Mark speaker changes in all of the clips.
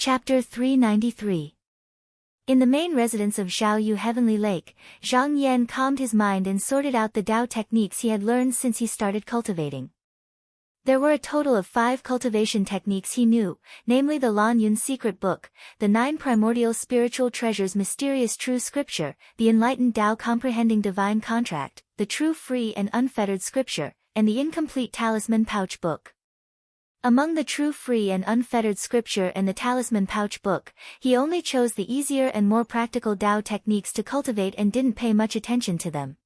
Speaker 1: Chapter 393. In the main residence of Zhao Yu Heavenly Lake, Zhang Yan calmed his mind and sorted out the Tao techniques he had learned since he started cultivating. There were a total of 5 cultivation techniques he knew, namely the Lan Yun's Secret Book, the 9 Primordial Spiritual Treasures Mysterious True Scripture, the Enlightened Tao Comprehending Divine Contract, the True Free and Unfettered Scripture, and the Incomplete Talisman Pouch Book. Among the True Free and Unfettered Scripture and the Talisman Pouch Book, he only chose the easier and more practical Tao techniques to cultivate and didn't pay much attention to them.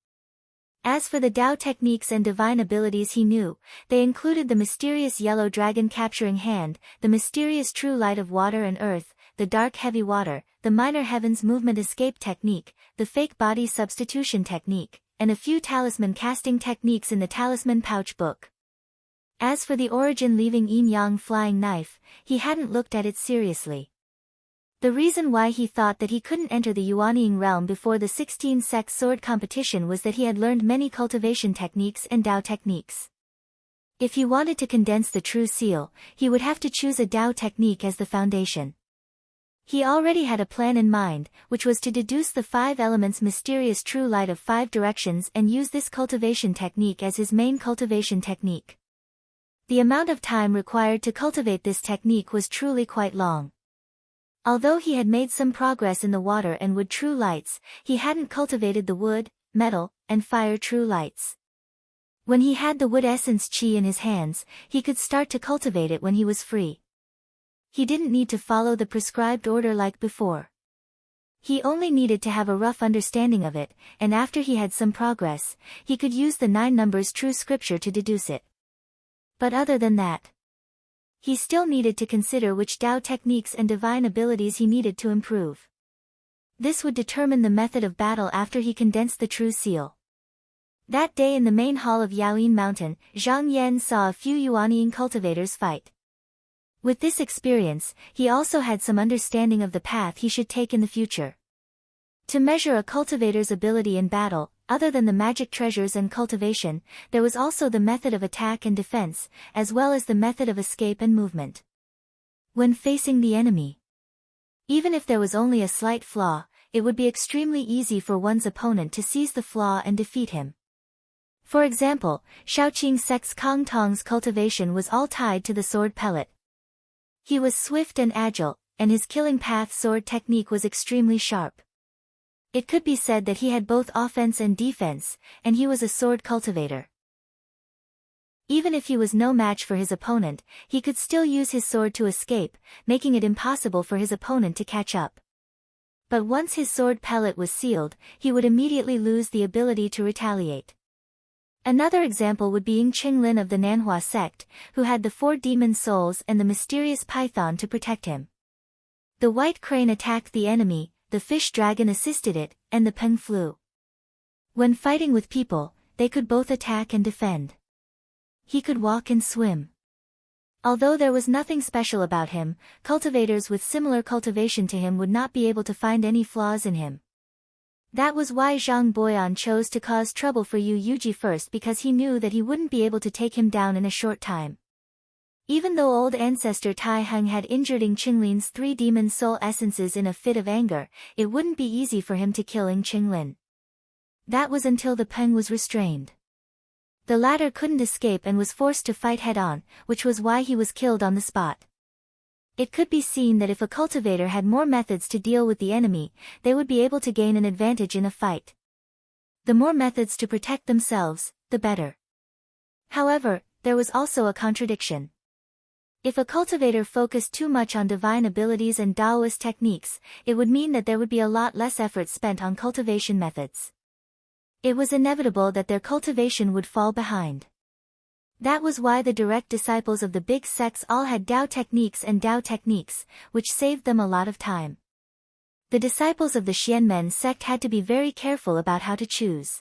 Speaker 1: As for the Tao techniques and divine abilities he knew, they included the mysterious Yellow Dragon Capturing Hand, the mysterious True Light of Water and Earth, the Dark Heavy Water, the Minor Heavens Movement Escape Technique, the Fake Body Substitution Technique, and a few talisman casting techniques in the Talisman Pouch Book. As for the Origin Leaving Yin-Yang Flying Knife, he hadn't looked at it seriously. The reason why he thought that he couldn't enter the Yuanying realm before the 16-sect sword competition was that he had learned many cultivation techniques and Tao techniques. If he wanted to condense the true seal, he would have to choose a Tao technique as the foundation. He already had a plan in mind, which was to deduce the 5 elements mysterious true light of 5 directions and use this cultivation technique as his main cultivation technique. The amount of time required to cultivate this technique was truly quite long. Although he had made some progress in the water and wood true lights, he hadn't cultivated the wood, metal, and fire true lights. When he had the wood essence chi in his hands, he could start to cultivate it when he was free. He didn't need to follow the prescribed order like before. He only needed to have a rough understanding of it, and after he had some progress, he could use the 9 numbers true scripture to deduce it. But other than that, he still needed to consider which Tao techniques and divine abilities he needed to improve. This would determine the method of battle after he condensed the true seal. That day in the main hall of Yaoyin Mountain, Zhang Yan saw a few Yuanying cultivators fight. With this experience, he also had some understanding of the path he should take in the future. To measure a cultivator's ability in battle, other than the magic treasures and cultivation, there was also the method of attack and defense, as well as the method of escape and movement. When facing the enemy, even if there was only a slight flaw, it would be extremely easy for one's opponent to seize the flaw and defeat him. For example, Shaoqing Sect's Kong Tong's cultivation was all tied to the sword pellet. He was swift and agile, and his killing path sword technique was extremely sharp. It could be said that he had both offense and defense, and he was a sword cultivator. Even if he was no match for his opponent, he could still use his sword to escape, making it impossible for his opponent to catch up. But once his sword pellet was sealed, he would immediately lose the ability to retaliate. Another example would be Ying Qinglin of the Nanhua sect, who had the 4 demon souls and the mysterious python to protect him. The white crane attacked the enemy, the fish dragon assisted it, and the peng flew. When fighting with people, they could both attack and defend. He could walk and swim. Although there was nothing special about him, cultivators with similar cultivation to him would not be able to find any flaws in him. That was why Zhang Boyan chose to cause trouble for Yu Yuji first, because he knew that he wouldn't be able to take him down in a short time. Even though old ancestor Tai Heng had injured Ying Qinglin's 3 demon soul essences in a fit of anger, it wouldn't be easy for him to kill Ying Qinglin. That was until the peng was restrained. The latter couldn't escape and was forced to fight head-on, which was why he was killed on the spot. It could be seen that if a cultivator had more methods to deal with the enemy, they would be able to gain an advantage in a fight. The more methods to protect themselves, the better. However, there was also a contradiction. If a cultivator focused too much on divine abilities and Taoist techniques, it would mean that there would be a lot less effort spent on cultivation methods. It was inevitable that their cultivation would fall behind. That was why the direct disciples of the big sects all had Tao techniques and Tao techniques, which saved them a lot of time. The disciples of the Xianmen sect had to be very careful about how to choose.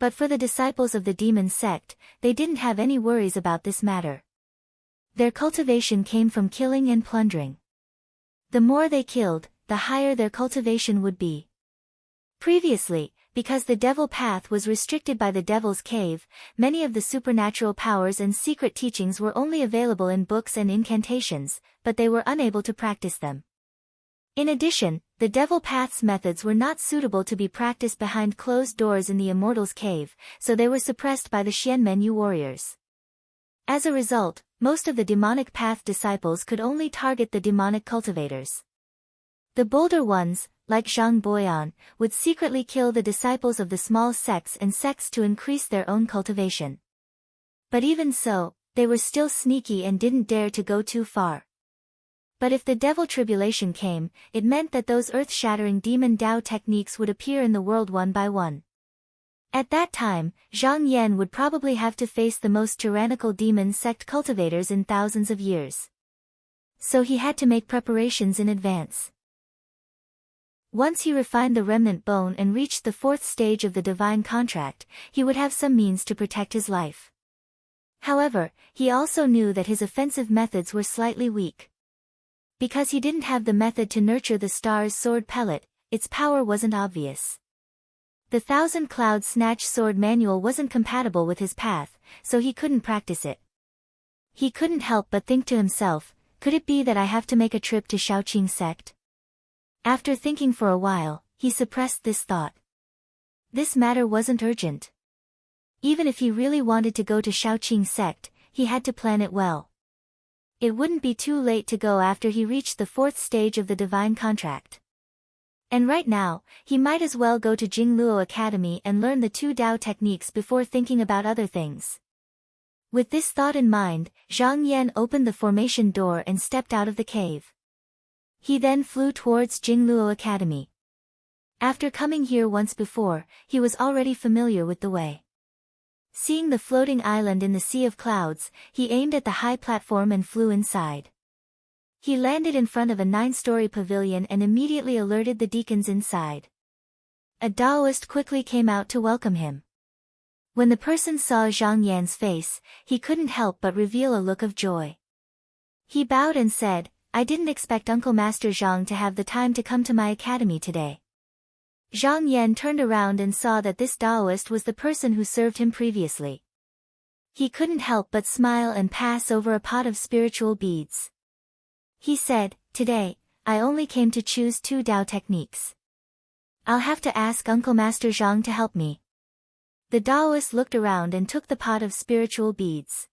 Speaker 1: But for the disciples of the demon sect, they didn't have any worries about this matter. Their cultivation came from killing and plundering. The more they killed, the higher their cultivation would be. Previously, Because the devil path was restricted by the devil's cave, many of the supernatural powers and secret teachings were only available in books and incantations, but they were unable to practice them. In addition, the devil path's methods were not suitable to be practiced behind closed doors in the immortal's cave, so they were suppressed by the Xianmenyu warriors. As a result, most of the demonic path disciples could only target the demonic cultivators. The bolder ones, like Zhang Boyan, would secretly kill the disciples of the small sects to increase their own cultivation. But even so, they were still sneaky and didn't dare to go too far. But if the devil tribulation came, it meant that those earth-shattering demon Dao techniques would appear in the world one by one. At that time, Zhang Yan would probably have to face the most tyrannical demon sect cultivators in thousands of years. So he had to make preparations in advance. Once he refined the remnant bone and reached the 4th stage of the divine contract, he would have some means to protect his life. However, he also knew that his offensive methods were slightly weak. Because he didn't have the method to nurture the star's sword pellet, its power wasn't obvious. The Thousand Cloud Snatch Sword manual wasn't compatible with his path, so he couldn't practice it. He couldn't help but think to himself, could it be that I have to make a trip to Shaoqing sect? After thinking for a while, he suppressed this thought. This matter wasn't urgent. Even if he really wanted to go to Shaoqing sect, he had to plan it well. It wouldn't be too late to go after he reached the 4th stage of the divine contract. And right now, he might as well go to Jingluo Academy and learn the 2 Dao techniques before thinking about other things. With this thought in mind, Zhang Yan opened the formation door and stepped out of the cave. He then flew towards Jingluo Academy. After coming here once before, he was already familiar with the way. Seeing the floating island in the sea of clouds, he aimed at the high platform and flew inside. He landed in front of a 9-story pavilion and immediately alerted the deacons inside. A Daoist quickly came out to welcome him. When the person saw Zhang Yan's face, he couldn't help but reveal a look of joy. He bowed and said, I didn't expect Uncle Master Zhang to have the time to come to my academy today. Zhang Yan turned around and saw that this Daoist was the person who served him previously. He couldn't help but smile and pass over a pot of spiritual beads. He said, today, I only came to choose 2 Dao techniques. I'll have to ask Uncle Master Zhang to help me. The Daoist looked around and took the pot of spiritual beads.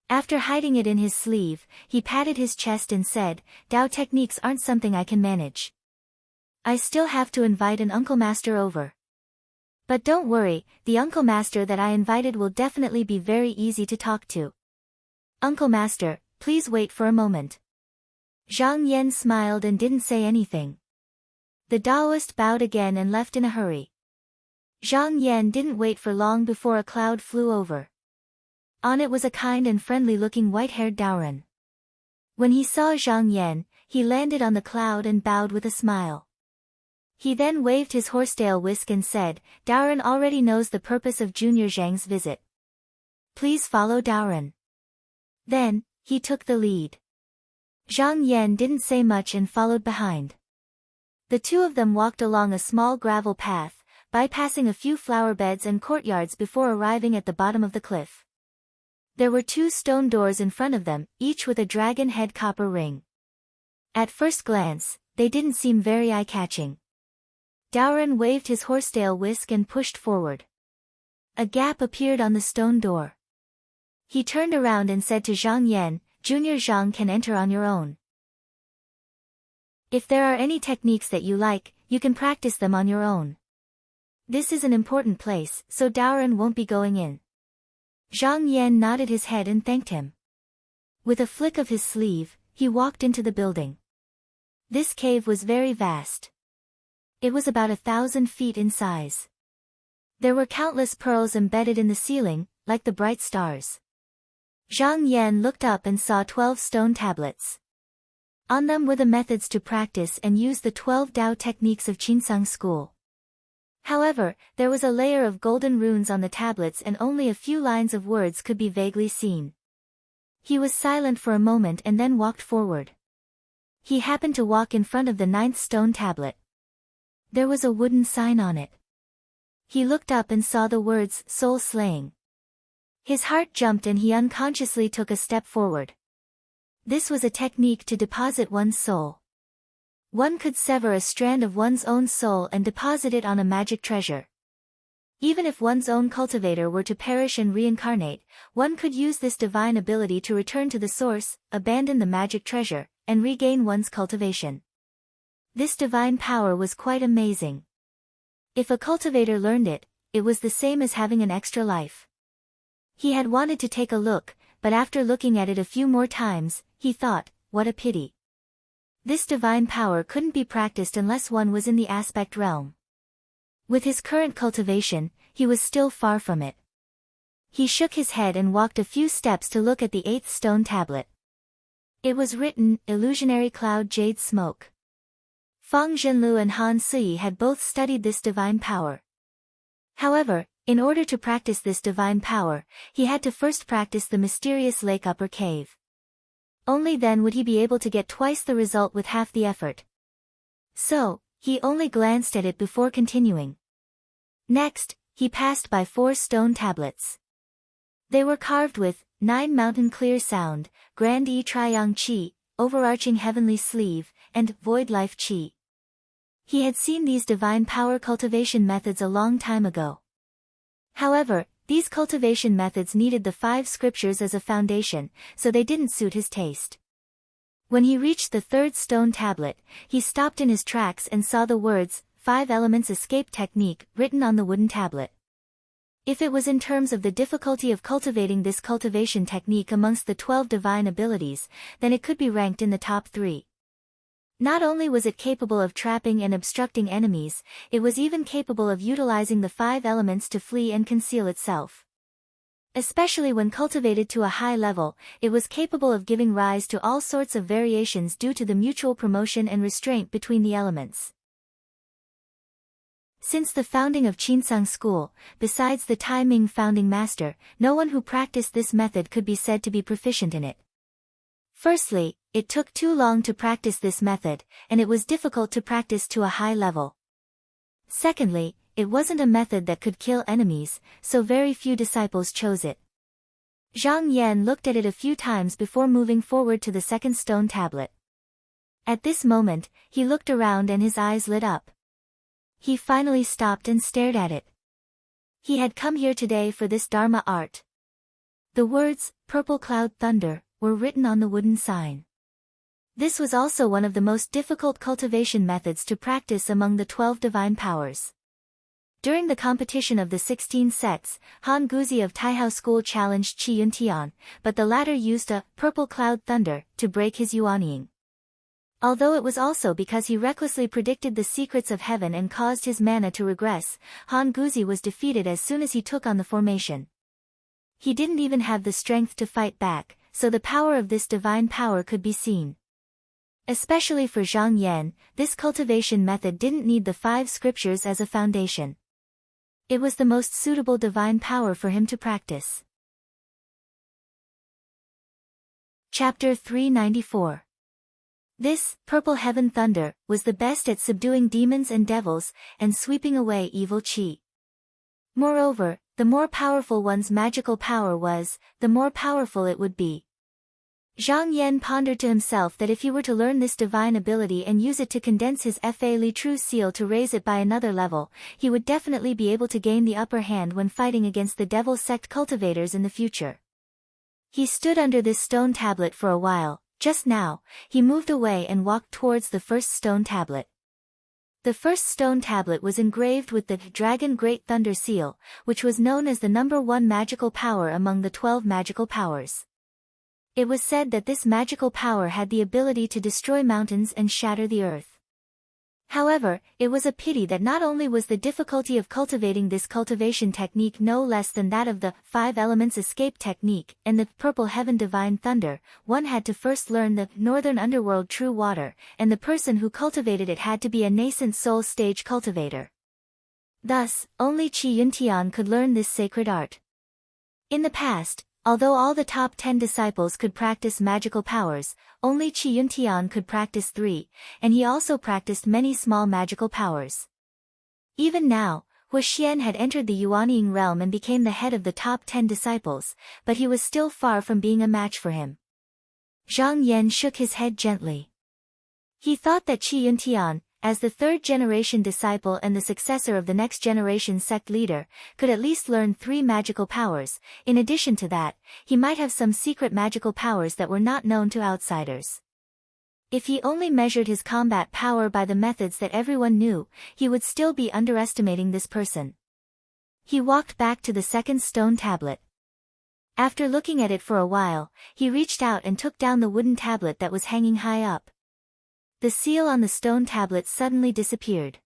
Speaker 1: After hiding it in his sleeve, he patted his chest and said, Dao techniques aren't something I can manage. I still have to invite an Uncle Master over. But don't worry, the Uncle Master that I invited will definitely be very easy to talk to. Uncle Master, please wait for a moment. Zhang Yan smiled and didn't say anything. The Daoist bowed again and left in a hurry. Zhang Yan didn't wait for long before a cloud flew over. On it was a kind and friendly-looking white-haired Daoran. When he saw Zhang Yan, he landed on the cloud and bowed with a smile. He then waved his horsetail whisk and said, Daoran already knows the purpose of Junior Zhang's visit. Please follow Daoran. Then, he took the lead. Zhang Yan didn't say much and followed behind. The 2 of them walked along a small gravel path, bypassing a few flower beds and courtyards before arriving at the bottom of the cliff. There were 2 stone doors in front of them, each with a dragon head copper ring. At first glance, they didn't seem very eye-catching. Daoran waved his horsetail whisk and pushed forward. A gap appeared on the stone door. He turned around and said to Zhang Yan, Junior Zhang can enter on your own. If there are any techniques that you like, you can practice them on your own. This is an important place, so Daoran won't be going in. Zhang Yan nodded his head and thanked him. With a flick of his sleeve, he walked into the building. This cave was very vast. It was about 1,000 feet in size. There were countless pearls embedded in the ceiling, like the bright stars. Zhang Yan looked up and saw 12 stone tablets. On them were the methods to practice and use the 12 Dao techniques of Qinsang school. However, there was a layer of golden runes on the tablets and only a few lines of words could be vaguely seen. He was silent for a moment and then walked forward. He happened to walk in front of the 9th stone tablet. There was a wooden sign on it. He looked up and saw the words, soul slaying. His heart jumped and he unconsciously took a step forward. This was a technique to deposit one's soul. One could sever a strand of one's own soul and deposit it on a magic treasure. Even if one's own cultivator were to perish and reincarnate, one could use this divine ability to return to the source, abandon the magic treasure, and regain one's cultivation. This divine power was quite amazing. If a cultivator learned it, it was the same as having an extra life. He had wanted to take a look, but after looking at it a few more times, he thought, what a pity. This divine power couldn't be practiced unless one was in the aspect realm. With his current cultivation, he was still far from it. He shook his head and walked a few steps to look at the 8th stone tablet. It was written, Illusionary Cloud Jade Smoke. Feng Zhenlu and Han Sui had both studied this divine power. However, in order to practice this divine power, he had to first practice the mysterious lake upper cave. Only then would he be able to get twice the result with half the effort. So, he only glanced at it before continuing. Next, he passed by 4 stone tablets. They were carved with 9 Mountain Clear Sound, Grand Yi Triang Qi, Overarching Heavenly Sleeve, and Void Life Qi. He had seen these divine power cultivation methods a long time ago. However, these cultivation methods needed the 5 scriptures as a foundation, so they didn't suit his taste. When he reached the 3rd stone tablet, he stopped in his tracks and saw the words, 5 Elements Escape Technique, written on the wooden tablet. If it was in terms of the difficulty of cultivating this cultivation technique amongst the 12 divine abilities, then it could be ranked in the top 3. Not only was it capable of trapping and obstructing enemies, it was even capable of utilizing the 5 elements to flee and conceal itself. Especially when cultivated to a high level, it was capable of giving rise to all sorts of variations due to the mutual promotion and restraint between the elements. Since the founding of Qinsang School, besides the Tai Ming founding master, no one who practiced this method could be said to be proficient in it. Firstly, it took too long to practice this method, and it was difficult to practice to a high level. Secondly, it wasn't a method that could kill enemies, so very few disciples chose it. Zhang Yan looked at it a few times before moving forward to the 2nd stone tablet. At this moment, he looked around and his eyes lit up. He finally stopped and stared at it. He had come here today for this Dharma art. The words, Purple Cloud Thunder, were written on the wooden sign. This was also one of the most difficult cultivation methods to practice among the 12 divine powers. During the competition of the 16 sets, Han Guzi of Taihao School challenged Qi Yuntian, but the latter used a Purple Cloud Thunder to break his Yuanying. Although it was also because he recklessly predicted the secrets of heaven and caused his mana to regress, Han Guzi was defeated as soon as he took on the formation. He didn't even have the strength to fight back, so the power of this divine power could be seen. Especially for Zhang Yan, this cultivation method didn't need the 5 scriptures as a foundation. It was the most suitable divine power for him to practice. Chapter 394. This, Purple Heaven Thunder, was the best at subduing demons and devils, and sweeping away evil qi. Moreover, the more powerful one's magical power was, the more powerful it would be. Zhang Yan pondered to himself that if he were to learn this divine ability and use it to condense his Fa Li True Seal to raise it by another level, he would definitely be able to gain the upper hand when fighting against the devil sect cultivators in the future. He stood under this stone tablet for a while. Just now, he moved away and walked towards the 1st stone tablet. The 1st stone tablet was engraved with the Dragon Great Thunder Seal, which was known as the number 1 magical power among the 12 magical powers. It was said that this magical power had the ability to destroy mountains and shatter the earth. However, it was a pity that not only was the difficulty of cultivating this cultivation technique no less than that of the 5 Elements Escape Technique and the Purple Heaven Divine Thunder, one had to first learn the Northern Underworld True Water, and the person who cultivated it had to be a nascent soul stage cultivator. Thus, only Qi Yuntian could learn this sacred art. In the past, although all the top 10 disciples could practice magical powers, only Qi Yuntian could practice 3, and he also practiced many small magical powers. Even now, Huaxian had entered the Yuanying realm and became the head of the top 10 disciples, but he was still far from being a match for him. Zhang Yan shook his head gently. He thought that Qi Yuntian, as the third-generation disciple and the successor of the next-generation sect leader, could at least learn 3 magical powers. In addition to that, he might have some secret magical powers that were not known to outsiders. If he only measured his combat power by the methods that everyone knew, he would still be underestimating this person. He walked back to the second stone tablet. After looking at it for a while, he reached out and took down the wooden tablet that was hanging high up. The seal on the stone tablet suddenly disappeared.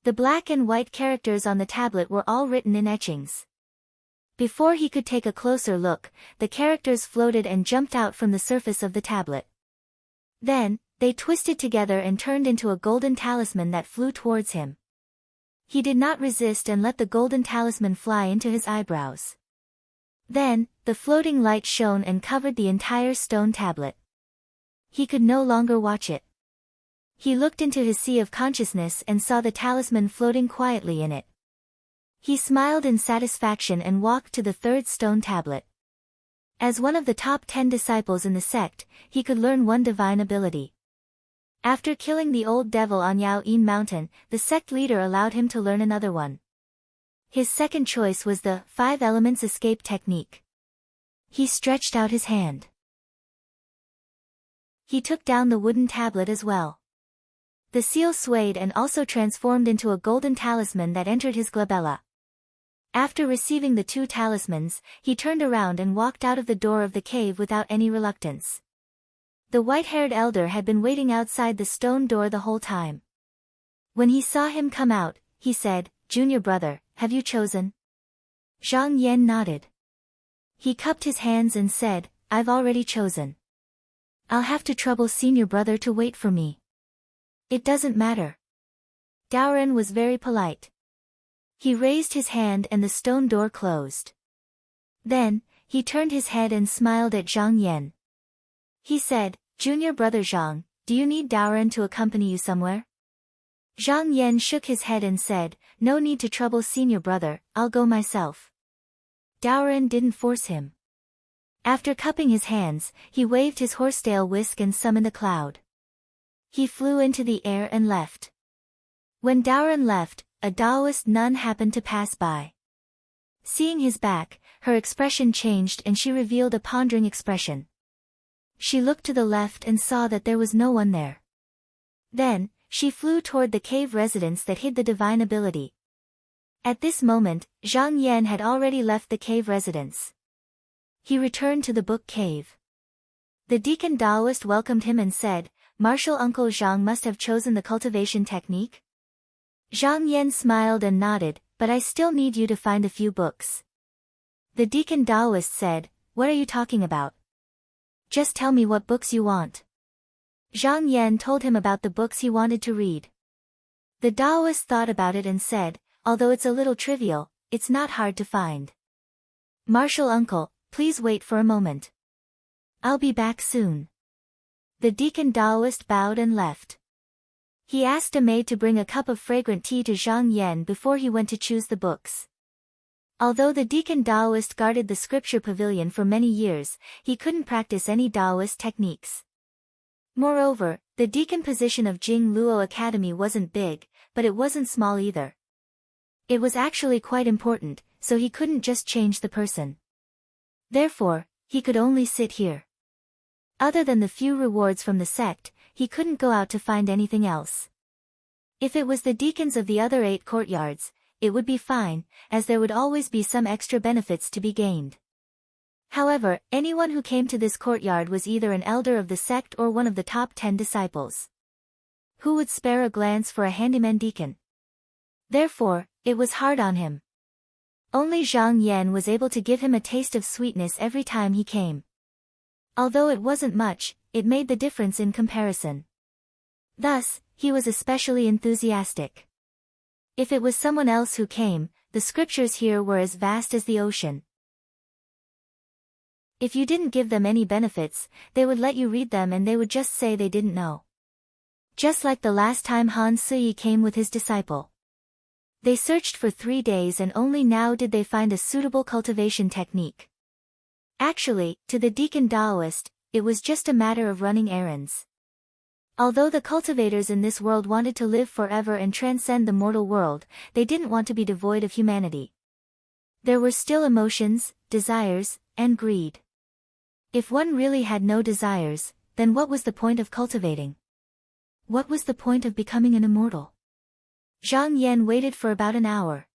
Speaker 1: The black and white characters on the tablet were all written in etchings. Before he could take a closer look, the characters floated and jumped out from the surface of the tablet. Then, they twisted together and turned into a golden talisman that flew towards him. He did not resist and let the golden talisman fly into his eyebrows. Then, the floating light shone and covered the entire stone tablet. He could no longer watch it. He looked into his sea of consciousness and saw the talisman floating quietly in it. He smiled in satisfaction and walked to the third stone tablet. As one of the top 10 disciples in the sect, he could learn one divine ability. After killing the old devil on Yao Yin Mountain, the sect leader allowed him to learn another one. His second choice was the 5 elements escape technique. He stretched out his hand. He took down the wooden tablet as well. The seal swayed and also transformed into a golden talisman that entered his glabella. After receiving the 2 talismans, he turned around and walked out of the door of the cave without any reluctance. The white-haired elder had been waiting outside the stone door the whole time. When he saw him come out, he said, "Junior brother, have you chosen?" Zhang Yan nodded. He cupped his hands and said, "I've already chosen. I'll have to trouble senior brother to wait for me." "It doesn't matter." Daoren was very polite. He raised his hand and the stone door closed. Then, he turned his head and smiled at Zhang Yan. He said, "Junior brother Zhang, do you need Daoren to accompany you somewhere?" Zhang Yan shook his head and said, "No need to trouble senior brother, I'll go myself." Daoren didn't force him. After cupping his hands, he waved his horsetail whisk and summoned a cloud. He flew into the air and left. When Daoren left, a Taoist nun happened to pass by. Seeing his back, her expression changed and she revealed a pondering expression. She looked to the left and saw that there was no one there. Then, she flew toward the cave residence that hid the divine ability. At this moment, Zhang Yan had already left the cave residence. He returned to the book cave. The deacon Taoist welcomed him and said, "Martial Uncle Zhang must have chosen the cultivation technique?" Zhang Yan smiled and nodded, "But I still need you to find a few books." The deacon Taoist said, "What are you talking about? Just tell me what books you want." Zhang Yan told him about the books he wanted to read. The Taoist thought about it and said, "Although it's a little trivial, it's not hard to find. Martial Uncle, please wait for a moment. I'll be back soon." The deacon Taoist bowed and left. He asked a maid to bring a cup of fragrant tea to Zhang Yan before he went to choose the books. Although the deacon Taoist guarded the scripture pavilion for many years, he couldn't practice any Taoist techniques. Moreover, the deacon position of Jing Luo Academy wasn't big, but it wasn't small either. It was actually quite important, so he couldn't just change the person. Therefore, he could only sit here. Other than the few rewards from the sect, he couldn't go out to find anything else. If it was the deacons of the other 8 courtyards, it would be fine, as there would always be some extra benefits to be gained. However, anyone who came to this courtyard was either an elder of the sect or one of the top 10 disciples. Who would spare a glance for a handyman deacon? Therefore, it was hard on him. Only Zhang Yan was able to give him a taste of sweetness every time he came. Although it wasn't much, it made the difference in comparison. Thus, he was especially enthusiastic. If it was someone else who came, the scriptures here were as vast as the ocean. If you didn't give them any benefits, they would let you read them and they would just say they didn't know. Just like the last time Han Suyi came with his disciple. They searched for 3 days and only now did they find a suitable cultivation technique. Actually, to the Deacon Taoist, it was just a matter of running errands. Although the cultivators in this world wanted to live forever and transcend the mortal world, they didn't want to be devoid of humanity. There were still emotions, desires, and greed. If one really had no desires, then what was the point of cultivating? What was the point of becoming an immortal? Zhang Yan waited for about an hour.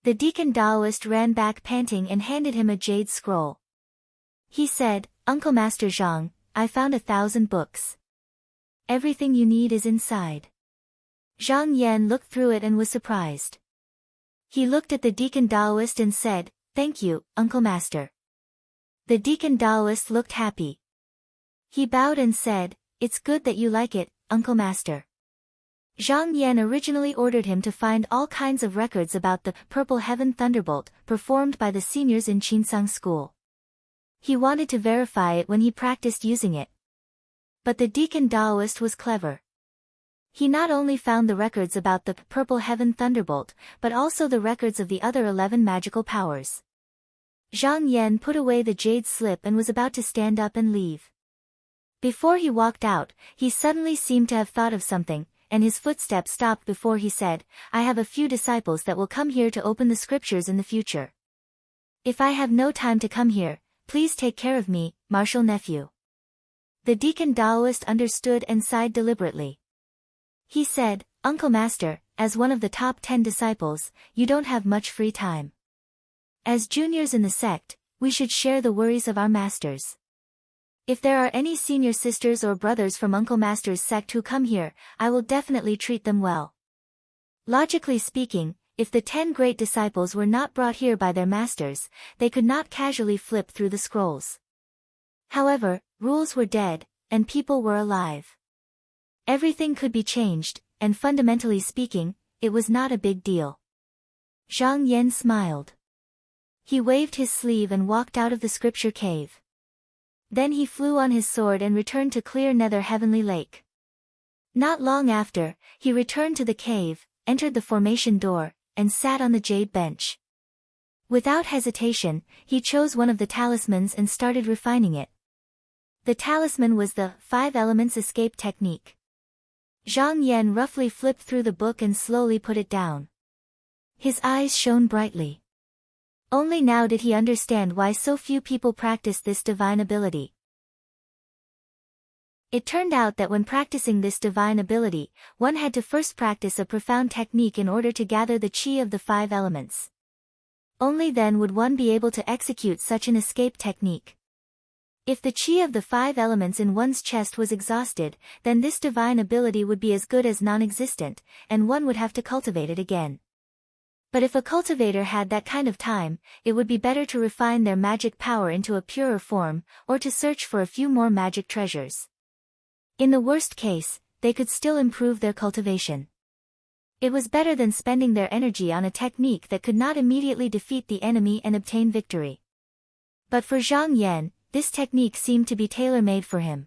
Speaker 1: The Deacon Taoist ran back panting and handed him a jade scroll. He said, "Uncle Master Zhang, I found 1,000 books. Everything you need is inside." Zhang Yan looked through it and was surprised. He looked at the Deacon Taoist and said, "Thank you, Uncle Master." The Deacon Taoist looked happy. He bowed and said, "It's good that you like it, Uncle Master." Zhang Yan originally ordered him to find all kinds of records about the Purple Heaven Thunderbolt performed by the seniors in Qinsang School. He wanted to verify it when he practiced using it. But the Deacon Taoist was clever. He not only found the records about the Purple Heaven Thunderbolt, but also the records of the other 11 magical powers. Zhang Yan put away the jade slip and was about to stand up and leave. Before he walked out, he suddenly seemed to have thought of something, and his footsteps stopped before he said, "I have a few disciples that will come here to open the scriptures in the future. If I have no time to come here, please take care of me, martial nephew." The Deacon Taoist understood and sighed deliberately. He said, "Uncle Master, as one of the top 10 disciples, you don't have much free time. As juniors in the sect, we should share the worries of our masters. If there are any senior sisters or brothers from Uncle Master's sect who come here, I will definitely treat them well." Logically speaking, if the 10 great disciples were not brought here by their masters, they could not casually flip through the scrolls. However, rules were dead, and people were alive. Everything could be changed, and fundamentally speaking, it was not a big deal. Zhang Yan smiled. He waved his sleeve and walked out of the scripture cave. Then he flew on his sword and returned to clear Nether Heavenly Lake. Not long after, he returned to the cave, entered the formation door, and sat on the jade bench. Without hesitation, he chose one of the talismans and started refining it. The talisman was the 5 Elements Escape Technique. Zhang Yan roughly flipped through the book and slowly put it down. His eyes shone brightly. Only now did he understand why so few people practiced this divine ability. It turned out that when practicing this divine ability, one had to first practice a profound technique in order to gather the qi of the 5 elements. Only then would one be able to execute such an escape technique. If the qi of the 5 elements in one's chest was exhausted, then this divine ability would be as good as non-existent, and one would have to cultivate it again. But if a cultivator had that kind of time, it would be better to refine their magic power into a purer form, or to search for a few more magic treasures. In the worst case, they could still improve their cultivation. It was better than spending their energy on a technique that could not immediately defeat the enemy and obtain victory. But for Zhang Yan, this technique seemed to be tailor-made for him.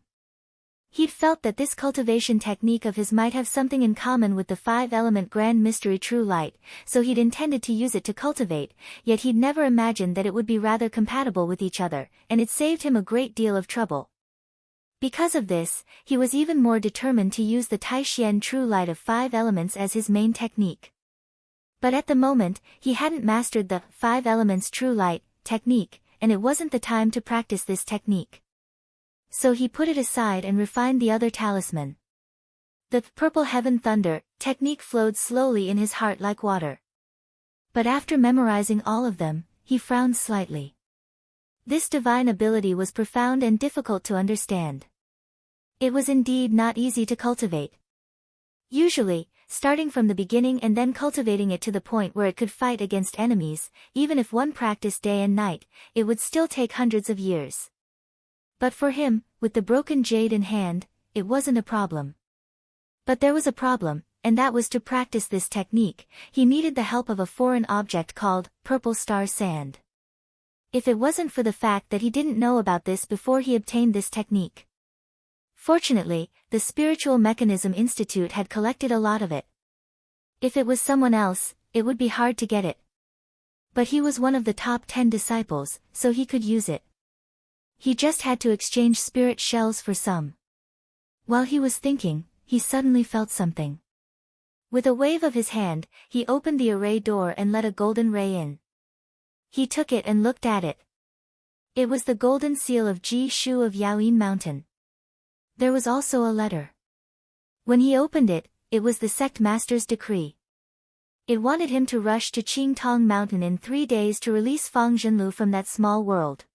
Speaker 1: He'd felt that this cultivation technique of his might have something in common with the 5-element grand mystery true light, so he'd intended to use it to cultivate, yet he'd never imagined that it would be rather compatible with each other, and it saved him a great deal of trouble. Because of this, he was even more determined to use the Taishian true light of 5 elements as his main technique. But at the moment, he hadn't mastered the 5 elements true light technique, and it wasn't the time to practice this technique. So he put it aside and refined the other talisman. The Purple Heaven Thunder technique flowed slowly in his heart like water. But after memorizing all of them, he frowned slightly. This divine ability was profound and difficult to understand. It was indeed not easy to cultivate. Usually, starting from the beginning and then cultivating it to the point where it could fight against enemies, even if one practiced day and night, it would still take hundreds of years. But for him, with the broken jade in hand, it wasn't a problem. But there was a problem, and that was to practice this technique, he needed the help of a foreign object called purple star sand. If it wasn't for the fact that he didn't know about this before he obtained this technique. Fortunately, the Spiritual Mechanism Institute had collected a lot of it. If it was someone else, it would be hard to get it. But he was one of the top 10 disciples, so he could use it. He just had to exchange spirit shells for some. While he was thinking, he suddenly felt something. With a wave of his hand, he opened the array door and let a golden ray in. He took it and looked at it. It was the golden seal of Ji Shu of Yaoyin Mountain. There was also a letter. When he opened it, it was the sect master's decree. It wanted him to rush to Qingtong Mountain in 3 days to release Fang Zhenlu from that small world.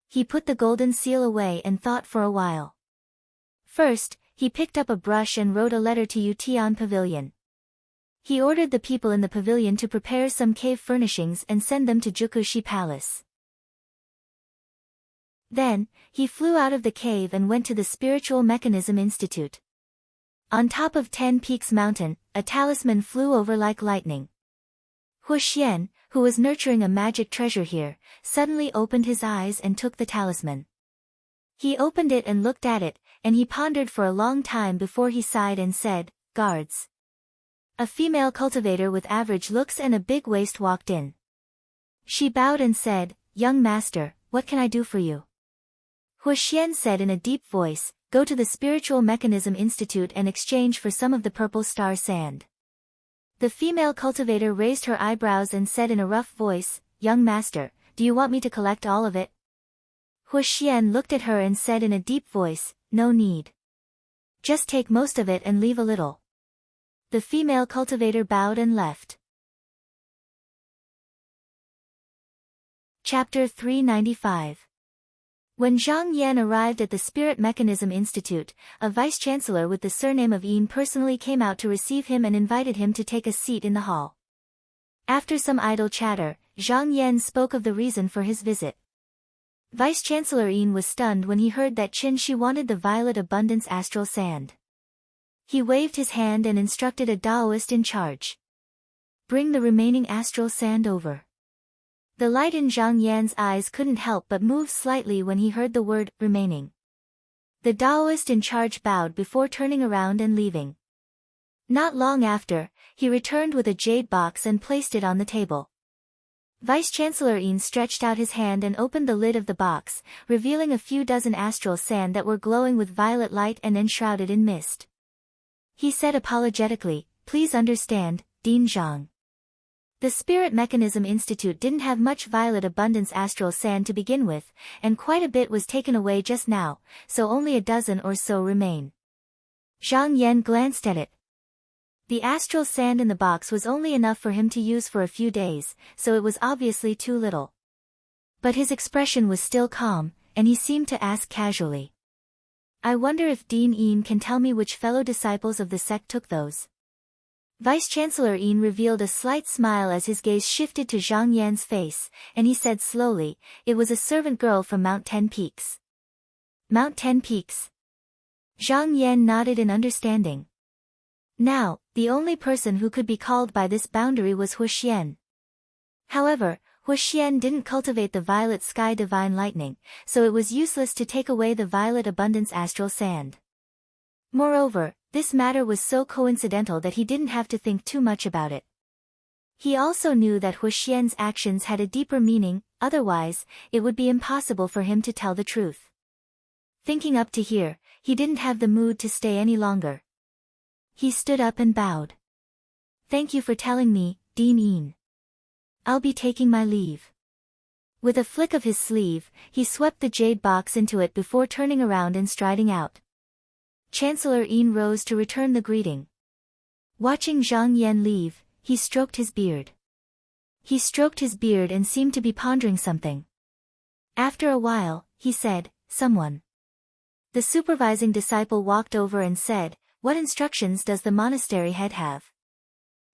Speaker 1: He put the golden seal away and thought for a while. First, he picked up a brush and wrote a letter to Yutian Pavilion. He ordered the people in the pavilion to prepare some cave furnishings and send them to Jukushi Palace. Then, he flew out of the cave and went to the Spiritual Mechanism Institute. On top of 10 Peaks Mountain, a talisman flew over like lightning. Hu Xian, who was nurturing a magic treasure here, suddenly opened his eyes and took the talisman. He opened it and looked at it, and he pondered for a long time before he sighed and said, "Guards." A female cultivator with average looks and a big waist walked in. She bowed and said, "Young master, what can I do for you?" Hu Xian said in a deep voice, "Go to the Spiritual Mechanism Institute and exchange for some of the purple star sand." The female cultivator raised her eyebrows and said in a rough voice, "Young master, do you want me to collect all of it?" Hu Xian looked at her and said in a deep voice, "No need. Just take most of it and leave a little." The female cultivator bowed and left. Chapter 395. When Zhang Yan arrived at the Spirit Mechanism Institute, a vice-chancellor with the surname of Yin personally came out to receive him and invited him to take a seat in the hall. After some idle chatter, Zhang Yan spoke of the reason for his visit. Vice-Chancellor Yin was stunned when he heard that Qin Shi wanted the violet abundance astral sand. He waved his hand and instructed a Daoist in charge. "Bring the remaining astral sand over." The light in Zhang Yan's eyes couldn't help but move slightly when he heard the word, remaining. The Daoist in charge bowed before turning around and leaving. Not long after, he returned with a jade box and placed it on the table. Vice-Chancellor Yin stretched out his hand and opened the lid of the box, revealing a few dozen astral sand that were glowing with violet light and enshrouded in mist. He said apologetically, "Please understand, Dean Zhang. The Spirit Mechanism Institute didn't have much violet abundance astral sand to begin with, and quite a bit was taken away just now, so only a dozen or so remain." Zhang Yan glanced at it. The astral sand in the box was only enough for him to use for a few days, so it was obviously too little. But his expression was still calm, and he seemed to ask casually, "I wonder if Dean Yin can tell me which fellow disciples of the sect took those?" Vice-Chancellor Yin revealed a slight smile as his gaze shifted to Zhang Yan's face, and he said slowly, "It was a servant girl from Mount 10 Peaks." Mount 10 Peaks. Zhang Yan nodded in understanding. Now, the only person who could be called by this boundary was Hu Xian. However, Hu Xian didn't cultivate the violet sky divine lightning, so it was useless to take away the violet abundance astral sand. Moreover, this matter was so coincidental that he didn't have to think too much about it. He also knew that Hu Xian's actions had a deeper meaning, otherwise, it would be impossible for him to tell the truth. Thinking up to here, he didn't have the mood to stay any longer. He stood up and bowed. "Thank you for telling me, Dean Yin. I'll be taking my leave." With a flick of his sleeve, he swept the jade box into it before turning around and striding out. Chancellor Yin rose to return the greeting. Watching Zhang Yan leave, he stroked his beard. He stroked his beard and seemed to be pondering something. After a while, he said, "Someone." The supervising disciple walked over and said, "What instructions does the monastery head have?"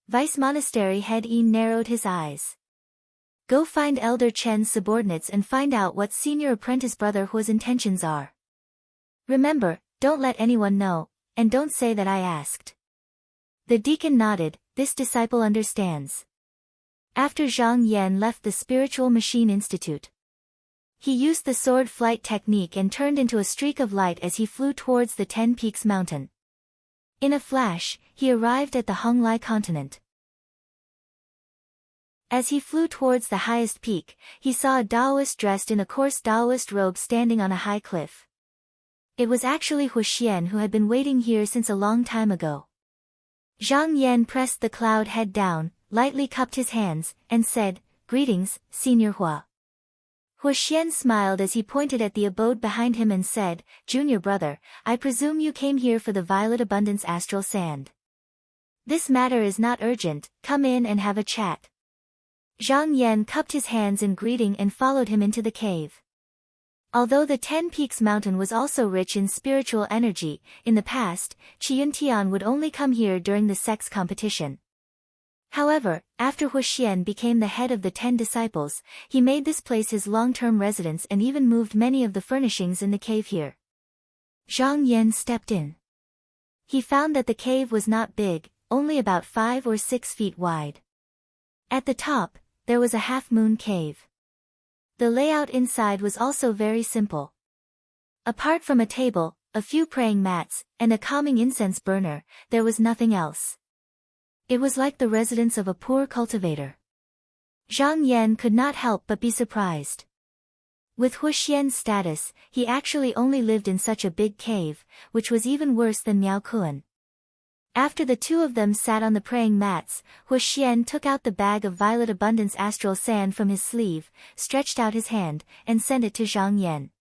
Speaker 1: Vice-monastery head Yin narrowed his eyes. "Go find Elder Chen's subordinates and find out what senior apprentice brother Hua's intentions are. Remember, don't let anyone know, and don't say that I asked." The deacon nodded, "This disciple understands." After Zhang Yan left the Spiritual Machine Institute, he used the sword flight technique and turned into a streak of light as he flew towards the 10 Peaks Mountain. In a flash, he arrived at the Honglai continent. As he flew towards the highest peak, he saw a Taoist dressed in a coarse Taoist robe standing on a high cliff. It was actually Huxian, who had been waiting here since a long time ago. Zhang Yan pressed the cloud head down, lightly cupped his hands, and said, "Greetings, Senior Hua." Huxian smiled as he pointed at the abode behind him and said, "Junior brother, I presume you came here for the Violet Abundance Astral Sand. This matter is not urgent, come in and have a chat." Zhang Yan cupped his hands in greeting and followed him into the cave. Although the Ten Peaks mountain was also rich in spiritual energy, in the past, Qiantian would only come here during the sex competition. However, after Huxian became the head of the 10 disciples, he made this place his long-term residence and even moved many of the furnishings in the cave here. Zhang Yan stepped in. He found that the cave was not big, only about 5 or 6 feet wide. At the top, there was a half-moon cave. The layout inside was also very simple. Apart from a table, a few praying mats, and a calming incense burner, there was nothing else. It was like the residence of a poor cultivator. Zhang Yan could not help but be surprised. With Huxian's status, he actually only lived in such a big cave, which was even worse than Miao Kuan. After the two of them sat on the praying mats, Huxian took out the bag of Violet Abundance Astral Sand from his sleeve, stretched out his hand, and sent it to Zhang Yan.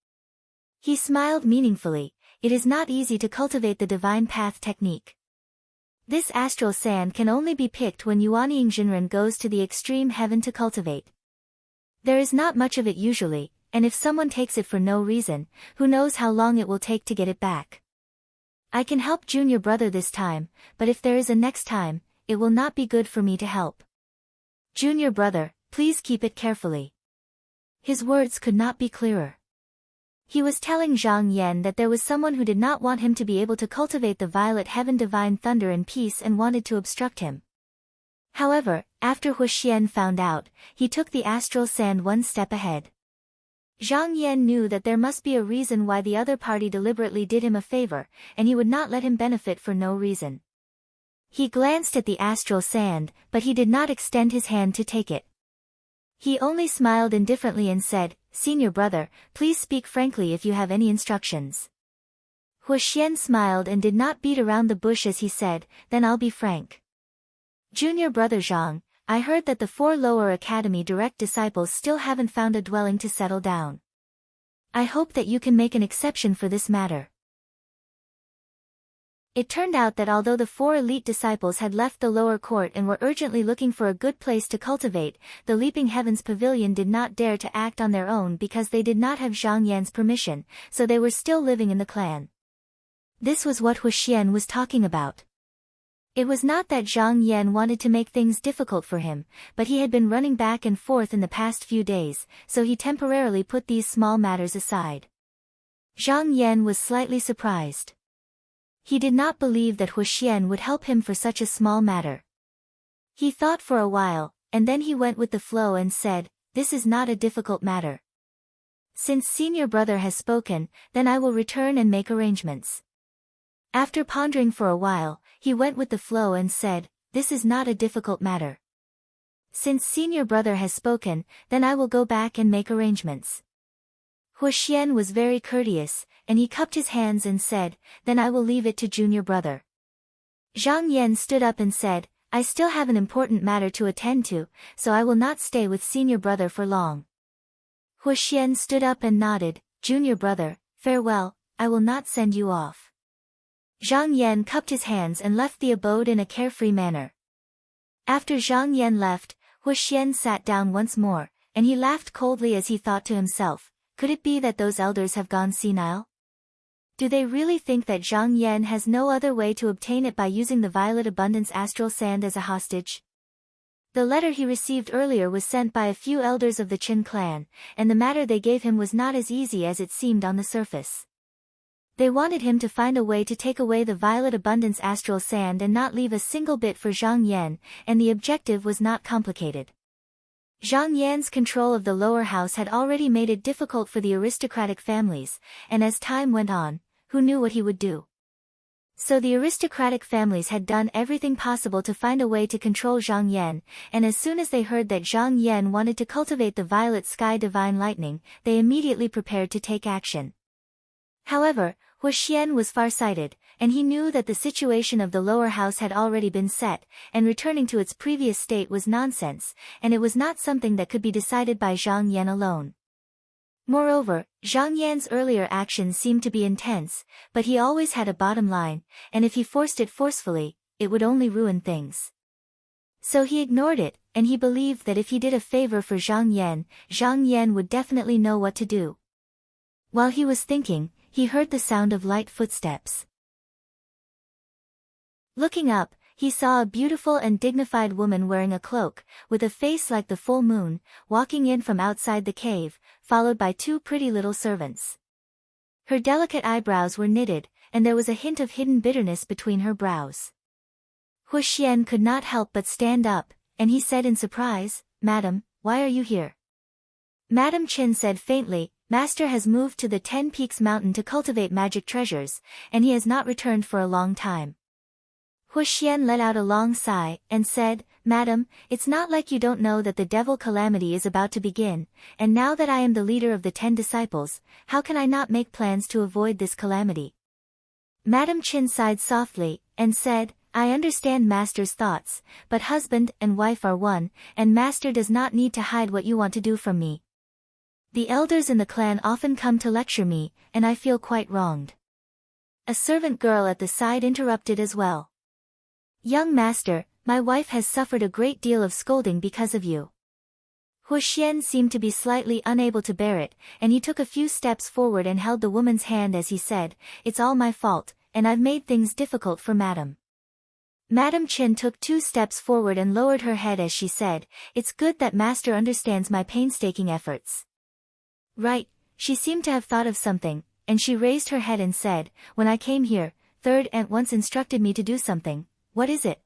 Speaker 1: He smiled meaningfully. It is not easy to cultivate the Divine Path technique. This astral sand can only be picked when Yuanying Jinren goes to the extreme heaven to cultivate. There is not much of it usually, and if someone takes it for no reason, who knows how long it will take to get it back. I can help junior brother this time, but if there is a next time, it will not be good for me to help. Junior brother, please keep it carefully. His words could not be clearer. He was telling Zhang Yan that there was someone who did not want him to be able to cultivate the violet heaven divine thunder in peace and wanted to obstruct him. However, after Huxian found out, he took the astral sand one step ahead. Zhang Yan knew that there must be a reason why the other party deliberately did him a favor, and he would not let him benefit for no reason. He glanced at the astral sand, but he did not extend his hand to take it. He only smiled indifferently and said, "Senior brother, please speak frankly if you have any instructions." Huxian smiled and did not beat around the bush as he said, "Then I'll be frank. Junior brother Zhang, I heard that the 4 lower academy direct disciples still haven't found a dwelling to settle down. I hope that you can make an exception for this matter." It turned out that although the 4 elite disciples had left the lower court and were urgently looking for a good place to cultivate, the Leaping Heavens Pavilion did not dare to act on their own because they did not have Zhang Yan's permission, so they were still living in the clan. This was what Huxian was talking about. It was not that Zhang Yan wanted to make things difficult for him, but he had been running back and forth in the past few days, so he temporarily put these small matters aside. Zhang Yan was slightly surprised. He did not believe that Huxian would help him for such a small matter. He thought for a while, and then he went with the flow and said, "This is not a difficult matter. Since senior brother has spoken, then I will return and make arrangements." After pondering for a while, he went with the flow and said, "This is not a difficult matter. Since senior brother has spoken, then I will go back and make arrangements." Huxian was very courteous, and he cupped his hands and said, "Then I will leave it to junior brother." Zhang Yan stood up and said, "I still have an important matter to attend to, so I will not stay with senior brother for long." Huxian stood up and nodded, "Junior brother, farewell, I will not send you off." Zhang Yan cupped his hands and left the abode in a carefree manner. After Zhang Yan left, Huxian sat down once more, and he laughed coldly as he thought to himself, could it be that those elders have gone senile? Do they really think that Zhang Yan has no other way to obtain it by using the Violet Abundance Astral Sand as a hostage? The letter he received earlier was sent by a few elders of the Qin clan, and the matter they gave him was not as easy as it seemed on the surface. They wanted him to find a way to take away the Violet Abundance Astral Sand and not leave a single bit for Zhang Yan, and the objective was not complicated. Zhang Yan's control of the lower house had already made it difficult for the aristocratic families, and as time went on, who knew what he would do? So the aristocratic families had done everything possible to find a way to control Zhang Yan, and as soon as they heard that Zhang Yan wanted to cultivate the violet sky divine lightning, they immediately prepared to take action. However, Huxian was far-sighted, and he knew that the situation of the lower house had already been set, and returning to its previous state was nonsense, and it was not something that could be decided by Zhang Yan alone. Moreover, Zhang Yan's earlier actions seemed to be intense, but he always had a bottom line, and if he forced it forcefully, it would only ruin things. So he ignored it, and he believed that if he did a favor for Zhang Yan would definitely know what to do. While he was thinking, he heard the sound of light footsteps. Looking up, he saw a beautiful and dignified woman wearing a cloak, with a face like the full moon, walking in from outside the cave, followed by two pretty little servants. Her delicate eyebrows were knitted, and there was a hint of hidden bitterness between her brows. Huxian could not help but stand up, and he said in surprise, "Madam, why are you here?" Madam Qin said faintly, "Master has moved to the 10 Peaks mountain to cultivate magic treasures, and he has not returned for a long time." Huxian let out a long sigh, and said, "Madam, it's not like you don't know that the devil calamity is about to begin, and now that I am the leader of the 10 disciples, how can I not make plans to avoid this calamity?" Madam Qin sighed softly, and said, "I understand Master's thoughts, but husband and wife are one, and Master does not need to hide what you want to do from me. The elders in the clan often come to lecture me, and I feel quite wronged." A servant girl at the side interrupted as well. "Young master, my wife has suffered a great deal of scolding because of you." Huxian seemed to be slightly unable to bear it, and he took a few steps forward and held the woman's hand as he said, "It's all my fault, and I've made things difficult for Madam." Madam Qin took 2 steps forward and lowered her head as she said, "It's good that Master understands my painstaking efforts." Right, she seemed to have thought of something, and she raised her head and said, "When I came here, Third Aunt once instructed me to do something. What is it?"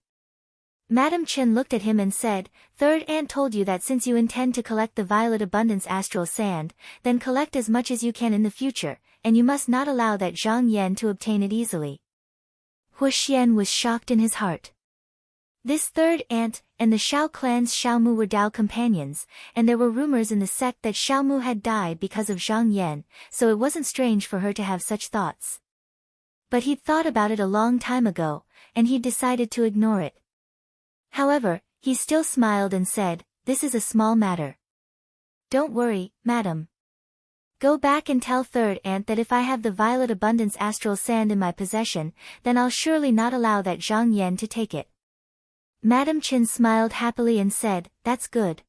Speaker 1: Madam Qin looked at him and said, "Third Aunt told you that since you intend to collect the Violet Abundance astral sand, then collect as much as you can in the future, and you must not allow that Zhang Yan to obtain it easily." Huxian was shocked in his heart. This Third Aunt and the Xiao clan's Xiaomu were Dao companions, and there were rumors in the sect that Xiaomu had died because of Zhang Yan, so it wasn't strange for her to have such thoughts. But he'd thought about it a long time ago, and he'd decided to ignore it. However, he still smiled and said, "This is a small matter. Don't worry, madam. Go back and tell Third Aunt that if I have the Violet Abundance astral sand in my possession, then I'll surely not allow that Zhang Yan to take it." Madam Qin smiled happily and said, "That's good."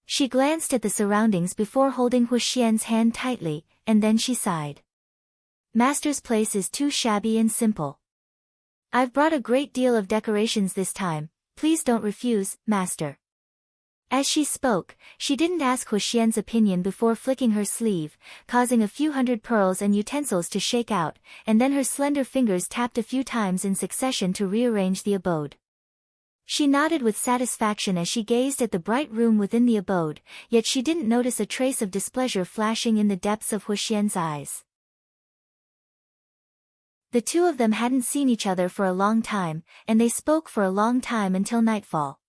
Speaker 1: She glanced at the surroundings before holding Huxian's hand tightly, and then she sighed. "Master's place is too shabby and simple. I've brought a great deal of decorations this time, please don't refuse, Master." As she spoke, she didn't ask Huxian's opinion before flicking her sleeve, causing a few hundred pearls and utensils to shake out, and then her slender fingers tapped a few times in succession to rearrange the abode. She nodded with satisfaction as she gazed at the bright room within the abode, yet she didn't notice a trace of displeasure flashing in the depths of Huxian's eyes. The two of them hadn't seen each other for a long time, and they spoke for a long time until nightfall.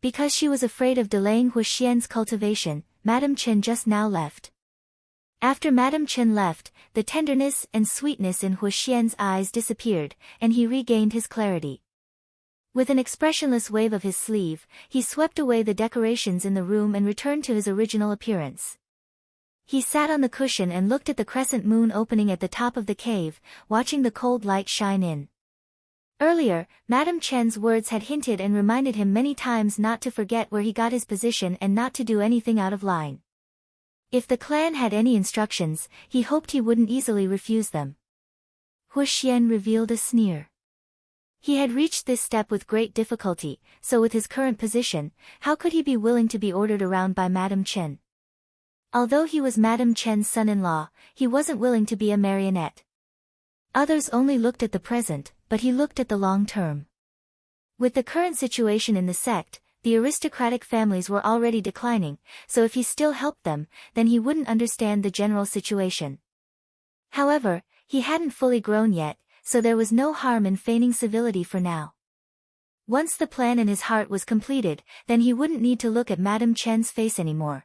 Speaker 1: Because she was afraid of delaying Huxian's cultivation, Madam Qin just now left. After Madam Qin left, the tenderness and sweetness in Huxian's eyes disappeared, and he regained his clarity. With an expressionless wave of his sleeve, he swept away the decorations in the room and returned to his original appearance. He sat on the cushion and looked at the crescent moon opening at the top of the cave, watching the cold light shine in. Earlier, Madam Chen's words had hinted and reminded him many times not to forget where he got his position and not to do anything out of line. If the clan had any instructions, he hoped he wouldn't easily refuse them. Huxian revealed a sneer. He had reached this step with great difficulty, so with his current position, how could he be willing to be ordered around by Madam Chen? Although he was Madam Chen's son-in-law, he wasn't willing to be a marionette. Others only looked at the present, but he looked at the long term. With the current situation in the sect, the aristocratic families were already declining, so if he still helped them, then he wouldn't understand the general situation. However, he hadn't fully grown yet, so there was no harm in feigning civility for now. Once the plan in his heart was completed, then he wouldn't need to look at Madame Chen's face anymore.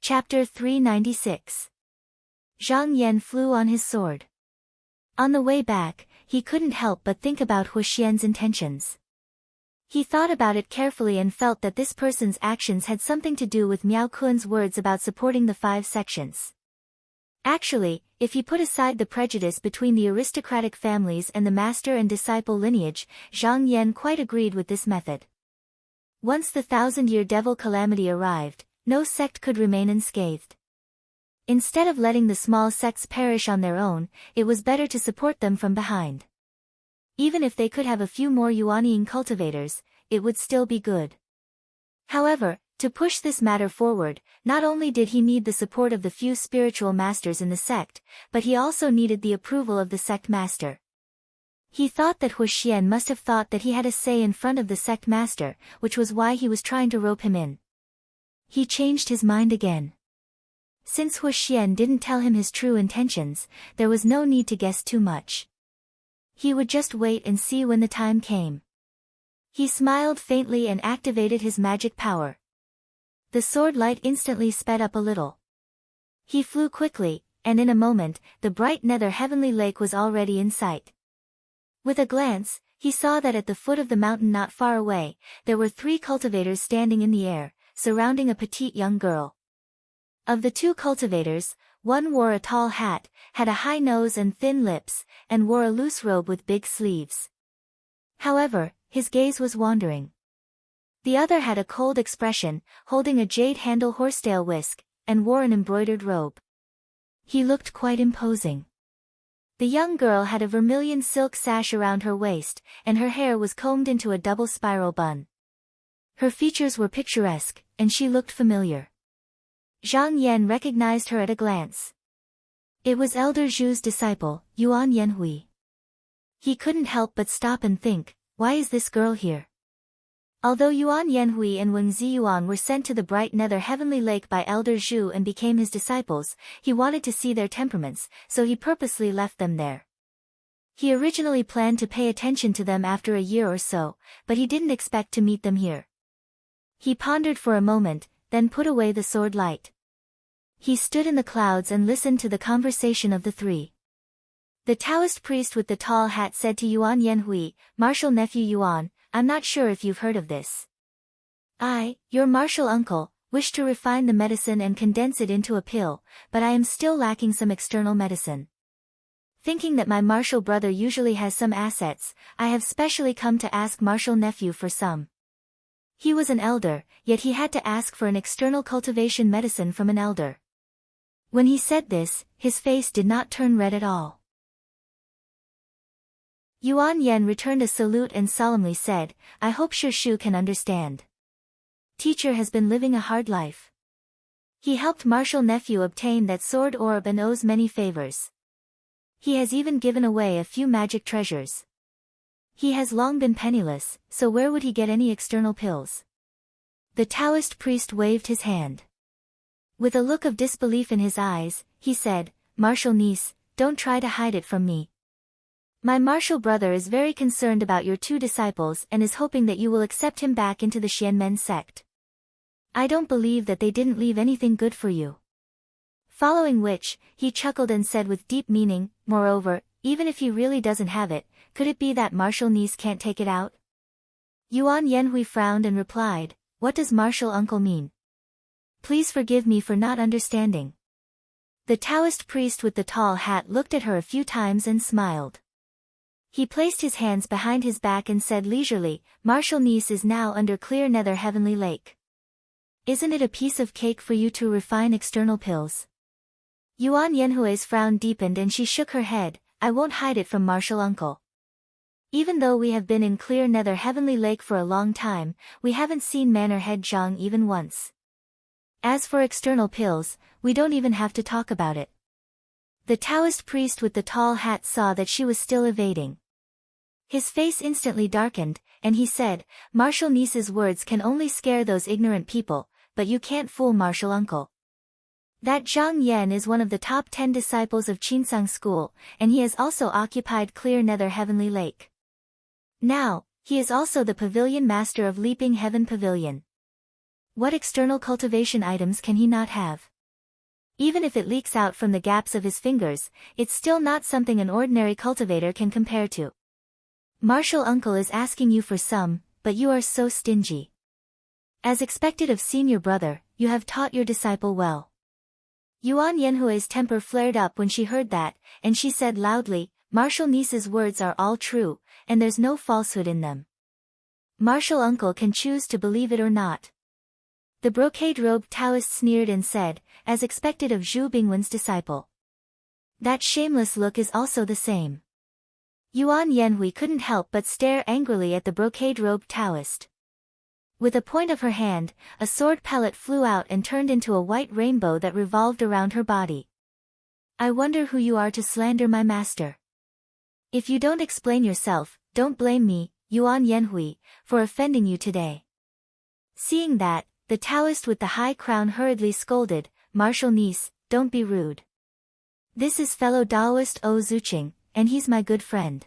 Speaker 1: Chapter 396. Zhang Yan flew on his sword. On the way back, he couldn't help but think about Hu Xian's intentions. He thought about it carefully and felt that this person's actions had something to do with Miao Kun's words about supporting the 5 sections. Actually, if he put aside the prejudice between the aristocratic families and the master and disciple lineage, Zhang Yan quite agreed with this method. Once the 1,000-year devil calamity arrived, no sect could remain unscathed. Instead of letting the small sects perish on their own, it was better to support them from behind. Even if they could have a few more Yuanian cultivators, it would still be good. However, to push this matter forward, not only did he need the support of the few spiritual masters in the sect, but he also needed the approval of the sect master. He thought that Hu Xian must have thought that he had a say in front of the sect master, which was why he was trying to rope him in. He changed his mind again. Since Hu Xian didn't tell him his true intentions, there was no need to guess too much. He would just wait and see when the time came. He smiled faintly and activated his magic power. The sword light instantly sped up a little. He flew quickly, and in a moment, the bright nether heavenly lake was already in sight. With a glance, he saw that at the foot of the mountain not far away, there were 3 cultivators standing in the air, surrounding a petite young girl. Of the 2 cultivators, one wore a tall hat, had a high nose and thin lips, and wore a loose robe with big sleeves. However, his gaze was wandering. The other had a cold expression, holding a jade-handle horsetail whisk, and wore an embroidered robe. He looked quite imposing. The young girl had a vermilion silk sash around her waist, and her hair was combed into a double spiral bun. Her features were picturesque, and she looked familiar. Zhang Yan recognized her at a glance. It was Elder Zhu's disciple, Yuan Yanhui. He couldn't help but stop and think, why is this girl here? Although Yuan Yanhui and Wen Ziyuan were sent to the bright nether heavenly lake by Elder Zhu and became his disciples, he wanted to see their temperaments, so he purposely left them there. He originally planned to pay attention to them after a year or so, but he didn't expect to meet them here. He pondered for a moment, then put away the sword light. He stood in the clouds and listened to the conversation of the 3. The Taoist priest with the tall hat said to Yuan Yanhui, "Martial nephew Yuan, I'm not sure if you've heard of this. I, your martial uncle, wish to refine the medicine and condense it into a pill, but I am still lacking some external medicine. Thinking that my martial brother usually has some assets, I have specially come to ask martial nephew for some." He was an elder, yet he had to ask for an external cultivation medicine from an elder. When he said this, his face did not turn red at all. Yuan Yan returned a salute and solemnly said, "I hope Shu can understand. Teacher has been living a hard life. He helped martial nephew obtain that sword orb and owes many favors. He has even given away a few magic treasures. He has long been penniless, so where would he get any external pills?" The Taoist priest waved his hand. With a look of disbelief in his eyes, he said, "Martial niece, don't try to hide it from me. My martial brother is very concerned about your 2 disciples and is hoping that you will accept him back into the Xianmen sect. I don't believe that they didn't leave anything good for you." Following which, he chuckled and said with deep meaning, "Moreover, even if he really doesn't have it, could it be that martial niece can't take it out?" Yuan Yanhui frowned and replied, "What does martial uncle mean? Please forgive me for not understanding." The Taoist priest with the tall hat looked at her a few times and smiled. He placed his hands behind his back and said leisurely, "Martial niece is now under clear nether heavenly lake. Isn't it a piece of cake for you to refine external pills?" Yuan Yanhui's frown deepened and she shook her head, "I won't hide it from martial uncle. Even though we have been in clear nether heavenly lake for a long time, we haven't seen Manor Head Zhang even once. As for external pills, we don't even have to talk about it." The Taoist priest with the tall hat saw that she was still evading. His face instantly darkened, and he said, "Martial niece's words can only scare those ignorant people, but you can't fool martial uncle. That Zhang Yan is one of the top 10 disciples of Qinsang school, and he has also occupied Clear Nether Heavenly Lake. Now, he is also the pavilion master of Leaping Heaven Pavilion. What external cultivation items can he not have? Even if it leaks out from the gaps of his fingers, it's still not something an ordinary cultivator can compare to. Martial uncle is asking you for some, but you are so stingy. As expected of senior brother, you have taught your disciple well. Yuan Yanhui's temper flared up when she heard that, and she said loudly, Martial niece's words are all true, and there's no falsehood in them. Martial uncle can choose to believe it or not. The brocade-robed Taoist sneered and said, as expected of Zhu Bingwen's disciple. That shameless look is also the same. Yuan Yanhui couldn't help but stare angrily at the brocade-robed Taoist. With a point of her hand, a sword pellet flew out and turned into a white rainbow that revolved around her body. I wonder who you are to slander my master. If you don't explain yourself, don't blame me, Yuan Yanhui, for offending you today. Seeing that, the Taoist with the high crown hurriedly scolded, Martial niece, don't be rude. This is fellow Taoist O Zuqing, and he's my good friend.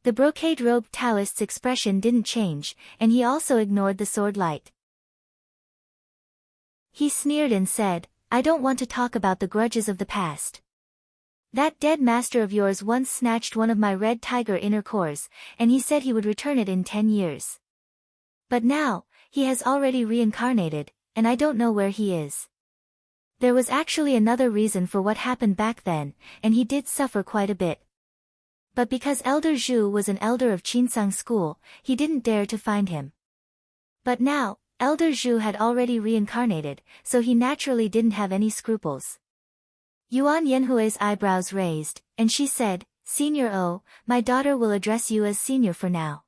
Speaker 1: The brocade-robed Taoist's expression didn't change, and he also ignored the sword light. He sneered and said, I don't want to talk about the grudges of the past. That dead master of yours once snatched one of my red tiger inner cores, and he said he would return it in 10 years. But now, he has already reincarnated, and I don't know where he is. There was actually another reason for what happened back then, and he did suffer quite a bit. But because Elder Zhu was an elder of Qinsang school, he didn't dare to find him. But now, Elder Zhu had already reincarnated, so he naturally didn't have any scruples. Yuan Yanhui's eyebrows raised, and she said, Senior O, my daughter will address you as senior for now.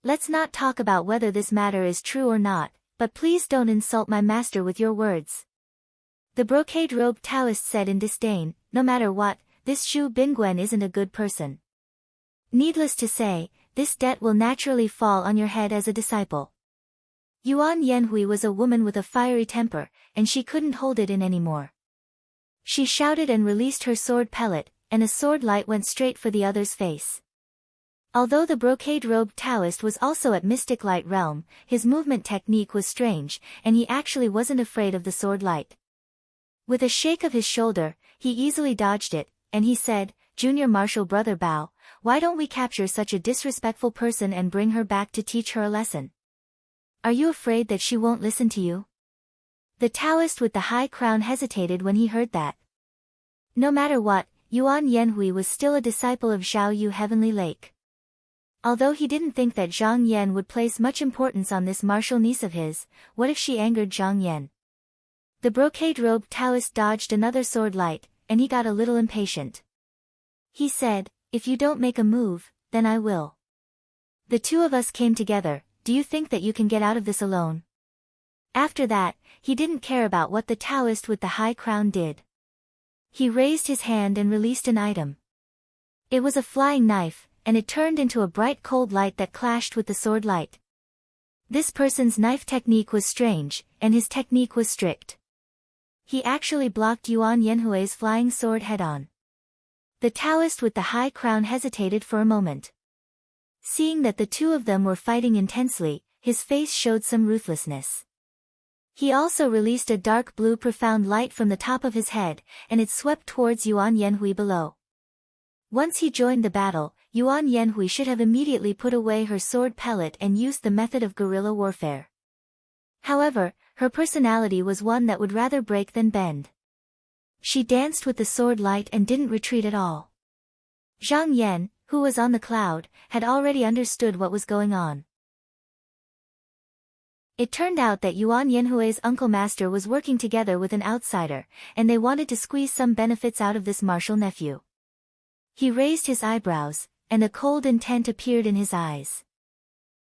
Speaker 1: Let's not talk about whether this matter is true or not, but please don't insult my master with your words. The brocade-robed Taoist said in disdain, no matter what, this Zhu Bingwen isn't a good person. Needless to say, this debt will naturally fall on your head as a disciple. Yuan Yanhui was a woman with a fiery temper, and she couldn't hold it in anymore. She shouted and released her sword pellet, and a sword light went straight for the other's face. Although the brocade-robed Taoist was also at Mystic Light Realm, his movement technique was strange, and he actually wasn't afraid of the sword light. With a shake of his shoulder, he easily dodged it, and he said, Junior Martial Brother Bao, why don't we capture such a disrespectful person and bring her back to teach her a lesson? Are you afraid that she won't listen to you? The Taoist with the high crown hesitated when he heard that. No matter what, Yuan Yanhui was still a disciple of Zhao Yu Heavenly Lake. Although he didn't think that Zhang Yan would place much importance on this martial niece of his, what if she angered Zhang Yan? The brocade-robed Taoist dodged another sword light, and he got a little impatient. He said, if you don't make a move, then I will. The two of us came together, do you think that you can get out of this alone? After that, he didn't care about what the Taoist with the high crown did. He raised his hand and released an item. It was a flying knife, and it turned into a bright cold light that clashed with the sword light. This person's knife technique was strange, and his technique was strict. He actually blocked Yuan Yanhui's flying sword head-on. The Taoist with the high crown hesitated for a moment. Seeing that the two of them were fighting intensely, his face showed some ruthlessness. He also released a dark blue profound light from the top of his head, and it swept towards Yuan Yanhui below. Once he joined the battle, Yuan Yanhui should have immediately put away her sword pellet and used the method of guerrilla warfare. However, her personality was one that would rather break than bend. She danced with the sword light and didn't retreat at all. Zhang Yan, who was on the cloud, had already understood what was going on. It turned out that Yuan Yanhui's uncle master was working together with an outsider, and they wanted to squeeze some benefits out of this martial nephew. He raised his eyebrows, and a cold intent appeared in his eyes.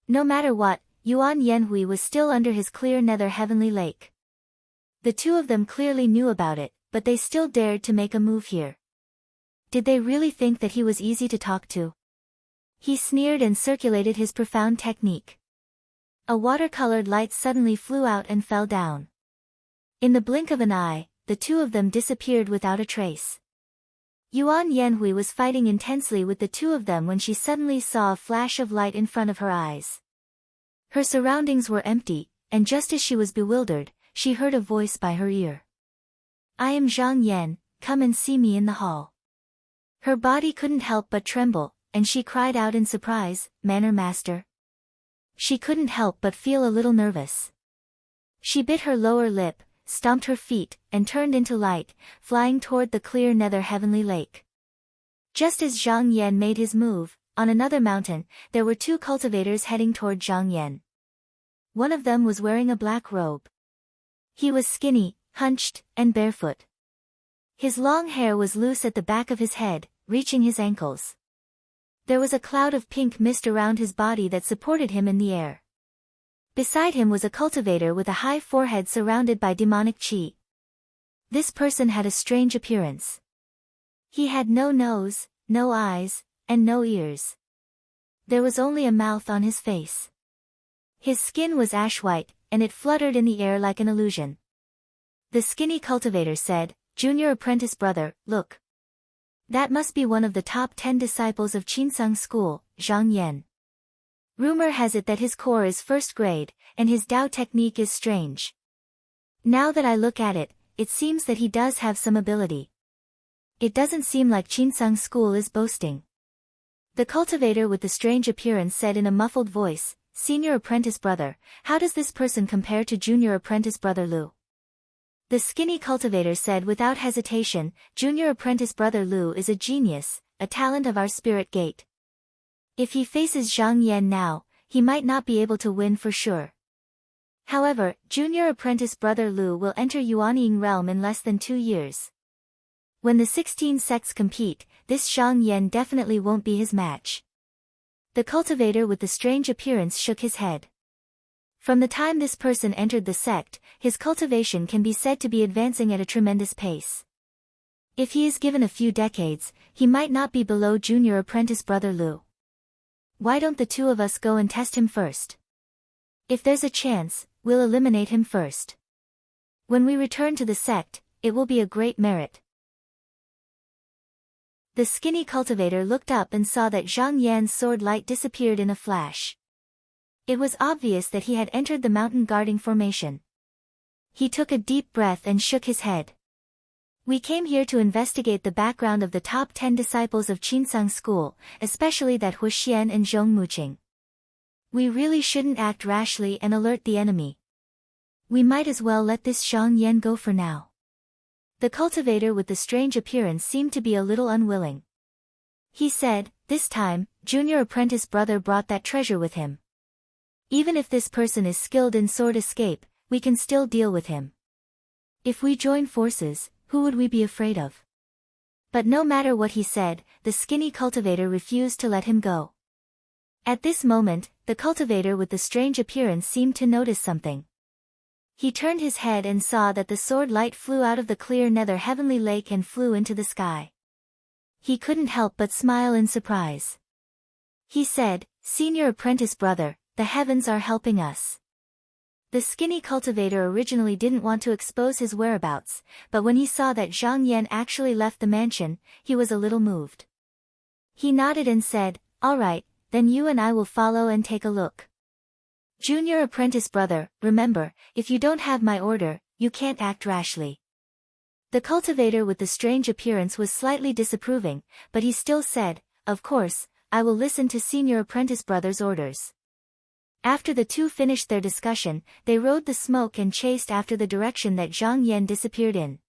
Speaker 1: No matter what, Yuan Yanhui was still under his clear nether heavenly lake. The two of them clearly knew about it, but they still dared to make a move here. Did they really think that he was easy to talk to? He sneered and circulated his profound technique. A watercolored light suddenly flew out and fell down. In the blink of an eye, the two of them disappeared without a trace. Yuan Yanhui was fighting intensely with the two of them when she suddenly saw a flash of light in front of her eyes. Her surroundings were empty, and just as she was bewildered, she heard a voice by her ear. "I am Zhang Yan, come and see me in the hall." Her body couldn't help but tremble, and she cried out in surprise, "Manner Master?" She couldn't help but feel a little nervous. She bit her lower lip, stomped her feet, and turned into light, flying toward the clear nether heavenly lake. Just as Zhang Yan made his move, on another mountain, there were two cultivators heading toward Zhang Yan. One of them was wearing a black robe. He was skinny, hunched, and barefoot. His long hair was loose at the back of his head, reaching his ankles. There was a cloud of pink mist around his body that supported him in the air. Beside him was a cultivator with a high forehead surrounded by demonic qi. This person had a strange appearance. He had no nose, no eyes, and no ears. There was only a mouth on his face. His skin was ash-white, and it fluttered in the air like an illusion. The skinny cultivator said, "Junior apprentice brother, look. That must be one of the top 10 disciples of Qinsang School, Zhang Yan. Rumor has it that his core is first grade, and his Dao technique is strange. Now that I look at it, it seems that he does have some ability. It doesn't seem like Qinsang School is boasting." The cultivator with the strange appearance said in a muffled voice, "Senior apprentice brother, how does this person compare to junior apprentice brother Lu?" The skinny cultivator said without hesitation, "Junior apprentice brother Lu is a genius, a talent of our spirit gate. If he faces Zhang Yan now, he might not be able to win for sure. However, junior apprentice brother Lu will enter Yuanying realm in less than 2 years. When the 16 sects compete, this Zhang Yan definitely won't be his match." The cultivator with the strange appearance shook his head. From the time this person entered the sect, his cultivation can be said to be advancing at a tremendous pace. If he is given a few decades, he might not be below junior apprentice brother Lu. Why don't the two of us go and test him first? If there's a chance, we'll eliminate him first. When we return to the sect, it will be a great merit. The skinny cultivator looked up and saw that Zhang Yan's sword light disappeared in a flash. It was obvious that he had entered the mountain guarding formation. He took a deep breath and shook his head. "We came here to investigate the background of the top 10 disciples of Qinsang School, especially that Hu Xian and Zhong Muqing. We really shouldn't act rashly and alert the enemy. We might as well let this Zhang Yan go for now." The cultivator with the strange appearance seemed to be a little unwilling. He said, "This time, junior apprentice brother brought that treasure with him. Even if this person is skilled in sword escape, we can still deal with him. If we join forces, who would we be afraid of?" But no matter what he said, the skinny cultivator refused to let him go. At this moment, the cultivator with the strange appearance seemed to notice something. He turned his head and saw that the sword light flew out of the clear nether heavenly lake and flew into the sky. He couldn't help but smile in surprise. He said, "Senior apprentice brother, the heavens are helping us." The skinny cultivator originally didn't want to expose his whereabouts, but when he saw that Zhang Yan actually left the mansion, he was a little moved. He nodded and said, "All right, then you and I will follow and take a look. Junior apprentice brother, remember, if you don't have my order, you can't act rashly." The cultivator with the strange appearance was slightly disapproving, but he still said, "Of course, I will listen to senior apprentice brother's orders." After the two finished their discussion, they rode the smoke and chased after the direction that Zhang Yan disappeared in.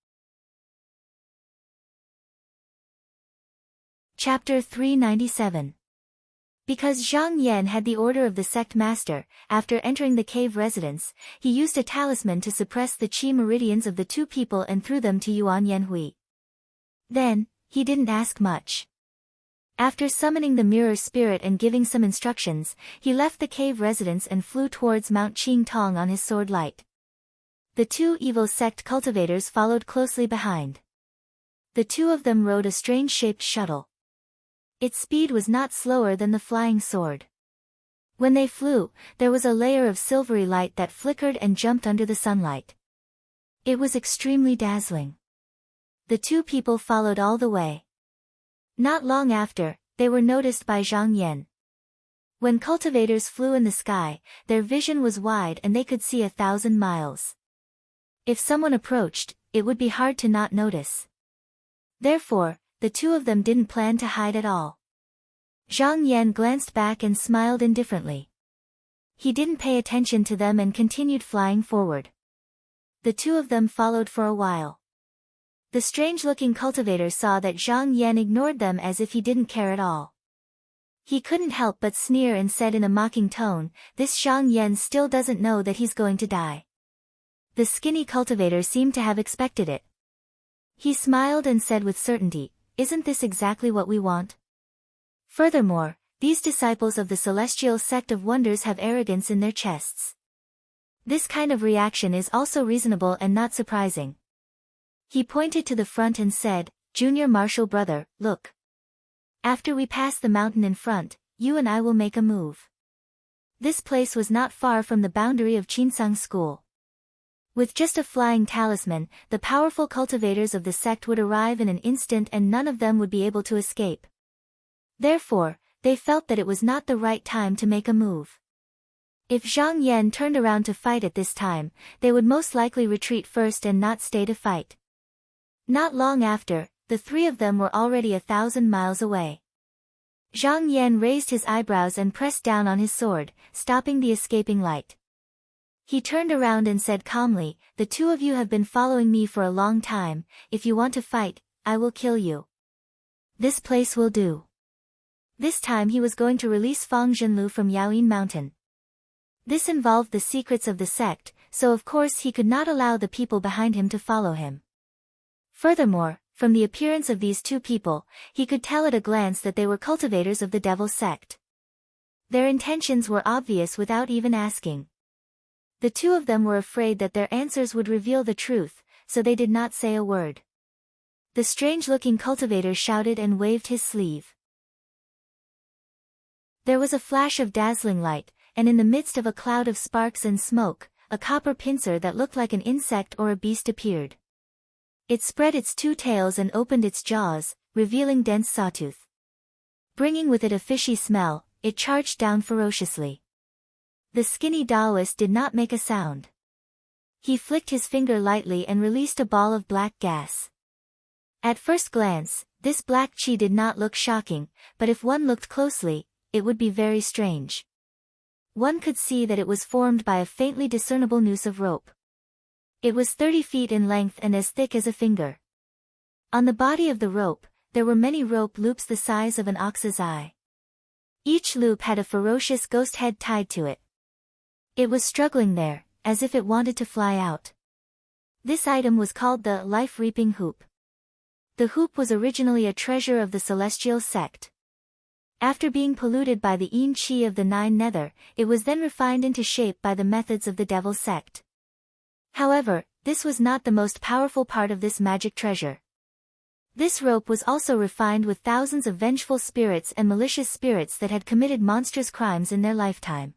Speaker 1: Chapter 397. Because Zhang Yan had the order of the sect master, after entering the cave residence, he used a talisman to suppress the qi meridians of the two people and threw them to Yuan Yanhui. Then, he didn't ask much. After summoning the mirror spirit and giving some instructions, he left the cave residence and flew towards Mount Qingtong on his sword light. The two evil sect cultivators followed closely behind. The two of them rode a strange-shaped shuttle. Its speed was not slower than the flying sword. When they flew, there was a layer of silvery light that flickered and jumped under the sunlight. It was extremely dazzling. The two people followed all the way. Not long after, they were noticed by Zhang Yan. When cultivators flew in the sky, their vision was wide and they could see 1,000 miles. If someone approached, it would be hard to not notice. Therefore, the two of them didn't plan to hide at all. Zhang Yan glanced back and smiled indifferently. He didn't pay attention to them and continued flying forward. The two of them followed for a while. The strange-looking cultivator saw that Zhang Yan ignored them as if he didn't care at all. He couldn't help but sneer and said in a mocking tone, "This Zhang Yan still doesn't know that he's going to die." The skinny cultivator seemed to have expected it. He smiled and said with certainty, "Isn't this exactly what we want?" Furthermore, these disciples of the celestial sect of wonders have arrogance in their chests. This kind of reaction is also reasonable and not surprising. He pointed to the front and said, "Junior Marshal brother, look. After we pass the mountain in front, you and I will make a move." This place was not far from the boundary of Qinsang School. With just a flying talisman, the powerful cultivators of the sect would arrive in an instant and none of them would be able to escape. Therefore, they felt that it was not the right time to make a move. If Zhang Yan turned around to fight at this time, they would most likely retreat first and not stay to fight. Not long after, the three of them were already 1,000 miles away. Zhang Yan raised his eyebrows and pressed down on his sword, stopping the escaping light. He turned around and said calmly, "The two of you have been following me for a long time. If you want to fight, I will kill you. This place will do." This time he was going to release Fang Zhenlu from Yaoyin Mountain. This involved the secrets of the sect, so of course he could not allow the people behind him to follow him. Furthermore, from the appearance of these two people, he could tell at a glance that they were cultivators of the devil sect. Their intentions were obvious without even asking. The two of them were afraid that their answers would reveal the truth, so they did not say a word. The strange-looking cultivator shouted and waved his sleeve. There was a flash of dazzling light, and in the midst of a cloud of sparks and smoke, a copper pincer that looked like an insect or a beast appeared. It spread its two tails and opened its jaws, revealing dense sawtooth. Bringing with it a fishy smell, it charged down ferociously. The skinny Taoist did not make a sound. He flicked his finger lightly and released a ball of black gas. At first glance, this black chi did not look shocking, but if one looked closely, it would be very strange. One could see that it was formed by a faintly discernible noose of rope. It was 30 feet in length and as thick as a finger. On the body of the rope, there were many rope loops the size of an ox's eye. Each loop had a ferocious ghost head tied to it. It was struggling there, as if it wanted to fly out. This item was called the life-reaping hoop. The hoop was originally a treasure of the celestial sect. After being polluted by the yin chi of the nine nether, it was then refined into shape by the methods of the devil sect. However, this was not the most powerful part of this magic treasure. This rope was also refined with thousands of vengeful spirits and malicious spirits that had committed monstrous crimes in their lifetime.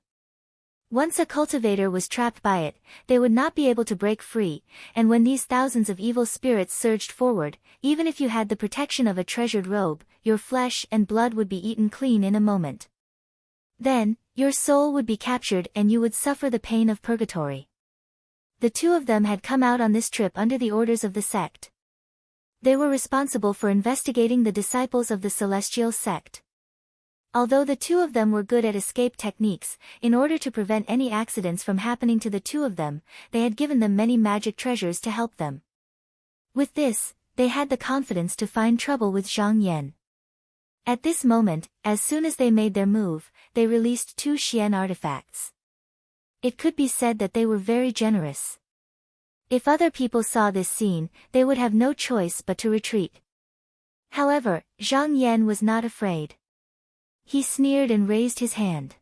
Speaker 1: Once a cultivator was trapped by it, they would not be able to break free, and when these thousands of evil spirits surged forward, even if you had the protection of a treasured robe, your flesh and blood would be eaten clean in a moment. Then, your soul would be captured and you would suffer the pain of purgatory. The two of them had come out on this trip under the orders of the sect. They were responsible for investigating the disciples of the celestial sect. Although the two of them were good at escape techniques, in order to prevent any accidents from happening to the two of them, they had given them many magic treasures to help them. With this, they had the confidence to find trouble with Zhang Yan. At this moment, as soon as they made their move, they released 2 Xian artifacts. It could be said that they were very generous. If other people saw this scene, they would have no choice but to retreat. However, Zhang Yan was not afraid. He sneered and raised his hand.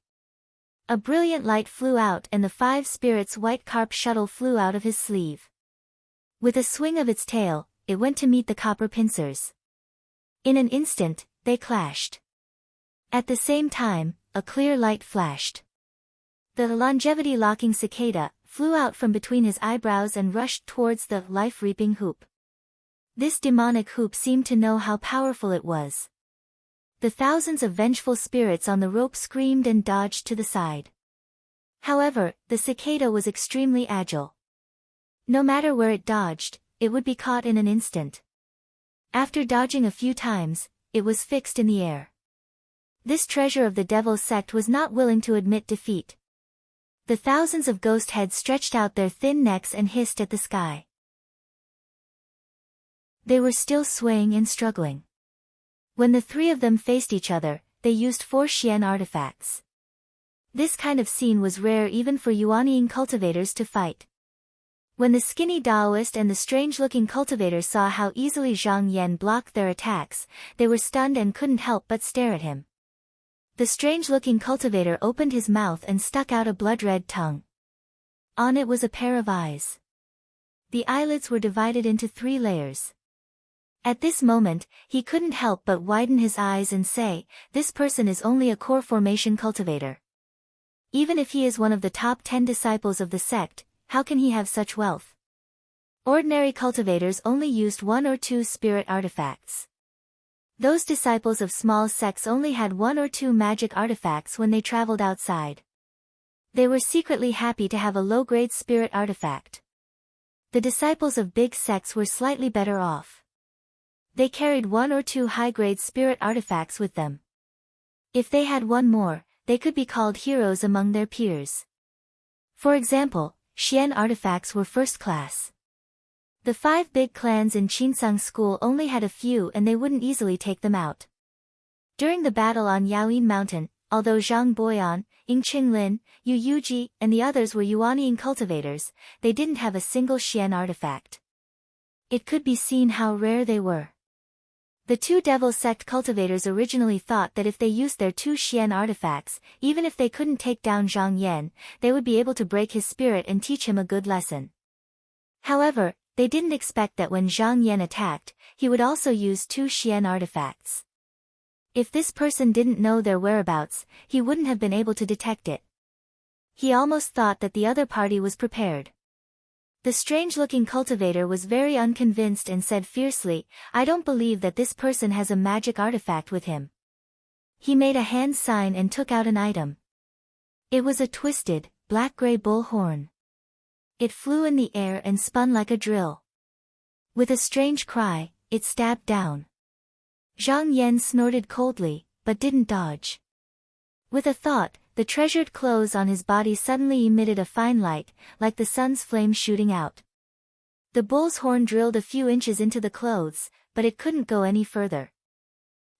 Speaker 1: A brilliant light flew out and the 5 spirits' white carp shuttle flew out of his sleeve. With a swing of its tail, it went to meet the copper pincers. In an instant, they clashed. At the same time, a clear light flashed. The longevity-locking cicada, flew out from between his eyebrows and rushed towards the life-reaping hoop. This demonic hoop seemed to know how powerful it was. The thousands of vengeful spirits on the rope screamed and dodged to the side. However, the cicada was extremely agile. No matter where it dodged, it would be caught in an instant. After dodging a few times, it was fixed in the air. This treasure of the devil's sect was not willing to admit defeat. The thousands of ghost heads stretched out their thin necks and hissed at the sky. They were still swaying and struggling. When the three of them faced each other, they used 4 Xian artifacts. This kind of scene was rare even for Yuanying cultivators to fight. When the skinny Taoist and the strange-looking cultivator saw how easily Zhang Yan blocked their attacks, they were stunned and couldn't help but stare at him. The strange-looking cultivator opened his mouth and stuck out a blood-red tongue. On it was a pair of eyes. The eyelids were divided into 3 layers. At this moment, he couldn't help but widen his eyes and say, "This person is only a core formation cultivator. Even if he is one of the top 10 disciples of the sect, how can he have such wealth?" Ordinary cultivators only used 1 or 2 spirit artifacts. Those disciples of small sects only had 1 or 2 magic artifacts when they traveled outside. They were secretly happy to have a low-grade spirit artifact. The disciples of big sects were slightly better off. They carried 1 or 2 high-grade spirit artifacts with them. If they had 1 more, they could be called heroes among their peers. For example, Xian artifacts were first class. The 5 big clans in Qinsang school only had a few and they wouldn't easily take them out. During the battle on Yaoyin Mountain, although Zhang Boyan, Ying Qinglin, Yu Yuji, and the others were Yuanying cultivators, they didn't have a single Xian artifact. It could be seen how rare they were. The 2 devil sect cultivators originally thought that if they used their 2 Xian artifacts, even if they couldn't take down Zhang Yan, they would be able to break his spirit and teach him a good lesson. However, they didn't expect that when Zhang Yan attacked, he would also use 2 Xian artifacts. If this person didn't know their whereabouts, he wouldn't have been able to detect it. He almost thought that the other party was prepared. The strange-looking cultivator was very unconvinced and said fiercely, "I don't believe that this person has a magic artifact with him." He made a hand sign and took out an item. It was a twisted, black-gray bull horn. It flew in the air and spun like a drill. With a strange cry, it stabbed down. Zhang Yan snorted coldly, but didn't dodge. With a thought, the treasured clothes on his body suddenly emitted a fine light, like the sun's flame shooting out. The bull's horn drilled a few inches into the clothes, but it couldn't go any further.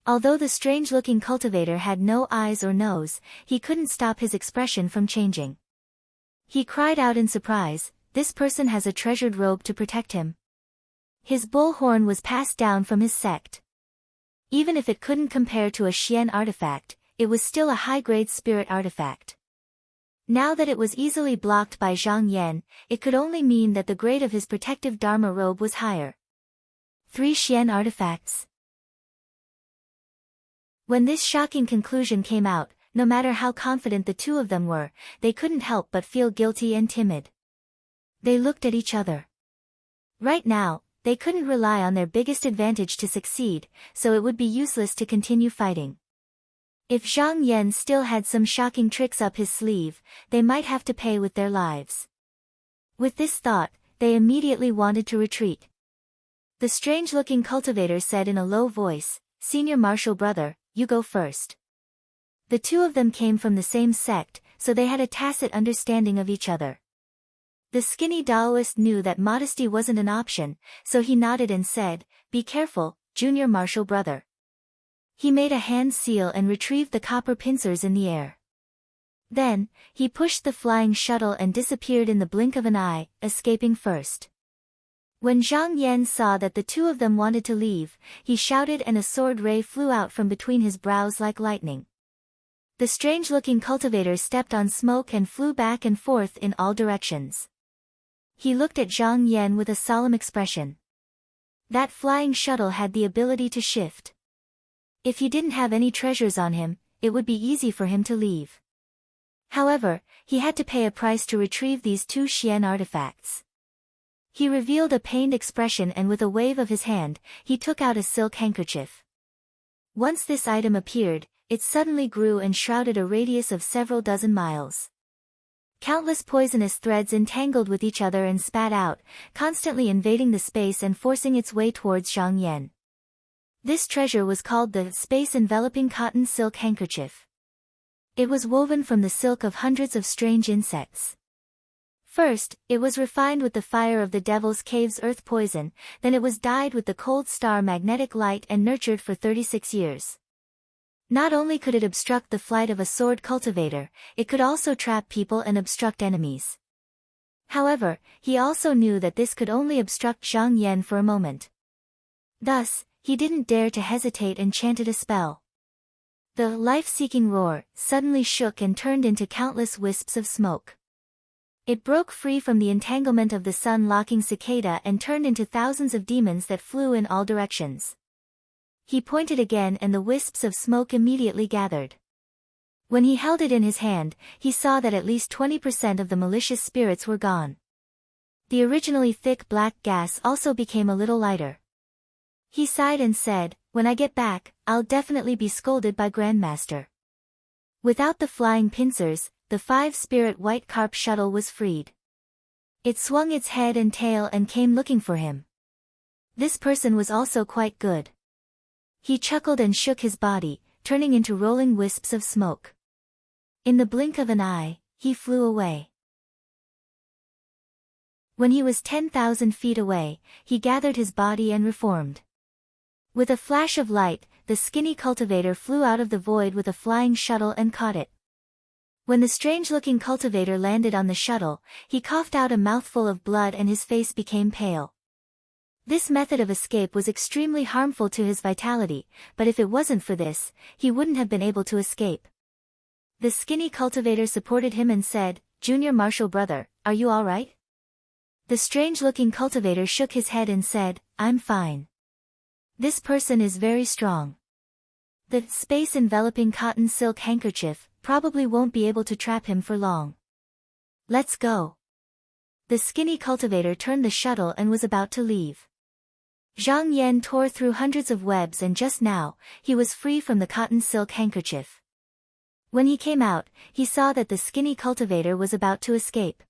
Speaker 1: Although the strange-looking cultivator had no eyes or nose, he couldn't stop his expression from changing. He cried out in surprise, "This person has a treasured robe to protect him." His bull horn was passed down from his sect. Even if it couldn't compare to a Xian artifact, it was still a high-grade spirit artifact. Now that it was easily blocked by Zhang Yan, it could only mean that the grade of his protective Dharma robe was higher. 3 Xian artifacts. When this shocking conclusion came out, no matter how confident the 2 of them were, they couldn't help but feel guilty and timid. They looked at each other. Right now, they couldn't rely on their biggest advantage to succeed, so it would be useless to continue fighting. If Zhang Yan still had some shocking tricks up his sleeve, they might have to pay with their lives. With this thought, they immediately wanted to retreat. The strange-looking cultivator said in a low voice, "Senior martial brother, you go first." The 2 of them came from the same sect, so they had a tacit understanding of each other. The skinny Taoist knew that modesty wasn't an option, so he nodded and said, "Be careful, junior martial brother." He made a hand seal and retrieved the copper pincers in the air. Then, he pushed the flying shuttle and disappeared in the blink of an eye, escaping first. When Zhang Yan saw that the 2 of them wanted to leave, he shouted and a sword ray flew out from between his brows like lightning. The strange-looking cultivator stepped on smoke and flew back and forth in all directions. He looked at Zhang Yan with a solemn expression. That flying shuttle had the ability to shift. If he didn't have any treasures on him, it would be easy for him to leave. However, he had to pay a price to retrieve these two Xian artifacts. He revealed a pained expression and with a wave of his hand, he took out a silk handkerchief. Once this item appeared, it suddenly grew and shrouded a radius of several dozen miles. Countless poisonous threads entangled with each other and spat out, constantly invading the space and forcing its way towards Zhang Yan. This treasure was called the space-enveloping cotton silk handkerchief. It was woven from the silk of hundreds of strange insects. First, it was refined with the fire of the Devil's Cave's earth poison, then it was dyed with the cold star magnetic light and nurtured for 36 years. Not only could it obstruct the flight of a sword cultivator, it could also trap people and obstruct enemies. However, he also knew that this could only obstruct Zhang Yan for a moment. Thus, he didn't dare to hesitate and chanted a spell. The life-seeking roar suddenly shook and turned into countless wisps of smoke. It broke free from the entanglement of the sun-locking cicada and turned into thousands of demons that flew in all directions. He pointed again and the wisps of smoke immediately gathered. When he held it in his hand, he saw that at least 20% of the malicious spirits were gone. The originally thick black gas also became a little lighter. He sighed and said, "When I get back, I'll definitely be scolded by Grandmaster." Without the flying pincers, the 5-spirit white carp shuttle was freed. It swung its head and tail and came looking for him. This person was also quite good. He chuckled and shook his body, turning into rolling wisps of smoke. In the blink of an eye, he flew away. When he was 10,000 feet away, he gathered his body and reformed. With a flash of light, the skinny cultivator flew out of the void with a flying shuttle and caught it. When the strange-looking cultivator landed on the shuttle, he coughed out a mouthful of blood and his face became pale. This method of escape was extremely harmful to his vitality, but if it wasn't for this, he wouldn't have been able to escape. The skinny cultivator supported him and said, "Junior Marshal brother, are you all right?" The strange-looking cultivator shook his head and said, "I'm fine. This person is very strong. The space-enveloping cotton silk handkerchief probably won't be able to trap him for long. Let's go." The skinny cultivator turned the shuttle and was about to leave. Zhang Yan tore through hundreds of webs and just now, he was free from the cotton silk handkerchief. When he came out, he saw that the skinny cultivator was about to escape.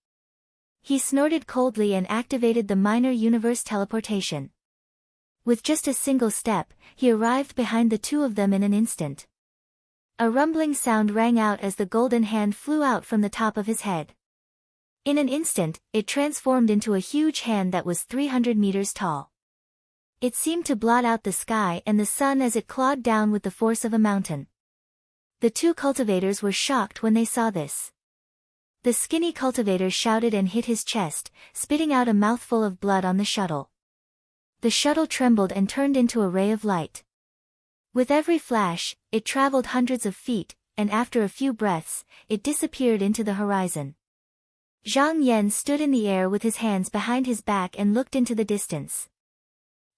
Speaker 1: He snorted coldly and activated the minor universe teleportation. With just a single step, he arrived behind the two of them in an instant. A rumbling sound rang out as the golden hand flew out from the top of his head. In an instant, it transformed into a huge hand that was 300 meters tall. It seemed to blot out the sky and the sun as it clawed down with the force of a mountain. The two cultivators were shocked when they saw this. The skinny cultivator shouted and hit his chest, spitting out a mouthful of blood on the shuttle. The shuttle trembled and turned into a ray of light. With every flash, it traveled hundreds of feet, and after a few breaths, it disappeared into the horizon. Zhang Yan stood in the air with his hands behind his back and looked into the distance.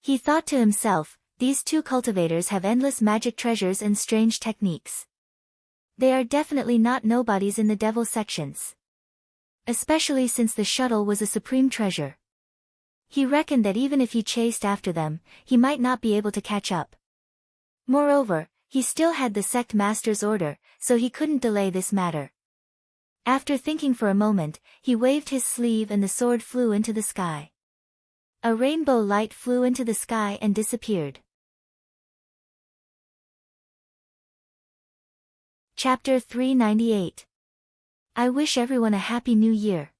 Speaker 1: He thought to himself, these two cultivators have endless magic treasures and strange techniques. They are definitely not nobodies in the devil sections. Especially since the shuttle was a supreme treasure. He reckoned that even if he chased after them, he might not be able to catch up. Moreover, he still had the sect master's order, so he couldn't delay this matter. After thinking for a moment, he waved his sleeve and the sword flew into the sky. A rainbow light flew into the sky and disappeared. Chapter 398. I wish everyone a happy new year.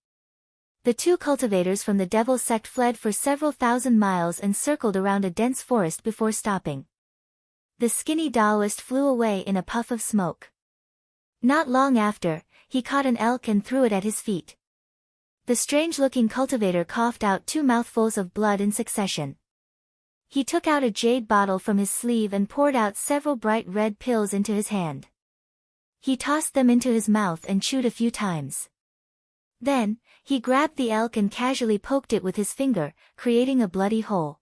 Speaker 1: The two cultivators from the devil sect fled for several thousand miles and circled around a dense forest before stopping. The skinny Taoist flew away in a puff of smoke. Not long after, he caught an elk and threw it at his feet. The strange-looking cultivator coughed out 2 mouthfuls of blood in succession. He took out a jade bottle from his sleeve and poured out several bright red pills into his hand. He tossed them into his mouth and chewed a few times. Then, he grabbed the elk and casually poked it with his finger, creating a bloody hole.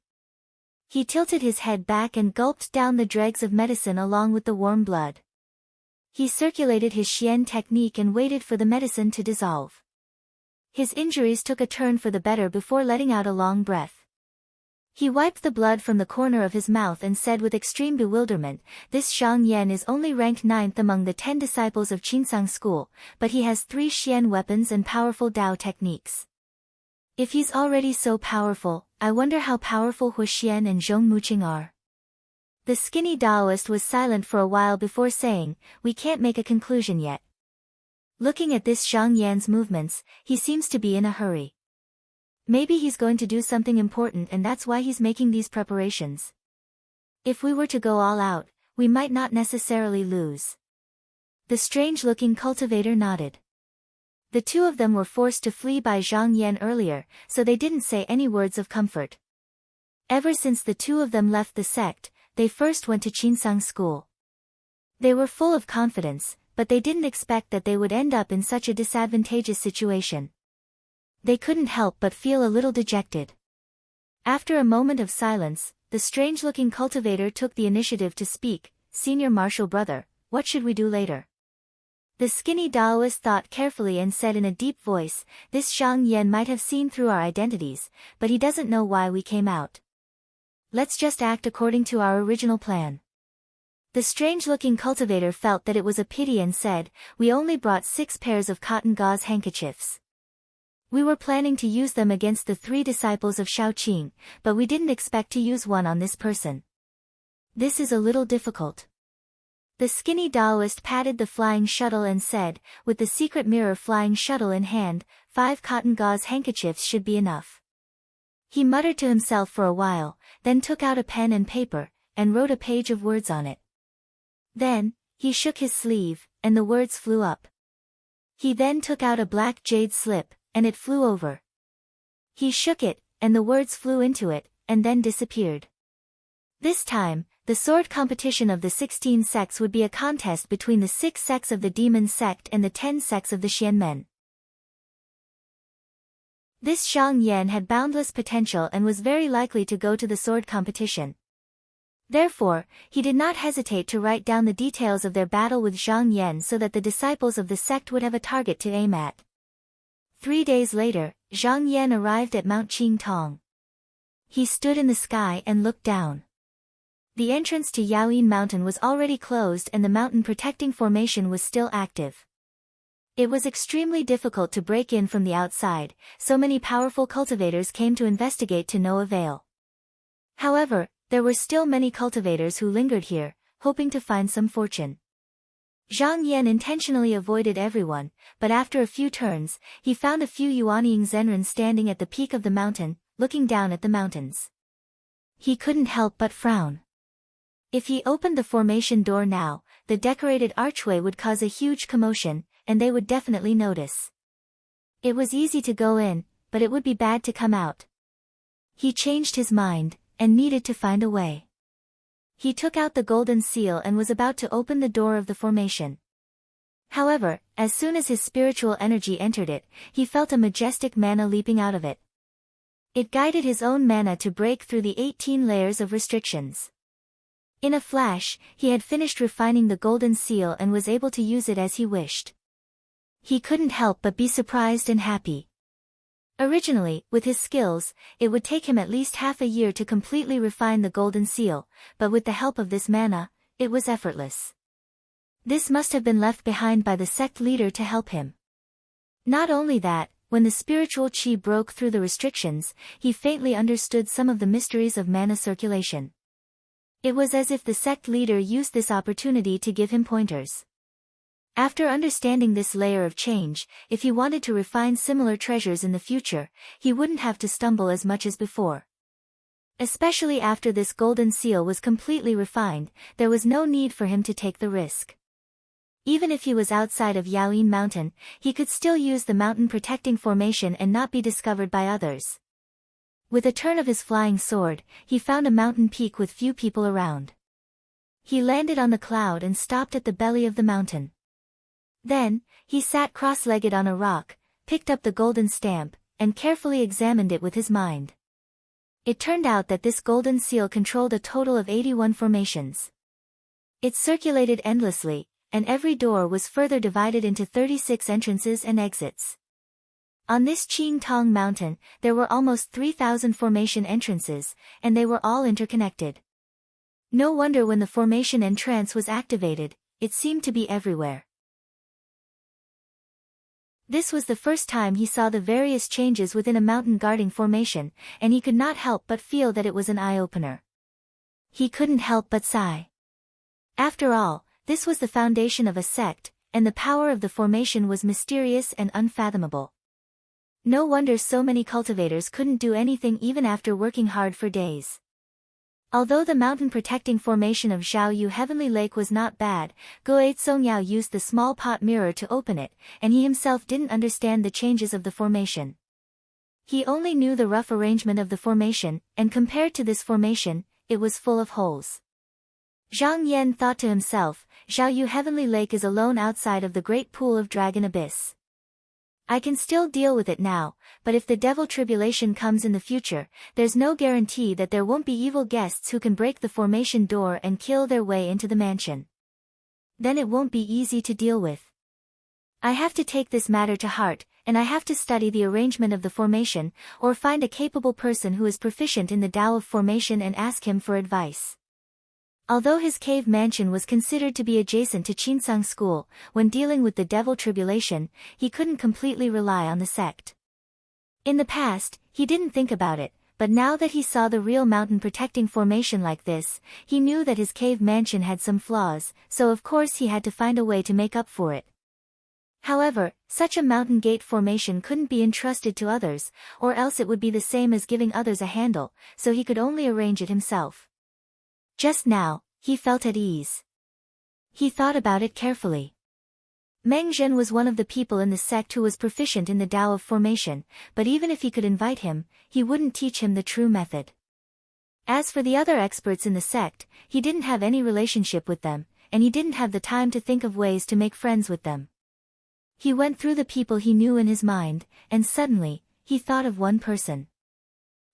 Speaker 1: He tilted his head back and gulped down the dregs of medicine along with the warm blood. He circulated his Xian technique and waited for the medicine to dissolve. His injuries took a turn for the better before letting out a long breath. He wiped the blood from the corner of his mouth and said with extreme bewilderment, "This Zhang Yan is only ranked 9th among the 10 disciples of Qinsang school, but he has 3 Xian weapons and powerful Dao techniques. If he's already so powerful, I wonder how powerful Hu Xian and Zhong Muqing are." The skinny Taoist was silent for a while before saying, "We can't make a conclusion yet. Looking at this Zhang Yan's movements, he seems to be in a hurry. Maybe he's going to do something important and that's why he's making these preparations. If we were to go all out, we might not necessarily lose." The strange-looking cultivator nodded. The two of them were forced to flee by Zhang Yan earlier, so they didn't say any words of comfort. Ever since the two of them left the sect, they first went to Qinsang school. They were full of confidence, but they didn't expect that they would end up in such a disadvantageous situation. They couldn't help but feel a little dejected. After a moment of silence, the strange-looking cultivator took the initiative to speak. "Senior martial brother, what should we do later?" The skinny Taoist thought carefully and said in a deep voice, "This Zhang Yan might have seen through our identities, but he doesn't know why we came out. Let's just act according to our original plan." The strange-looking cultivator felt that it was a pity and said, "We only brought 6 pairs of cotton gauze handkerchiefs. We were planning to use them against the 3 disciples of Shaoqing, but we didn't expect to use one on this person. This is a little difficult." The skinny Taoist patted the flying shuttle and said, "With the secret mirror flying shuttle in hand, 5 cotton gauze handkerchiefs should be enough." He muttered to himself for a while, then took out a pen and paper, and wrote a page of words on it. Then, he shook his sleeve, and the words flew up. He then took out a black jade slip, and it flew over. He shook it, and the words flew into it, and then disappeared. This time, the sword competition of the 16 sects would be a contest between the 6 sects of the demon sect and the 10 sects of the Xianmen. This Zhang Yan had boundless potential and was very likely to go to the sword competition. Therefore, he did not hesitate to write down the details of their battle with Zhang Yan so that the disciples of the sect would have a target to aim at. 3 days later, Zhang Yan arrived at Mount Qingtong. He stood in the sky and looked down. The entrance to Yaoyin Mountain was already closed and the mountain protecting formation was still active. It was extremely difficult to break in from the outside, so many powerful cultivators came to investigate to no avail. However, there were still many cultivators who lingered here, hoping to find some fortune. Zhang Yan intentionally avoided everyone, but after a few turns, he found a few Yuanying Zenren standing at the peak of the mountain, looking down at the mountains. He couldn't help but frown. If he opened the formation door now, the decorated archway would cause a huge commotion, and they would definitely notice. It was easy to go in, but it would be bad to come out. He changed his mind, and needed to find a way. He took out the golden seal and was about to open the door of the formation. However, as soon as his spiritual energy entered it, he felt a majestic mana leaping out of it. It guided his own mana to break through the 18 layers of restrictions. In a flash, he had finished refining the golden seal and was able to use it as he wished. He couldn't help but be surprised and happy. Originally, with his skills, it would take him at least half a year to completely refine the golden seal, but with the help of this mana, it was effortless. This must have been left behind by the sect leader to help him. Not only that, when the spiritual chi broke through the restrictions, he faintly understood some of the mysteries of mana circulation. It was as if the sect leader used this opportunity to give him pointers. After understanding this layer of change, if he wanted to refine similar treasures in the future, he wouldn't have to stumble as much as before. Especially after this golden seal was completely refined, there was no need for him to take the risk. Even if he was outside of Yaoyin Mountain, he could still use the mountain protecting formation and not be discovered by others. With a turn of his flying sword, he found a mountain peak with few people around. He landed on the cloud and stopped at the belly of the mountain. Then, he sat cross-legged on a rock, picked up the golden stamp, and carefully examined it with his mind. It turned out that this golden seal controlled a total of 81 formations. It circulated endlessly, and every door was further divided into 36 entrances and exits. On this Qing Tong mountain, there were almost 3,000 formation entrances, and they were all interconnected. No wonder when the formation entrance was activated, it seemed to be everywhere. This was the first time he saw the various changes within a mountain guarding formation, and he could not help but feel that it was an eye-opener. He couldn't help but sigh. After all, this was the foundation of a sect, and the power of the formation was mysterious and unfathomable. No wonder so many cultivators couldn't do anything even after working hard for days. Although the mountain-protecting formation of Xiaoyu Heavenly Lake was not bad, Goei Songyao used the small pot mirror to open it, and he himself didn't understand the changes of the formation. He only knew the rough arrangement of the formation, and compared to this formation, it was full of holes. Zhang Yan thought to himself, Xiaoyu Heavenly Lake is alone outside of the great pool of Dragon Abyss. I can still deal with it now, but if the devil tribulation comes in the future, there's no guarantee that there won't be evil guests who can break the formation door and kill their way into the mansion. Then it won't be easy to deal with. I have to take this matter to heart, and I have to study the arrangement of the formation, or find a capable person who is proficient in the Tao of formation and ask him for advice. Although his cave mansion was considered to be adjacent to Qinsang School, when dealing with the devil tribulation, he couldn't completely rely on the sect. In the past, he didn't think about it, but now that he saw the real mountain protecting formation like this, he knew that his cave mansion had some flaws, so of course he had to find a way to make up for it. However, such a mountain gate formation couldn't be entrusted to others, or else it would be the same as giving others a handle, so he could only arrange it himself. Just now, he felt at ease. He thought about it carefully. Meng Zhen was one of the people in the sect who was proficient in the Tao of formation, but even if he could invite him, he wouldn't teach him the true method. As for the other experts in the sect, he didn't have any relationship with them, and he didn't have the time to think of ways to make friends with them. He went through the people he knew in his mind, and suddenly, he thought of one person.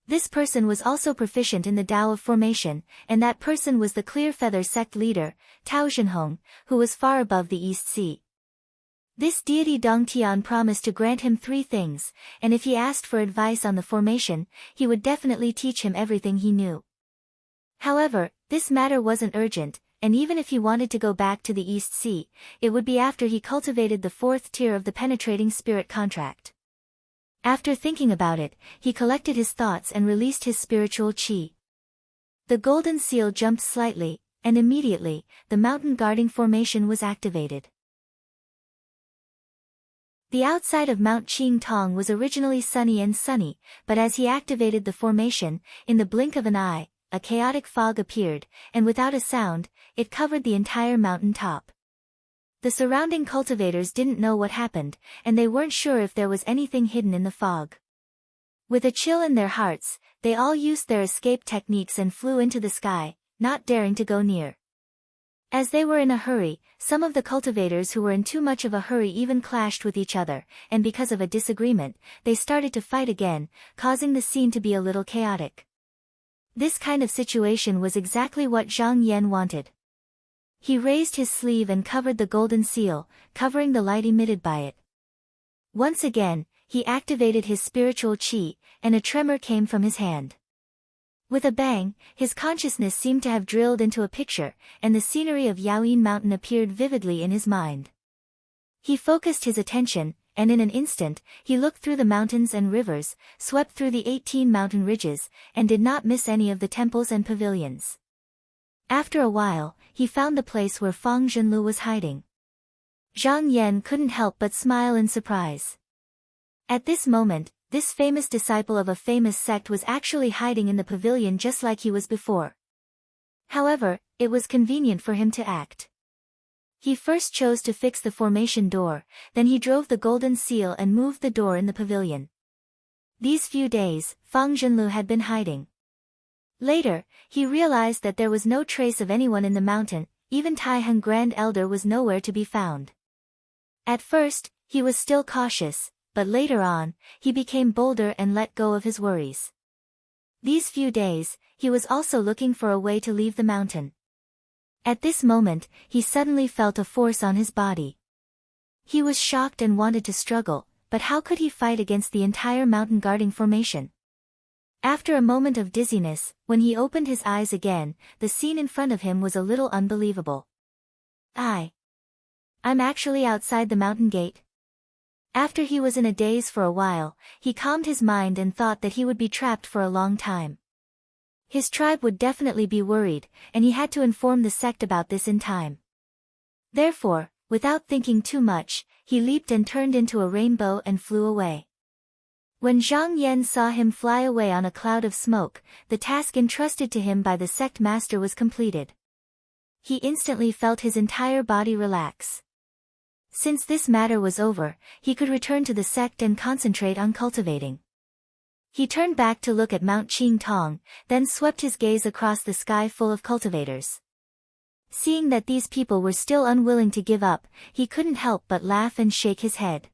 Speaker 1: This person was also proficient in the Tao of formation, and that person was the Clear Feather sect leader, Tao Zhenhong, who was far above the East Sea. This deity Dongtian promised to grant him 3 things, and if he asked for advice on the formation, he would definitely teach him everything he knew. However, this matter wasn't urgent, and even if he wanted to go back to the East Sea, it would be after he cultivated the 4th tier of the penetrating spirit contract. After thinking about it, he collected his thoughts and released his spiritual qi. The golden seal jumped slightly, and immediately, the mountain guarding formation was activated. The outside of Mount Qing Tong was originally sunny, but as he activated the formation, in the blink of an eye, a chaotic fog appeared, and without a sound, it covered the entire mountain top. The surrounding cultivators didn't know what happened, and they weren't sure if there was anything hidden in the fog. With a chill in their hearts, they all used their escape techniques and flew into the sky, not daring to go near. As they were in a hurry, some of the cultivators who were in too much of a hurry even clashed with each other, and because of a disagreement, they started to fight again, causing the scene to be a little chaotic. This kind of situation was exactly what Zhang Yan wanted. He raised his sleeve and covered the golden seal, covering the light emitted by it. Once again, he activated his spiritual qi, and a tremor came from his hand. With a bang, his consciousness seemed to have drilled into a picture, and the scenery of Yaoyin Mountain appeared vividly in his mind. He focused his attention, and in an instant, he looked through the mountains and rivers, swept through the 18 mountain ridges, and did not miss any of the temples and pavilions. After a while, he found the place where Fang Zhenlu was hiding. Zhang Yan couldn't help but smile in surprise. At this moment, this famous disciple of a famous sect was actually hiding in the pavilion just like he was before. However, it was convenient for him to act. He first chose to fix the formation door, then he drove the golden seal and moved the door in the pavilion. These few days, Fang Zhenlu had been hiding. Later, he realized that there was no trace of anyone in the mountain, even Taiheng Grand Elder was nowhere to be found. At first, he was still cautious, but later on, he became bolder and let go of his worries. These few days, he was also looking for a way to leave the mountain. At this moment, he suddenly felt a force on his body. He was shocked and wanted to struggle, but how could he fight against the entire mountain guarding formation? After a moment of dizziness, when he opened his eyes again, the scene in front of him was a little unbelievable. I'm actually outside the mountain gate. After he was in a daze for a while, he calmed his mind and thought that he would be trapped for a long time. His tribe would definitely be worried, and he had to inform the sect about this in time. Therefore, without thinking too much, he leaped and turned into a rainbow and flew away. When Zhang Yan saw him fly away on a cloud of smoke, the task entrusted to him by the sect master was completed. He instantly felt his entire body relax. Since this matter was over, he could return to the sect and concentrate on cultivating. He turned back to look at Mount Qing Tong, then swept his gaze across the sky full of cultivators. Seeing that these people were still unwilling to give up, he couldn't help but laugh and shake his head.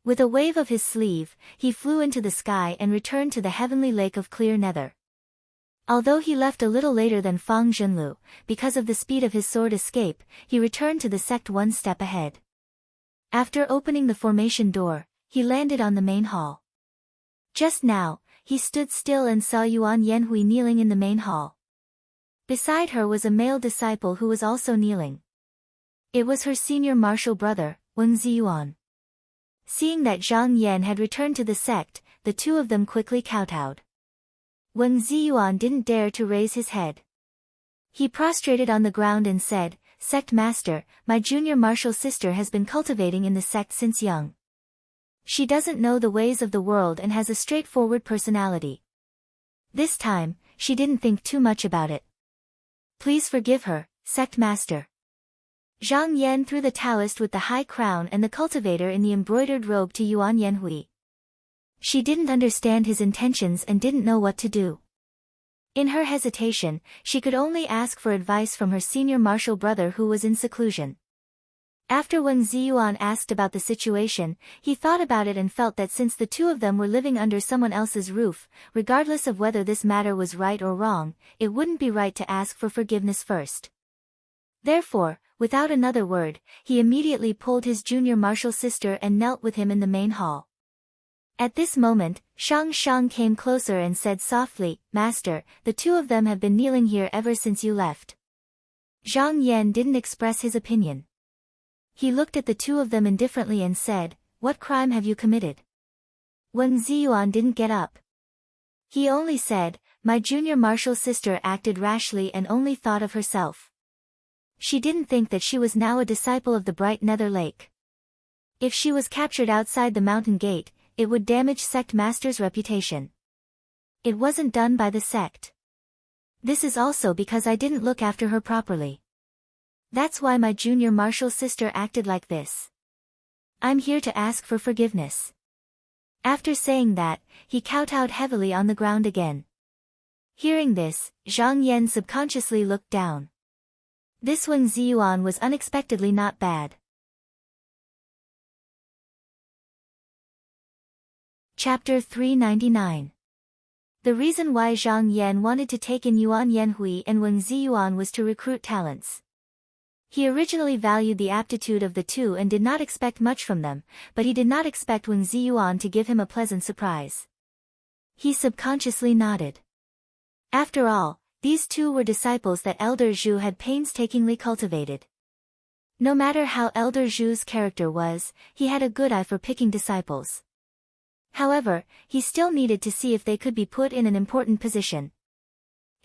Speaker 1: With a wave of his sleeve, he flew into the sky and returned to the heavenly lake of clear nether. Although he left a little later than Fang Zhenlu, because of the speed of his sword escape, he returned to the sect one step ahead. After opening the formation door, he landed on the main hall. Just now, he stood still and saw Yuan Yanhui kneeling in the main hall. Beside her was a male disciple who was also kneeling. It was her senior martial brother, Wang Ziyuan. Seeing that Zhang Yan had returned to the sect, the two of them quickly kowtowed. Wang Ziyuan didn't dare to raise his head. He prostrated on the ground and said, "Sect master, my junior martial sister has been cultivating in the sect since young. She doesn't know the ways of the world and has a straightforward personality. This time, she didn't think too much about it. Please forgive her, sect master." Zhang Yan threw the Taoist with the high crown and the cultivator in the embroidered robe to Yuan Yanhui. She didn't understand his intentions and didn't know what to do. In her hesitation, she could only ask for advice from her senior martial brother who was in seclusion. After Wang Ziyuan asked about the situation, he thought about it and felt that since the two of them were living under someone else's roof, regardless of whether this matter was right or wrong, it wouldn't be right to ask for forgiveness first. Therefore, without another word, he immediately pulled his junior martial sister and knelt with him in the main hall. At this moment, Shang came closer and said softly, "Master, the two of them have been kneeling here ever since you left." Zhang Yan didn't express his opinion. He looked at the two of them indifferently and said, "What crime have you committed?" Wang Ziyuan didn't get up. He only said, "My junior martial sister acted rashly and only thought of herself. She didn't think that she was now a disciple of the bright nether lake. If she was captured outside the mountain gate, it would damage sect master's reputation. It wasn't done by the sect. This is also because I didn't look after her properly. That's why my junior martial sister acted like this. I'm here to ask for forgiveness." After saying that, he kowtowed heavily on the ground again. Hearing this, Zhang Yan subconsciously looked down. This Wang Ziyuan was unexpectedly not bad. Chapter 399. The reason why Zhang Yan wanted to take in Yuan Yanhui and Wang Ziyuan was to recruit talents. He originally valued the aptitude of the two and did not expect much from them, but he did not expect Wang Ziyuan to give him a pleasant surprise. He subconsciously nodded. After all, these two were disciples that Elder Zhu had painstakingly cultivated. No matter how Elder Zhu's character was, he had a good eye for picking disciples. However, he still needed to see if they could be put in an important position.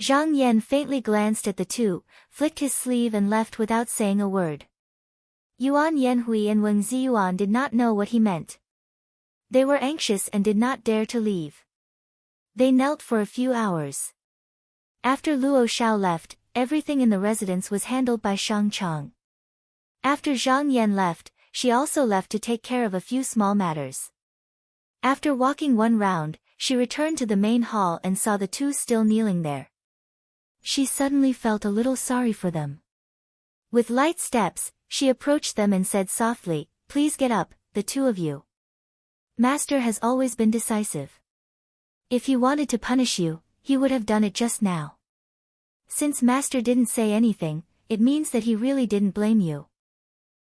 Speaker 1: Zhang Yan faintly glanced at the two, flicked his sleeve and left without saying a word. Yuan Yanhui and Wang Ziyuan did not know what he meant. They were anxious and did not dare to leave. They knelt for a few hours. After Luo Xiao left, everything in the residence was handled by Shang Chang. After Zhang Yan left, she also left to take care of a few small matters. After walking one round, she returned to the main hall and saw the two still kneeling there. She suddenly felt a little sorry for them. With light steps, she approached them and said softly, "Please get up, the two of you. Master has always been decisive. If he wanted to punish you, he would have done it just now." Since Master didn't say anything, it means that he really didn't blame you.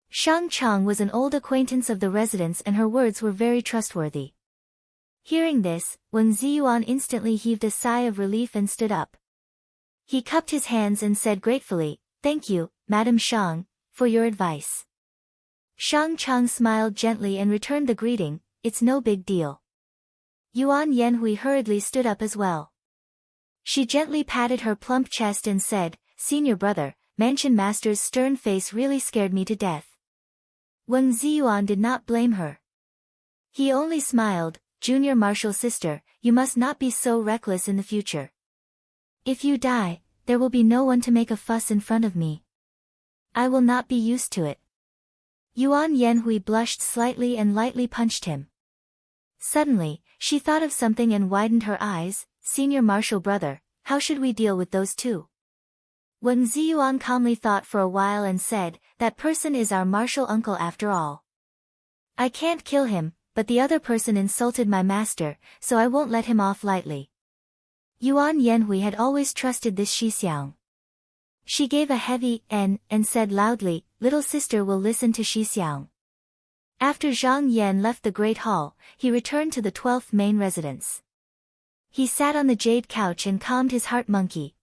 Speaker 1: Shang Chang was an old acquaintance of the residents and her words were very trustworthy. Hearing this, Wang Ziyuan instantly heaved a sigh of relief and stood up. He cupped his hands and said gratefully, "Thank you, Madam Shang, for your advice." Shang Chang smiled gently and returned the greeting, "It's no big deal." Yuan Yanhui hurriedly stood up as well. She gently patted her plump chest and said, "Senior brother, Mansion Master's stern face really scared me to death." Wang Ziyuan did not blame her. He only smiled, "Junior Marshal sister, you must not be so reckless in the future. If you die, there will be no one to make a fuss in front of me. I will not be used to it." Yuan Yanhui blushed slightly and lightly punched him. Suddenly, she thought of something and widened her eyes, "Senior Marshal brother, how should we deal with those two?" Wang Ziyuan calmly thought for a while and said, "That person is our martial uncle after all. I can't kill him, but the other person insulted my master, so I won't let him off lightly." Yuan Yanhui had always trusted this Shixiang. She gave a heavy "n" and said loudly, "Little sister will listen to Shixiang." After Zhang Yan left the Great Hall, he returned to the 12th main residence. He sat on the jade couch and calmed his heart monkey.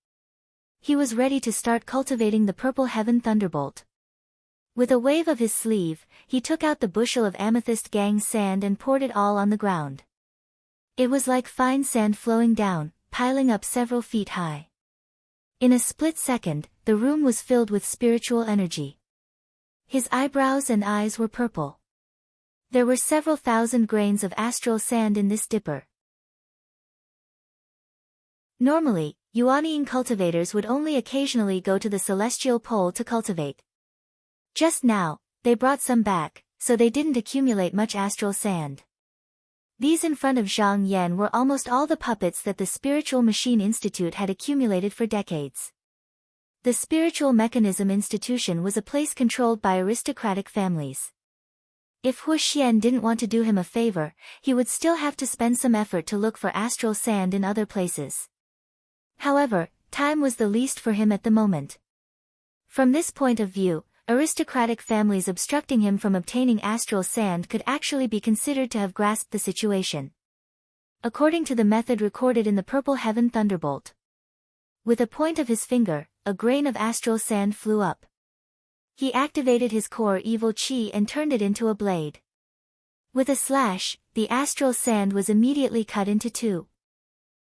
Speaker 1: He was ready to start cultivating the Purple Heaven Thunderbolt. With a wave of his sleeve, he took out the bushel of amethyst gang sand and poured it all on the ground. It was like fine sand flowing down, piling up several feet high. In a split second, the room was filled with spiritual energy. His eyebrows and eyes were purple. There were several thousand grains of astral sand in this dipper. Normally, Yuanian cultivators would only occasionally go to the celestial pole to cultivate. Just now, they brought some back, so they didn't accumulate much astral sand. These in front of Zhang Yan were almost all the puppets that the Spiritual Machine Institute had accumulated for decades. The Spiritual Mechanism Institution was a place controlled by aristocratic families. If Hu Xian didn't want to do him a favor, he would still have to spend some effort to look for astral sand in other places. However, time was the least for him at the moment. From this point of view, aristocratic families obstructing him from obtaining astral sand could actually be considered to have grasped the situation. According to the method recorded in the Purple Heaven Thunderbolt. With a point of his finger, a grain of astral sand flew up. He activated his core evil chi and turned it into a blade. With a slash, the astral sand was immediately cut into two.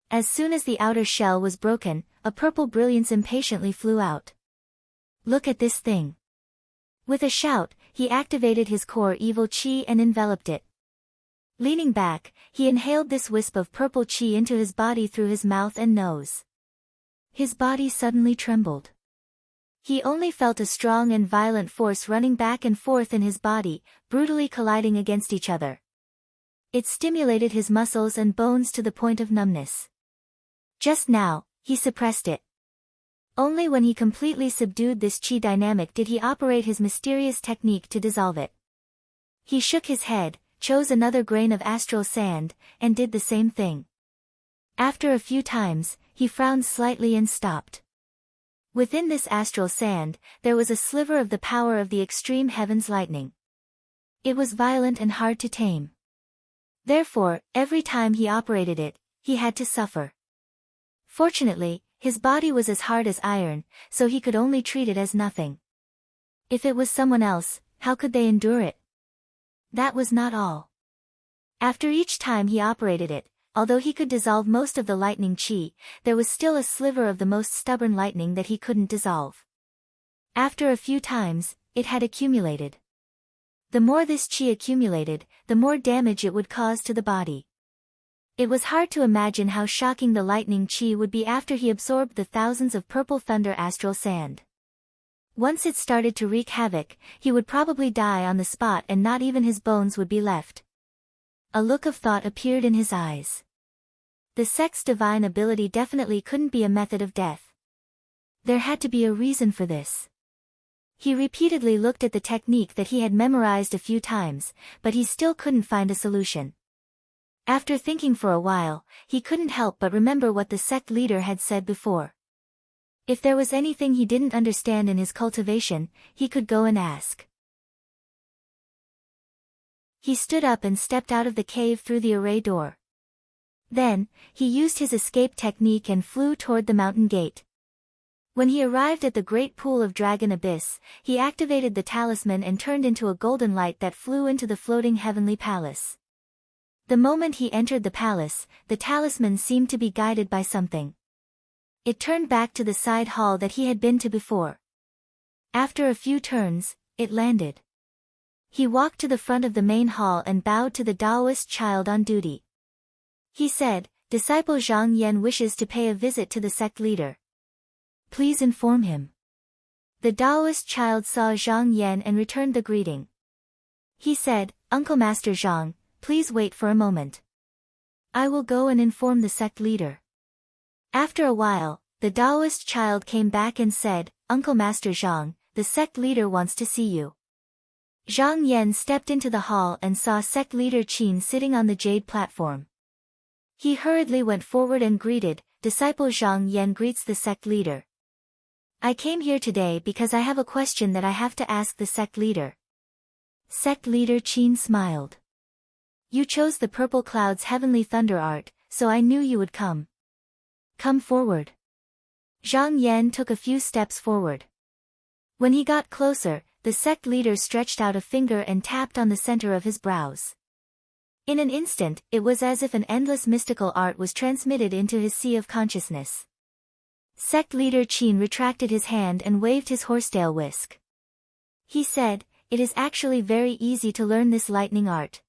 Speaker 1: As soon as the outer shell was broken, a purple brilliance impatiently flew out. "Look at this thing." With a shout, he activated his core evil chi and enveloped it. Leaning back, he inhaled this wisp of purple chi into his body through his mouth and nose. His body suddenly trembled. He only felt a strong and violent force running back and forth in his body, brutally colliding against each other. It stimulated his muscles and bones to the point of numbness. Just now, he suppressed it. Only when he completely subdued this chi dynamic did he operate his mysterious technique to dissolve it. He shook his head, chose another grain of astral sand, and did the same thing. After a few times, he frowned slightly and stopped. Within this astral sand, there was a sliver of the power of the extreme heaven's lightning. It was violent and hard to tame. Therefore, every time he operated it, he had to suffer. Fortunately, his body was as hard as iron, so he could only treat it as nothing. If it was someone else, how could they endure it? That was not all. After each time he operated it, although he could dissolve most of the lightning chi, there was still a sliver of the most stubborn lightning that he couldn't dissolve. After a few times, it had accumulated. The more this chi accumulated, the more damage it would cause to the body. It was hard to imagine how shocking the lightning chi would be after he absorbed the thousands of purple thunder astral sand. Once it started to wreak havoc, he would probably die on the spot and not even his bones would be left. A look of thought appeared in his eyes. The sect's divine ability definitely couldn't be a method of death. There had to be a reason for this. He repeatedly looked at the technique that he had memorized a few times, but he still couldn't find a solution. After thinking for a while, he couldn't help but remember what the sect leader had said before. If there was anything he didn't understand in his cultivation, he could go and ask. He stood up and stepped out of the cave through the array door. Then, he used his escape technique and flew toward the mountain gate. When he arrived at the great pool of Dragon Abyss, he activated the talisman and turned into a golden light that flew into the floating heavenly palace. The moment he entered the palace, the talisman seemed to be guided by something. It turned back to the side hall that he had been to before. After a few turns, it landed. He walked to the front of the main hall and bowed to the Taoist child on duty. He said, "Disciple Zhang Yan wishes to pay a visit to the sect leader. Please inform him." The Taoist child saw Zhang Yan and returned the greeting. He said, "Uncle Master Zhang, please wait for a moment. I will go and inform the sect leader." After a while, the Taoist child came back and said, "Uncle Master Zhang, the sect leader wants to see you." Zhang Yan stepped into the hall and saw sect leader Qin sitting on the jade platform. He hurriedly went forward and greeted, "Disciple Zhang Yan greets the sect leader. I came here today because I have a question that I have to ask the sect leader." Sect leader Qin smiled. "You chose the purple cloud's heavenly thunder art, so I knew you would come. Come forward." Zhang Yan took a few steps forward. When he got closer, the sect leader stretched out a finger and tapped on the center of his brows. In an instant, it was as if an endless mystical art was transmitted into his sea of consciousness. Sect leader Qin retracted his hand and waved his horsetail whisk. He said, "It is actually very easy to learn this lightning art.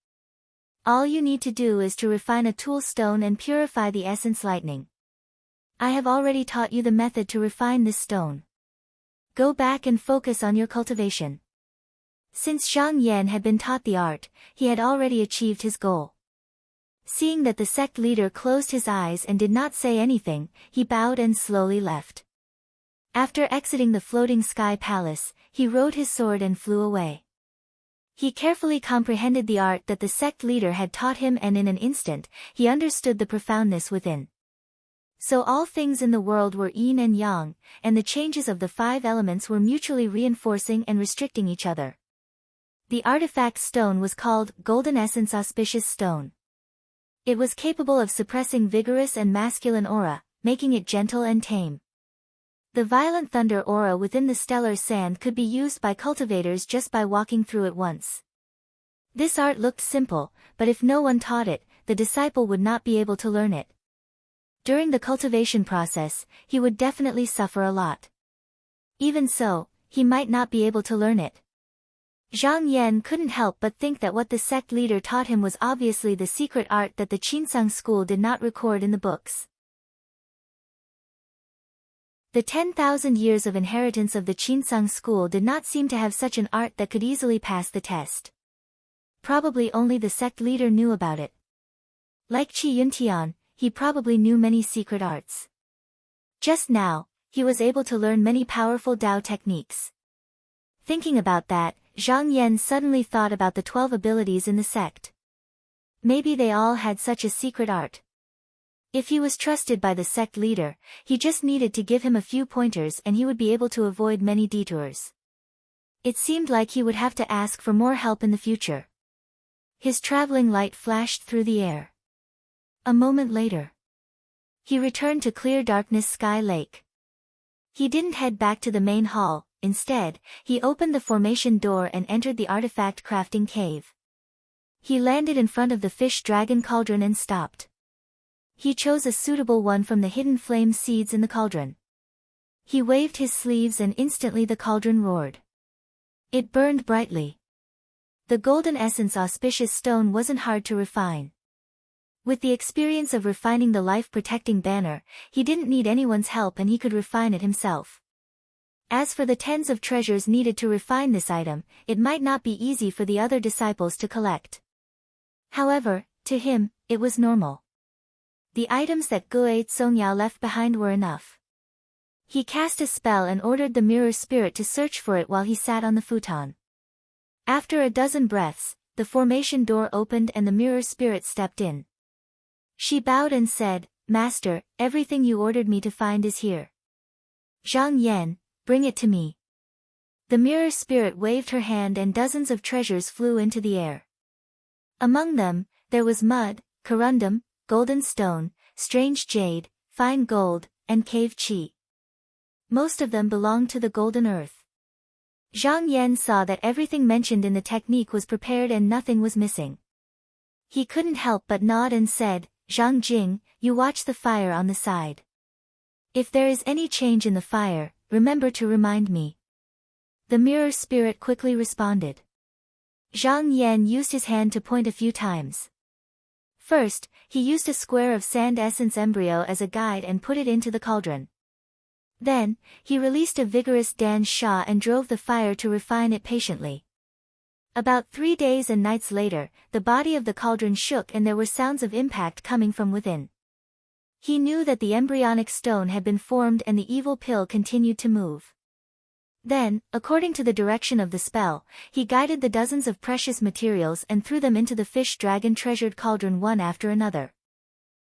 Speaker 1: All you need to do is to refine a tool stone and purify the essence lightning. I have already taught you the method to refine this stone. Go back and focus on your cultivation." Since Zhang Yan had been taught the art, he had already achieved his goal. Seeing that the sect leader closed his eyes and did not say anything, he bowed and slowly left. After exiting the floating sky palace, he rode his sword and flew away. He carefully comprehended the art that the sect leader had taught him, and in an instant, he understood the profoundness within. So all things in the world were yin and yang, and the changes of the five elements were mutually reinforcing and restricting each other. The artifact stone was called Golden Essence Auspicious Stone. It was capable of suppressing vigorous and masculine aura, making it gentle and tame. The violent thunder aura within the stellar sand could be used by cultivators just by walking through it once. This art looked simple, but if no one taught it, the disciple would not be able to learn it. During the cultivation process, he would definitely suffer a lot. Even so, he might not be able to learn it. Zhang Yan couldn't help but think that what the sect leader taught him was obviously the secret art that the Qinsang school did not record in the books. The 10,000 years of inheritance of the Qinsang school did not seem to have such an art that could easily pass the test. Probably only the sect leader knew about it. Like Qi Yuntian, he probably knew many secret arts. Just now, he was able to learn many powerful Dao techniques. Thinking about that, Zhang Yan suddenly thought about the 12 abilities in the sect. Maybe they all had such a secret art. If he was trusted by the sect leader, he just needed to give him a few pointers and he would be able to avoid many detours. It seemed like he would have to ask for more help in the future. His traveling light flashed through the air. A moment later, he returned to clear darkness Sky Lake. He didn't head back to the main hall. Instead, he opened the formation door and entered the artifact crafting cave. He landed in front of the fish dragon cauldron and stopped. He chose a suitable one from the hidden flame seeds in the cauldron. He waved his sleeves and instantly the cauldron roared. It burned brightly. The golden essence auspicious stone wasn't hard to refine. With the experience of refining the life-protecting banner, he didn't need anyone's help and he could refine it himself. As for the tens of treasures needed to refine this item, it might not be easy for the other disciples to collect. However, to him, it was normal. The items that Gue Tsongyao left behind were enough. He cast a spell and ordered the mirror spirit to search for it while he sat on the futon. After a dozen breaths, the formation door opened and the mirror spirit stepped in. She bowed and said, "Master, everything you ordered me to find is here." Zhang Yan, bring it to me. The mirror spirit waved her hand and dozens of treasures flew into the air. Among them, there was mud, corundum, golden stone, strange jade, fine gold, and cave chi. Most of them belonged to the golden earth. Zhang Yan saw that everything mentioned in the technique was prepared and nothing was missing. He couldn't help but nod and said, Zhang Jing, you watch the fire on the side. If there is any change in the fire, remember to remind me. The mirror spirit quickly responded. Zhang Yan used his hand to point a few times. First, he used a square of sand essence embryo as a guide and put it into the cauldron. Then, he released a vigorous Dan Sha and drove the fire to refine it patiently. About 3 days and nights later, the body of the cauldron shook and there were sounds of impact coming from within. He knew that the embryonic stone had been formed and the evil pill continued to move. Then, according to the direction of the spell, he guided the dozens of precious materials and threw them into the fish-dragon treasured cauldron one after another.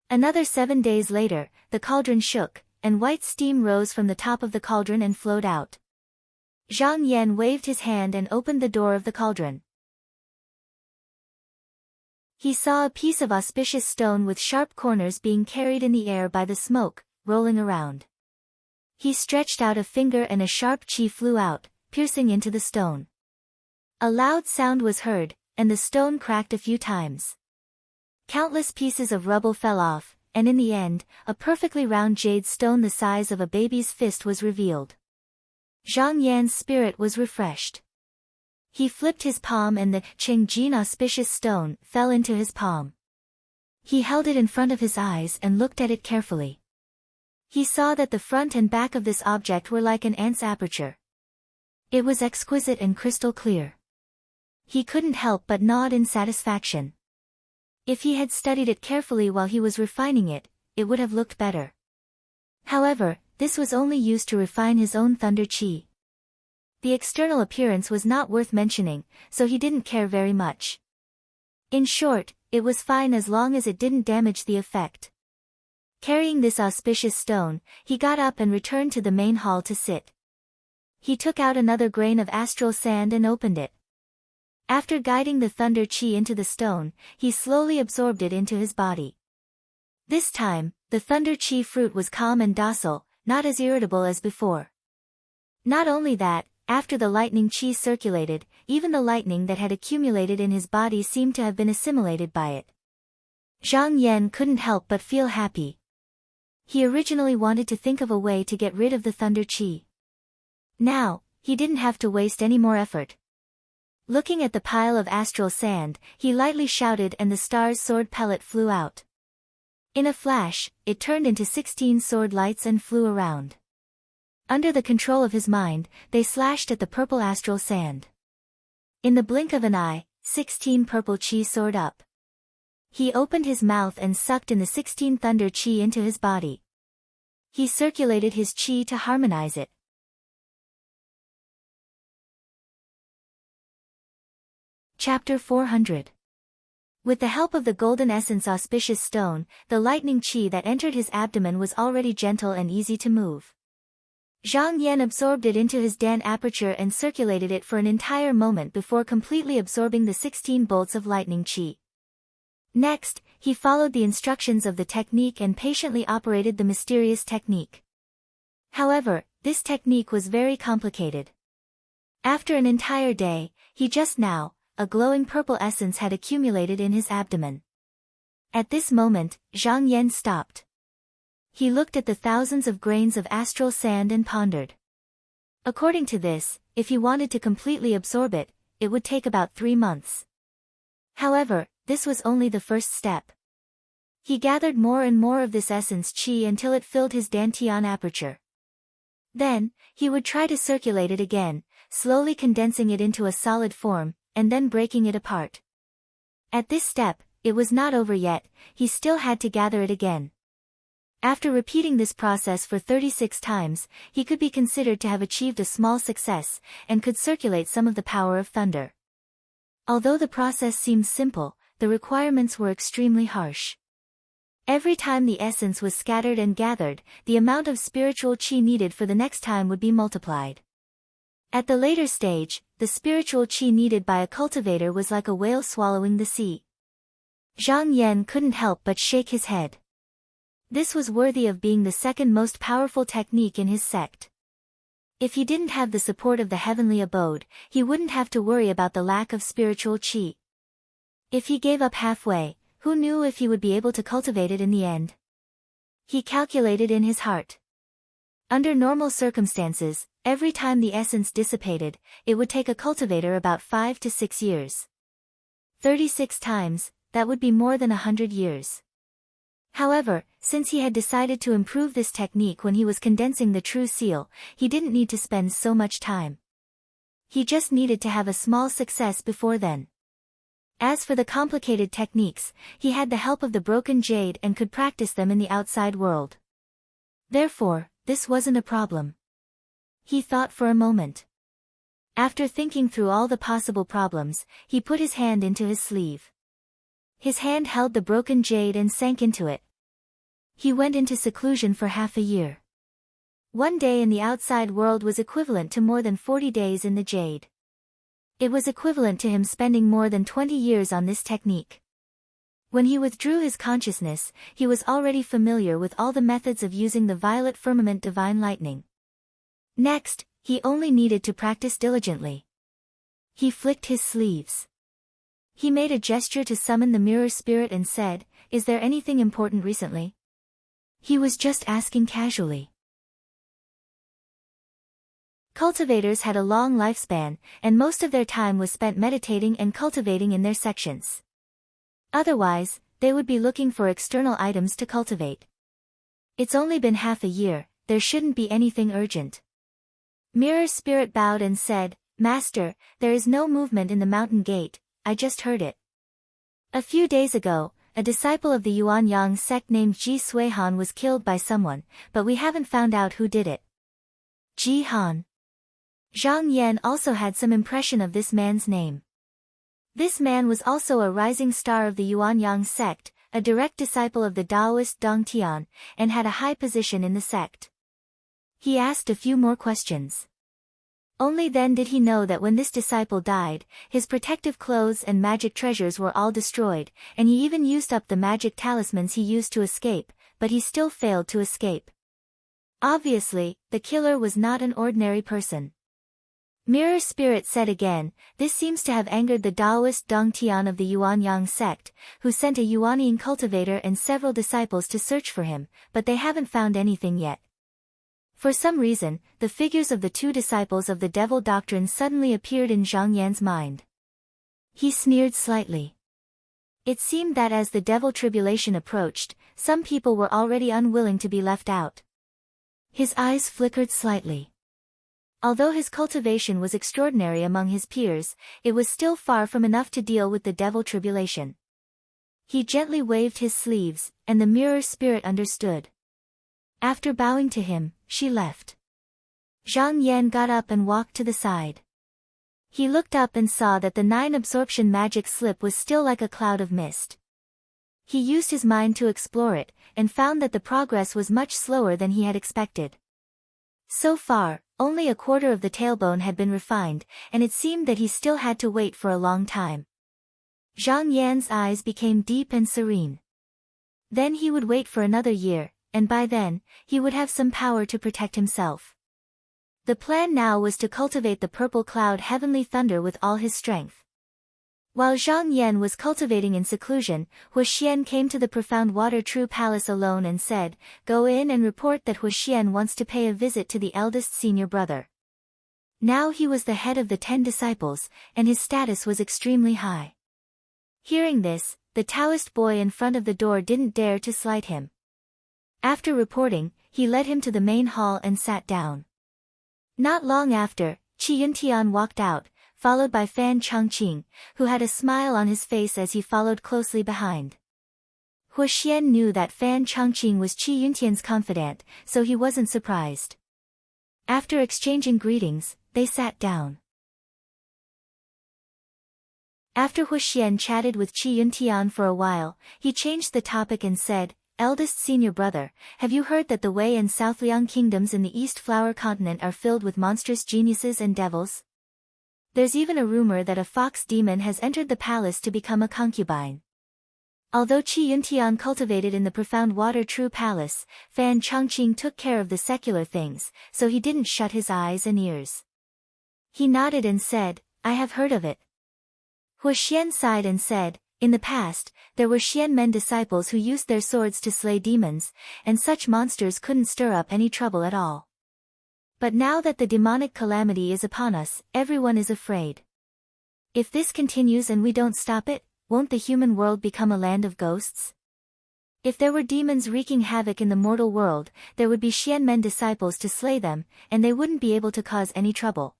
Speaker 1: Another 7 days later, the cauldron shook, and white steam rose from the top of the cauldron and flowed out. Zhang Yan waved his hand and opened the door of the cauldron. He saw a piece of auspicious stone with sharp corners being carried in the air by the smoke, rolling around. He stretched out a finger and a sharp chi flew out, piercing into the stone. A loud sound was heard, and the stone cracked a few times. Countless pieces of rubble fell off, and in the end, a perfectly round jade stone the size of a baby's fist was revealed. Zhang Yan's spirit was refreshed. He flipped his palm and the Chengjin auspicious stone fell into his palm. He held it in front of his eyes and looked at it carefully. He saw that the front and back of this object were like an ant's aperture. It was exquisite and crystal clear. He couldn't help but nod in satisfaction. If he had studied it carefully while he was refining it, it would have looked better. However, this was only used to refine his own thunder chi. The external appearance was not worth mentioning, so he didn't care very much. In short, it was fine as long as it didn't damage the effect. Carrying this auspicious stone, he got up and returned to the main hall to sit. He took out another grain of astral sand and opened it. After guiding the thunder chi into the stone, he slowly absorbed it into his body. This time, the thunder chi fruit was calm and docile, not as irritable as before. Not only that, after the lightning chi circulated, even the lightning that had accumulated in his body seemed to have been assimilated by it. Zhang Yan couldn't help but feel happy. He originally wanted to think of a way to get rid of the thunder chi. Now, he didn't have to waste any more effort. Looking at the pile of astral sand, he lightly shouted and the star's sword pellet flew out. In a flash, it turned into 16 sword lights and flew around. Under the control of his mind, they slashed at the purple astral sand. In the blink of an eye, 16 purple chi soared up. He opened his mouth and sucked in the 16 thunder chi into his body. He circulated his chi to harmonize it. Chapter 400. With the help of the golden essence auspicious stone, the lightning chi that entered his abdomen was already gentle and easy to move. Zhang Yan absorbed it into his Dan aperture and circulated it for an entire moment before completely absorbing the 16 bolts of lightning chi. Next, he followed the instructions of the technique and patiently operated the mysterious technique. However, this technique was very complicated. After an entire day, a glowing purple essence had accumulated in his abdomen. At this moment, Zhang Yan stopped. He looked at the thousands of grains of astral sand and pondered. According to this, if he wanted to completely absorb it, it would take about 3 months. However, this was only the first step. He gathered more and more of this essence chi until it filled his dantian aperture. Then, he would try to circulate it again, slowly condensing it into a solid form, and then breaking it apart. At this step, it was not over yet, he still had to gather it again. After repeating this process for 36 times, he could be considered to have achieved a small success, and could circulate some of the power of thunder. Although the process seemed simple, the requirements were extremely harsh. Every time the essence was scattered and gathered, the amount of spiritual qi needed for the next time would be multiplied. At the later stage, the spiritual qi needed by a cultivator was like a whale swallowing the sea. Zhang Yan couldn't help but shake his head. This was worthy of being the second most powerful technique in his sect. If he didn't have the support of the heavenly abode, he wouldn't have to worry about the lack of spiritual qi. If he gave up halfway, who knew if he would be able to cultivate it in the end? He calculated in his heart. Under normal circumstances, every time the essence dissipated, it would take a cultivator about 5 to 6 years. 36 times, that would be more than 100 years. However, since he had decided to improve this technique when he was condensing the true seal, he didn't need to spend so much time. He just needed to have a small success before then. As for the complicated techniques, he had the help of the broken jade and could practice them in the outside world. Therefore, this wasn't a problem. He thought for a moment. After thinking through all the possible problems, he put his hand into his sleeve. His hand held the broken jade and sank into it. He went into seclusion for half a year. One day in the outside world was equivalent to more than 40 days in the jade. It was equivalent to him spending more than 20 years on this technique. When he withdrew his consciousness, he was already familiar with all the methods of using the violet firmament divine lightning. Next, he only needed to practice diligently. He flicked his sleeves. He made a gesture to summon the mirror spirit and said, "Is there anything important recently?" He was just asking casually. Cultivators had a long lifespan, and most of their time was spent meditating and cultivating in their sections. Otherwise, they would be looking for external items to cultivate. It's only been half a year, there shouldn't be anything urgent. Mirror Spirit bowed and said, "Master, there is no movement in the mountain gate, I just heard it. A few days ago, a disciple of the Yuanyang sect named Ji Suihan was killed by someone, but we haven't found out who did it." Ji Han. Zhang Yan also had some impression of this man's name. This man was also a rising star of the Yuanyang sect, a direct disciple of the Taoist Dong Tian, and had a high position in the sect. He asked a few more questions. Only then did he know that when this disciple died, his protective clothes and magic treasures were all destroyed, and he even used up the magic talismans he used to escape, but he still failed to escape. Obviously, the killer was not an ordinary person. Mirror Spirit said again, "This seems to have angered the Taoist Dong Tian of the Yuanyang sect, who sent a Yuanying cultivator and several disciples to search for him, but they haven't found anything yet." For some reason, the figures of the two disciples of the devil doctrine suddenly appeared in Zhang Yan's mind. He sneered slightly. It seemed that as the devil tribulation approached, some people were already unwilling to be left out. His eyes flickered slightly. Although his cultivation was extraordinary among his peers, it was still far from enough to deal with the devil tribulation. He gently waved his sleeves, and the mirror spirit understood. After bowing to him, she left. Zhang Yan got up and walked to the side. He looked up and saw that the 9 absorption magic slip was still like a cloud of mist. He used his mind to explore it, and found that the progress was much slower than he had expected. So far, only a quarter of the tailbone had been refined, and it seemed that he still had to wait for a long time. Zhang Yan's eyes became deep and serene. Then he would wait for another year, and by then, he would have some power to protect himself. The plan now was to cultivate the purple cloud heavenly thunder with all his strength. While Zhang Yan was cultivating in seclusion, Huxian came to the profound water true palace alone and said, "Go in and report that Huxian wants to pay a visit to the eldest senior brother." Now he was the head of the 10 disciples, and his status was extremely high. Hearing this, the Taoist boy in front of the door didn't dare to slight him. After reporting, he led him to the main hall and sat down. Not long after, Qi Yuntian walked out, followed by Fan Chongqing, who had a smile on his face as he followed closely behind. Huxian knew that Fan Chongqing was Qi Yuntian's confidant, so he wasn't surprised. After exchanging greetings, they sat down. After Huxian chatted with Qi Yuntian for a while, he changed the topic and said, eldest senior brother, have you heard that the Wei and Southliang kingdoms in the East Flower continent are filled with monstrous geniuses and devils? There's even a rumor that a fox demon has entered the palace to become a concubine. Although Qi Yuntian cultivated in the profound water true palace, Fan Chongqing took care of the secular things, so he didn't shut his eyes and ears. He nodded and said, I have heard of it. Hua Xian sighed and said, in the past, there were Xian men disciples who used their swords to slay demons, and such monsters couldn't stir up any trouble at all. But now that the demonic calamity is upon us, everyone is afraid. If this continues and we don't stop it, won't the human world become a land of ghosts? If there were demons wreaking havoc in the mortal world, there would be Xian men disciples to slay them, and they wouldn't be able to cause any trouble.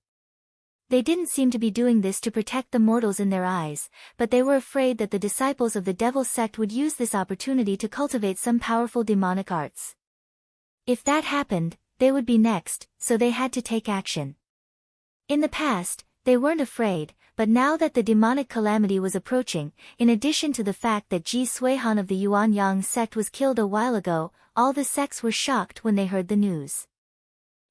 Speaker 1: They didn't seem to be doing this to protect the mortals in their eyes, but they were afraid that the disciples of the devil sect would use this opportunity to cultivate some powerful demonic arts. If that happened, they would be next, so they had to take action. In the past, they weren't afraid, but now that the demonic calamity was approaching, in addition to the fact that Ji Suihan of the Yuanyang sect was killed a while ago, all the sects were shocked when they heard the news.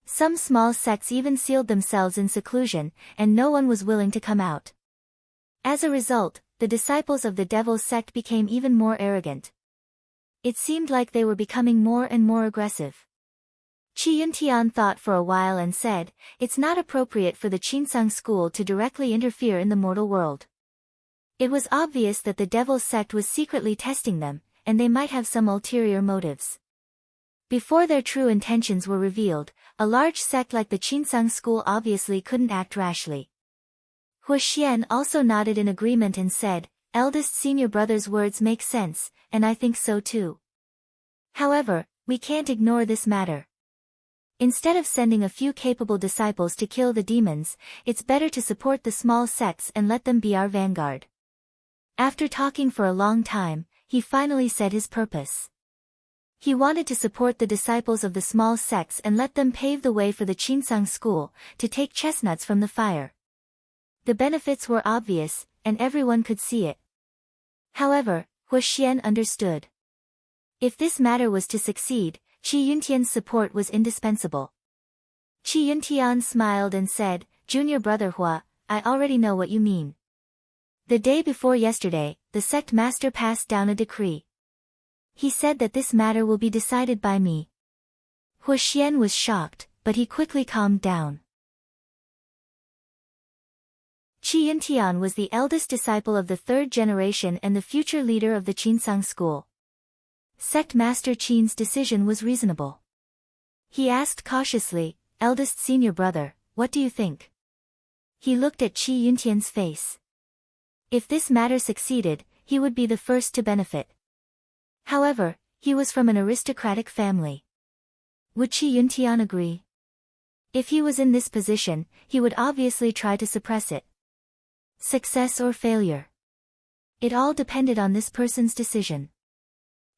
Speaker 1: Some small sects even sealed themselves in seclusion, and no one was willing to come out. As a result, the disciples of the devil sect became even more arrogant. It seemed like they were becoming more and more aggressive. Qi Yuntian thought for a while and said, it's not appropriate for the Qinsang school to directly interfere in the mortal world. It was obvious that the devil sect was secretly testing them, and they might have some ulterior motives. Before their true intentions were revealed, a large sect like the Qinsang school obviously couldn't act rashly. Hua Xian also nodded in agreement and said, eldest senior brother's words make sense, and I think so too. However, we can't ignore this matter. Instead of sending a few capable disciples to kill the demons, it's better to support the small sects and let them be our vanguard. After talking for a long time, he finally said his purpose. He wanted to support the disciples of the small sects and let them pave the way for the Qinsang school, to take chestnuts from the fire. The benefits were obvious, and everyone could see it. However, Hua Xian understood. If this matter was to succeed, Qi Yuntian's support was indispensable. Qi Yuntian smiled and said, Junior brother Hua, I already know what you mean. The day before yesterday, the sect master passed down a decree. He said that this matter will be decided by me. Hua Xian was shocked, but he quickly calmed down. Qi Yuntian was the eldest disciple of the third generation and the future leader of the Qinsang school. Sect Master Qin's decision was reasonable. He asked cautiously, eldest senior brother, what do you think? He looked at Qi Yuntian's face. If this matter succeeded, he would be the first to benefit. However, he was from an aristocratic family. Would Qi Yuntian agree? If he was in this position, he would obviously try to suppress it. Success or failure. It all depended on this person's decision.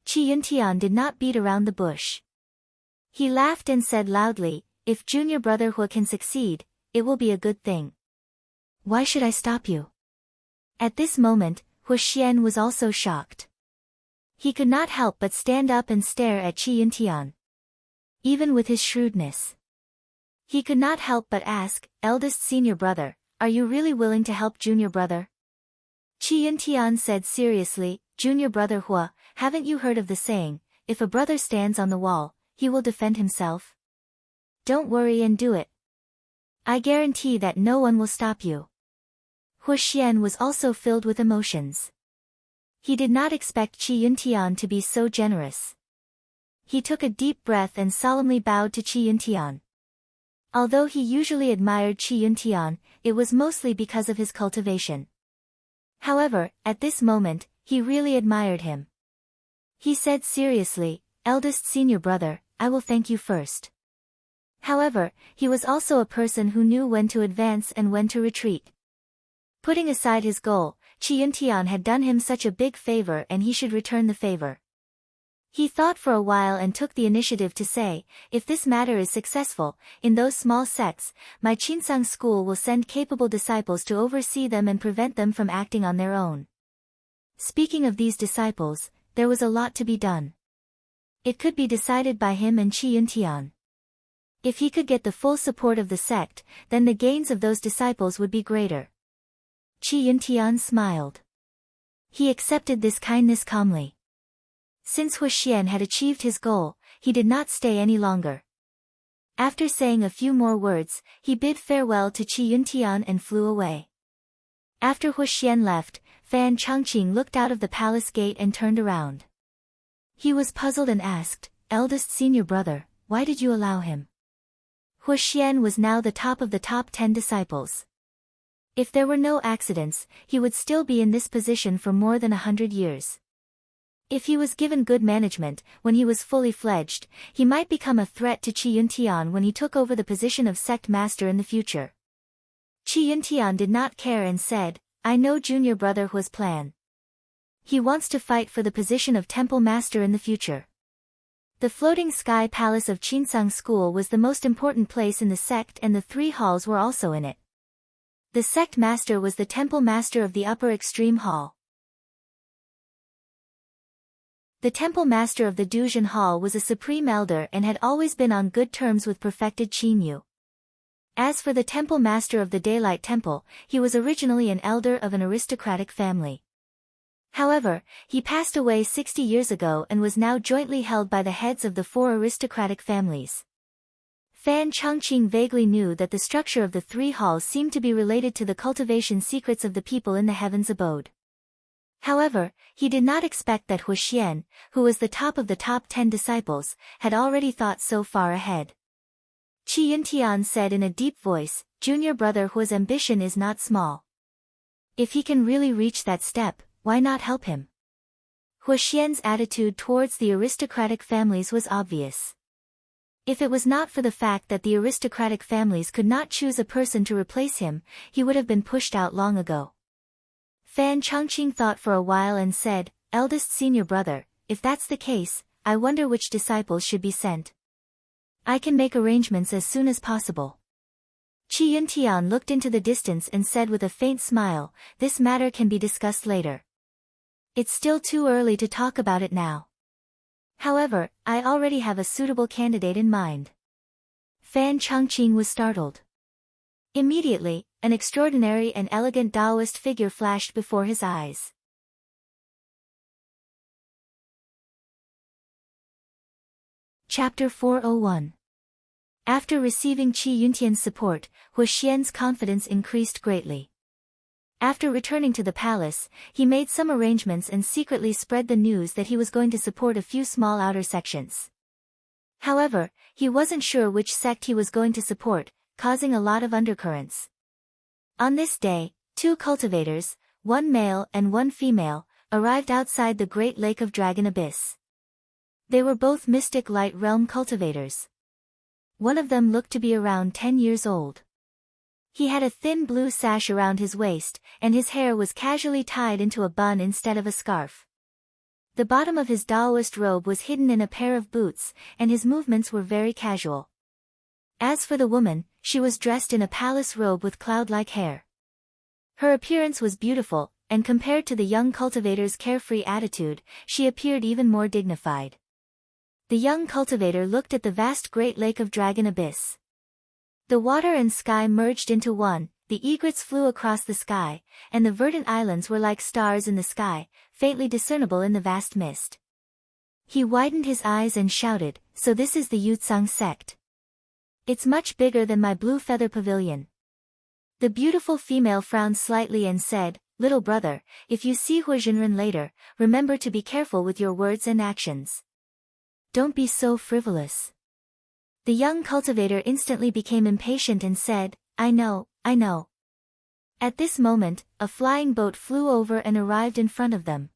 Speaker 1: Qi Yuntian did not beat around the bush. He laughed and said loudly, if junior brother Hua can succeed, it will be a good thing. Why should I stop you? At this moment, Hua Xian was also shocked. He could not help but stand up and stare at Qi Yuntian. Even with his shrewdness, he could not help but ask, eldest senior brother, are you really willing to help junior brother? Qi Yuntian said seriously, junior brother Hua, haven't you heard of the saying, if a brother stands on the wall, he will defend himself? Don't worry and do it. I guarantee that no one will stop you. Hua Xian was also filled with emotions. He did not expect Qi Yuntian to be so generous. He took a deep breath and solemnly bowed to Qi Yuntian. Although he usually admired Qi Yuntian, it was mostly because of his cultivation. However, at this moment, he really admired him. He said seriously, eldest senior brother, I will thank you first. However, he was also a person who knew when to advance and when to retreat. Putting aside his goal, Qi Yuntian had done him such a big favor and he should return the favor. He thought for a while and took the initiative to say, if this matter is successful, in those small sects, my Qinsang school will send capable disciples to oversee them and prevent them from acting on their own. Speaking of these disciples, there was a lot to be done. It could be decided by him and Qi Yuntian. If he could get the full support of the sect, then the gains of those disciples would be greater. Qi Yuntian smiled. He accepted this kindness calmly. Since Huxian had achieved his goal, he did not stay any longer. After saying a few more words, he bid farewell to Qi Yuntian and flew away. After Huxian left, Fan Changqing looked out of the palace gate and turned around. He was puzzled and asked, "Eldest senior brother, why did you allow him?" Huxian was now the top of the top 10 disciples. If there were no accidents, he would still be in this position for more than 100 years. If he was given good management, when he was fully fledged, he might become a threat to Qi Yuntian when he took over the position of sect master in the future. Qi Yuntian did not care and said, "I know junior brother Hua's plan. He wants to fight for the position of temple master in the future." The floating sky palace of Qinsang School was the most important place in the sect, and the 3 halls were also in it. The sect master was the temple master of the upper extreme hall. The temple master of the Duzhen Hall was a supreme elder and had always been on good terms with perfected Qinyu. As for the temple master of the Daylight Temple, he was originally an elder of an aristocratic family. However, he passed away 60 years ago and was now jointly held by the heads of the 4 aristocratic families. Fan Changqing vaguely knew that the structure of the 3 halls seemed to be related to the cultivation secrets of the people in the heavens abode. However, he did not expect that Huxian, who was the top of the top 10 disciples, had already thought so far ahead. Qi Yuntian said in a deep voice, "Junior brother Hua's ambition is not small. If he can really reach that step, why not help him?" Huxian's attitude towards the aristocratic families was obvious. If it was not for the fact that the aristocratic families could not choose a person to replace him, he would have been pushed out long ago. Fan Changqing thought for a while and said, "Eldest senior brother, if that's the case, I wonder which disciples should be sent. I can make arrangements as soon as possible." Qi Yuntian looked into the distance and said with a faint smile, "This matter can be discussed later. It's still too early to talk about it now. However, I already have a suitable candidate in mind." Fan Changqing was startled. Immediately, an extraordinary and elegant Taoist figure flashed before his eyes. Chapter 401. After receiving Qi Yuntian's support, Huxian's confidence increased greatly. After returning to the palace, he made some arrangements and secretly spread the news that he was going to support a few small outer sections. However, he wasn't sure which sect he was going to support, causing a lot of undercurrents. On this day, 2 cultivators, 1 male and 1 female, arrived outside the Great Lake of Dragon Abyss. They were both mystic light realm cultivators. One of them looked to be around 10 years old. He had a thin blue sash around his waist, and his hair was casually tied into a bun instead of a scarf. The bottom of his Taoist robe was hidden in a pair of boots, and his movements were very casual. As for the woman, she was dressed in a palace robe with cloud-like hair. Her appearance was beautiful, and compared to the young cultivator's carefree attitude, she appeared even more dignified. The young cultivator looked at the vast Great Lake of Dragon Abyss. The water and sky merged into one, the egrets flew across the sky, and the verdant islands were like stars in the sky, faintly discernible in the vast mist. He widened his eyes and shouted, "So this is the Yutsang sect. It's much bigger than my blue feather pavilion." The beautiful female frowned slightly and said, "Little brother, if you see Huajinren later, remember to be careful with your words and actions. Don't be so frivolous." The young cultivator instantly became impatient and said, I know. At this moment, a flying boat flew over and arrived in front of them.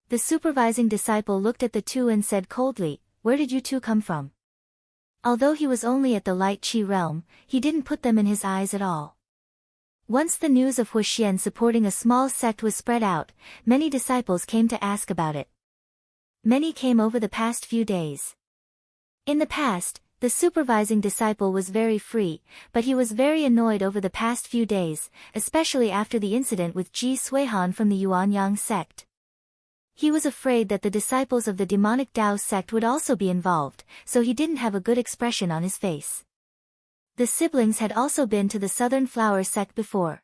Speaker 1: The supervising disciple looked at the 2 and said coldly, "Where did you 2 come from?" Although he was only at the light Qi realm, he didn't put them in his eyes at all. Once the news of Huxian supporting a small sect was spread out, many disciples came to ask about it. Many came over the past few days. In the past, the supervising disciple was very free, but he was very annoyed over the past few days, especially after the incident with Ji Suihan from the Yuanyang sect. He was afraid that the disciples of the demonic Tao sect would also be involved, so he didn't have a good expression on his face. The siblings had also been to the Southern Flower sect before.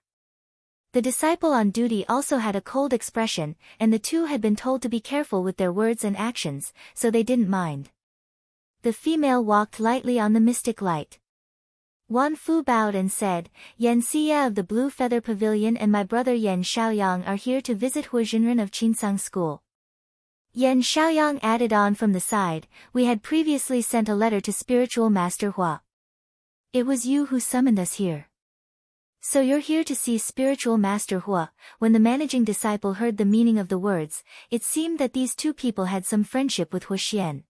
Speaker 1: The disciple on duty also had a cold expression, and the two had been told to be careful with their words and actions, so they didn't mind. The female walked lightly on the mystic light. Wan Fu bowed and said, Yan Xia of the Blue Feather Pavilion and my brother Yan Xiaoyang are here to visit Hua Jinren of Qinsang School. Yan Xiaoyang added on from the side, we had previously sent a letter to Spiritual Master Hua. It was you who summoned us here. So you're here to see Spiritual Master Hua. When the managing disciple heard the meaning of the words, it seemed that these two people had some friendship with Hua Xian.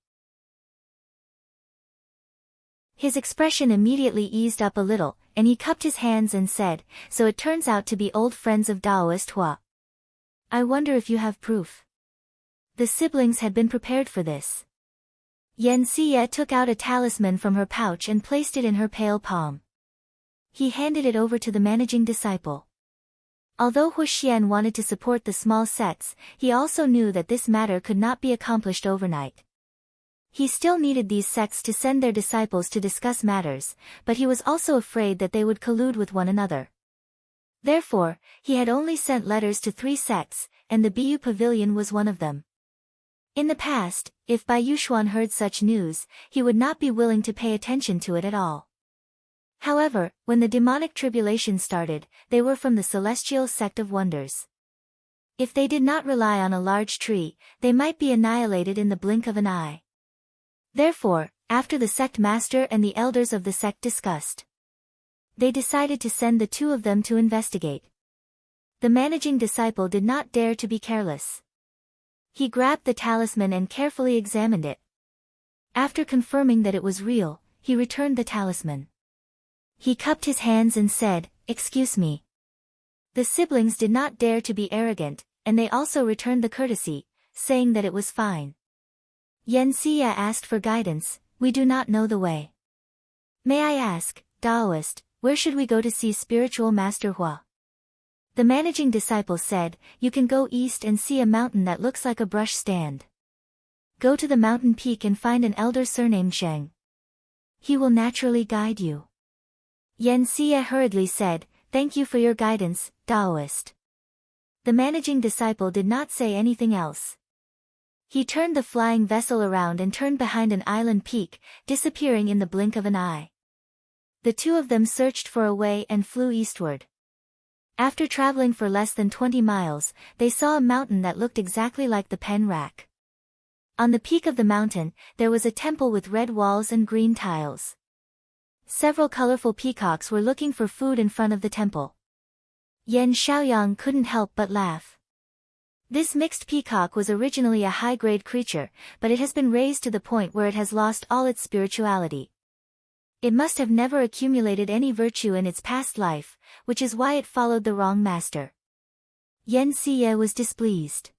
Speaker 1: His expression immediately eased up a little, and he cupped his hands and said, so it turns out to be old friends of Taoist Hua. I wonder if you have proof. The siblings had been prepared for this. Yan Xia took out a talisman from her pouch and placed it in her pale palm. He handed it over to the managing disciple. Although Hua Xian wanted to support the small sects, he also knew that this matter could not be accomplished overnight. He still needed these sects to send their disciples to discuss matters, but he was also afraid that they would collude with one another. Therefore, he had only sent letters to 3 sects, and the Bu Pavilion was one of them. In the past, if Bai Yuxuan heard such news, he would not be willing to pay attention to it at all. However, when the demonic tribulation started, they were from the celestial sect of wonders. If they did not rely on a large tree, they might be annihilated in the blink of an eye. Therefore, after the sect master and the elders of the sect discussed, they decided to send the 2 of them to investigate. The managing disciple did not dare to be careless. He grabbed the talisman and carefully examined it. After confirming that it was real, he returned the talisman. He cupped his hands and said, excuse me. The siblings did not dare to be arrogant, and they also returned the courtesy, saying that it was fine. Yan Xia asked for guidance, we do not know the way. May I ask, Taoist, where should we go to see Spiritual Master Hua? The managing disciple said, you can go east and see a mountain that looks like a brush stand. Go to the mountain peak and find an elder surnamed Sheng. He will naturally guide you. Yan Xia hurriedly said, thank you for your guidance, Taoist. The managing disciple did not say anything else. He turned the flying vessel around and turned behind an island peak, disappearing in the blink of an eye. The 2 of them searched for a way and flew eastward. After traveling for less than 20 miles, they saw a mountain that looked exactly like the pen rack. On the peak of the mountain, there was a temple with red walls and green tiles. Several colorful peacocks were looking for food in front of the temple. Yan Xiaoyang couldn't help but laugh. This mixed peacock was originally a high-grade creature, but it has been raised to the point where it has lost all its spirituality. It must have never accumulated any virtue in its past life, which is why it followed the wrong master. Yan Xia was displeased.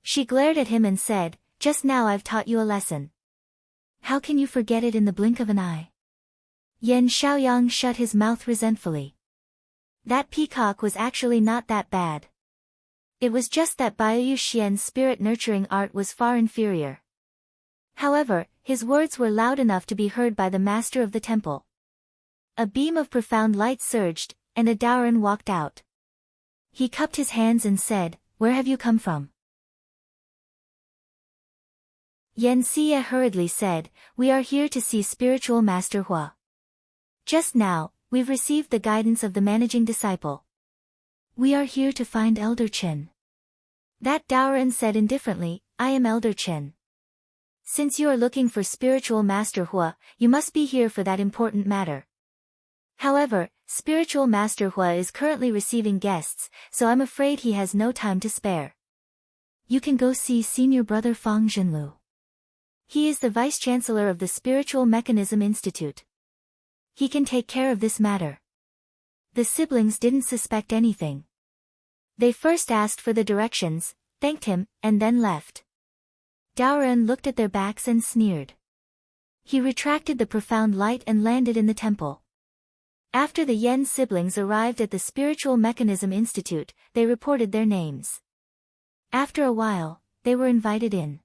Speaker 1: She glared at him and said, just now I've taught you a lesson. How can you forget it in the blink of an eye? Yan Xiaoyang shut his mouth resentfully. That peacock was actually not that bad. It was just that Baiyu Xian's spirit-nurturing art was far inferior. However, his words were loud enough to be heard by the master of the temple. A beam of profound light surged, and a Daoren walked out. He cupped his hands and said, where have you come from? Yan Xia hurriedly said, we are here to see Spiritual Master Hua. Just now, we've received the guidance of the managing disciple. We are here to find Elder Chen. That Daoren said indifferently, I am Elder Chen. Since you are looking for Spiritual Master Hua, you must be here for that important matter. However, Spiritual Master Hua is currently receiving guests, so I'm afraid he has no time to spare. You can go see Senior Brother Fang Zhenlu. He is the Vice-Chancellor of the Spiritual Mechanism Institute. He can take care of this matter. The siblings didn't suspect anything. They first asked for the directions, thanked him, and then left. Daoren looked at their backs and sneered. He retracted the profound light and landed in the temple. After the Yen siblings arrived at the Spiritual Mechanism Institute, they reported their names. After a while, they were invited in.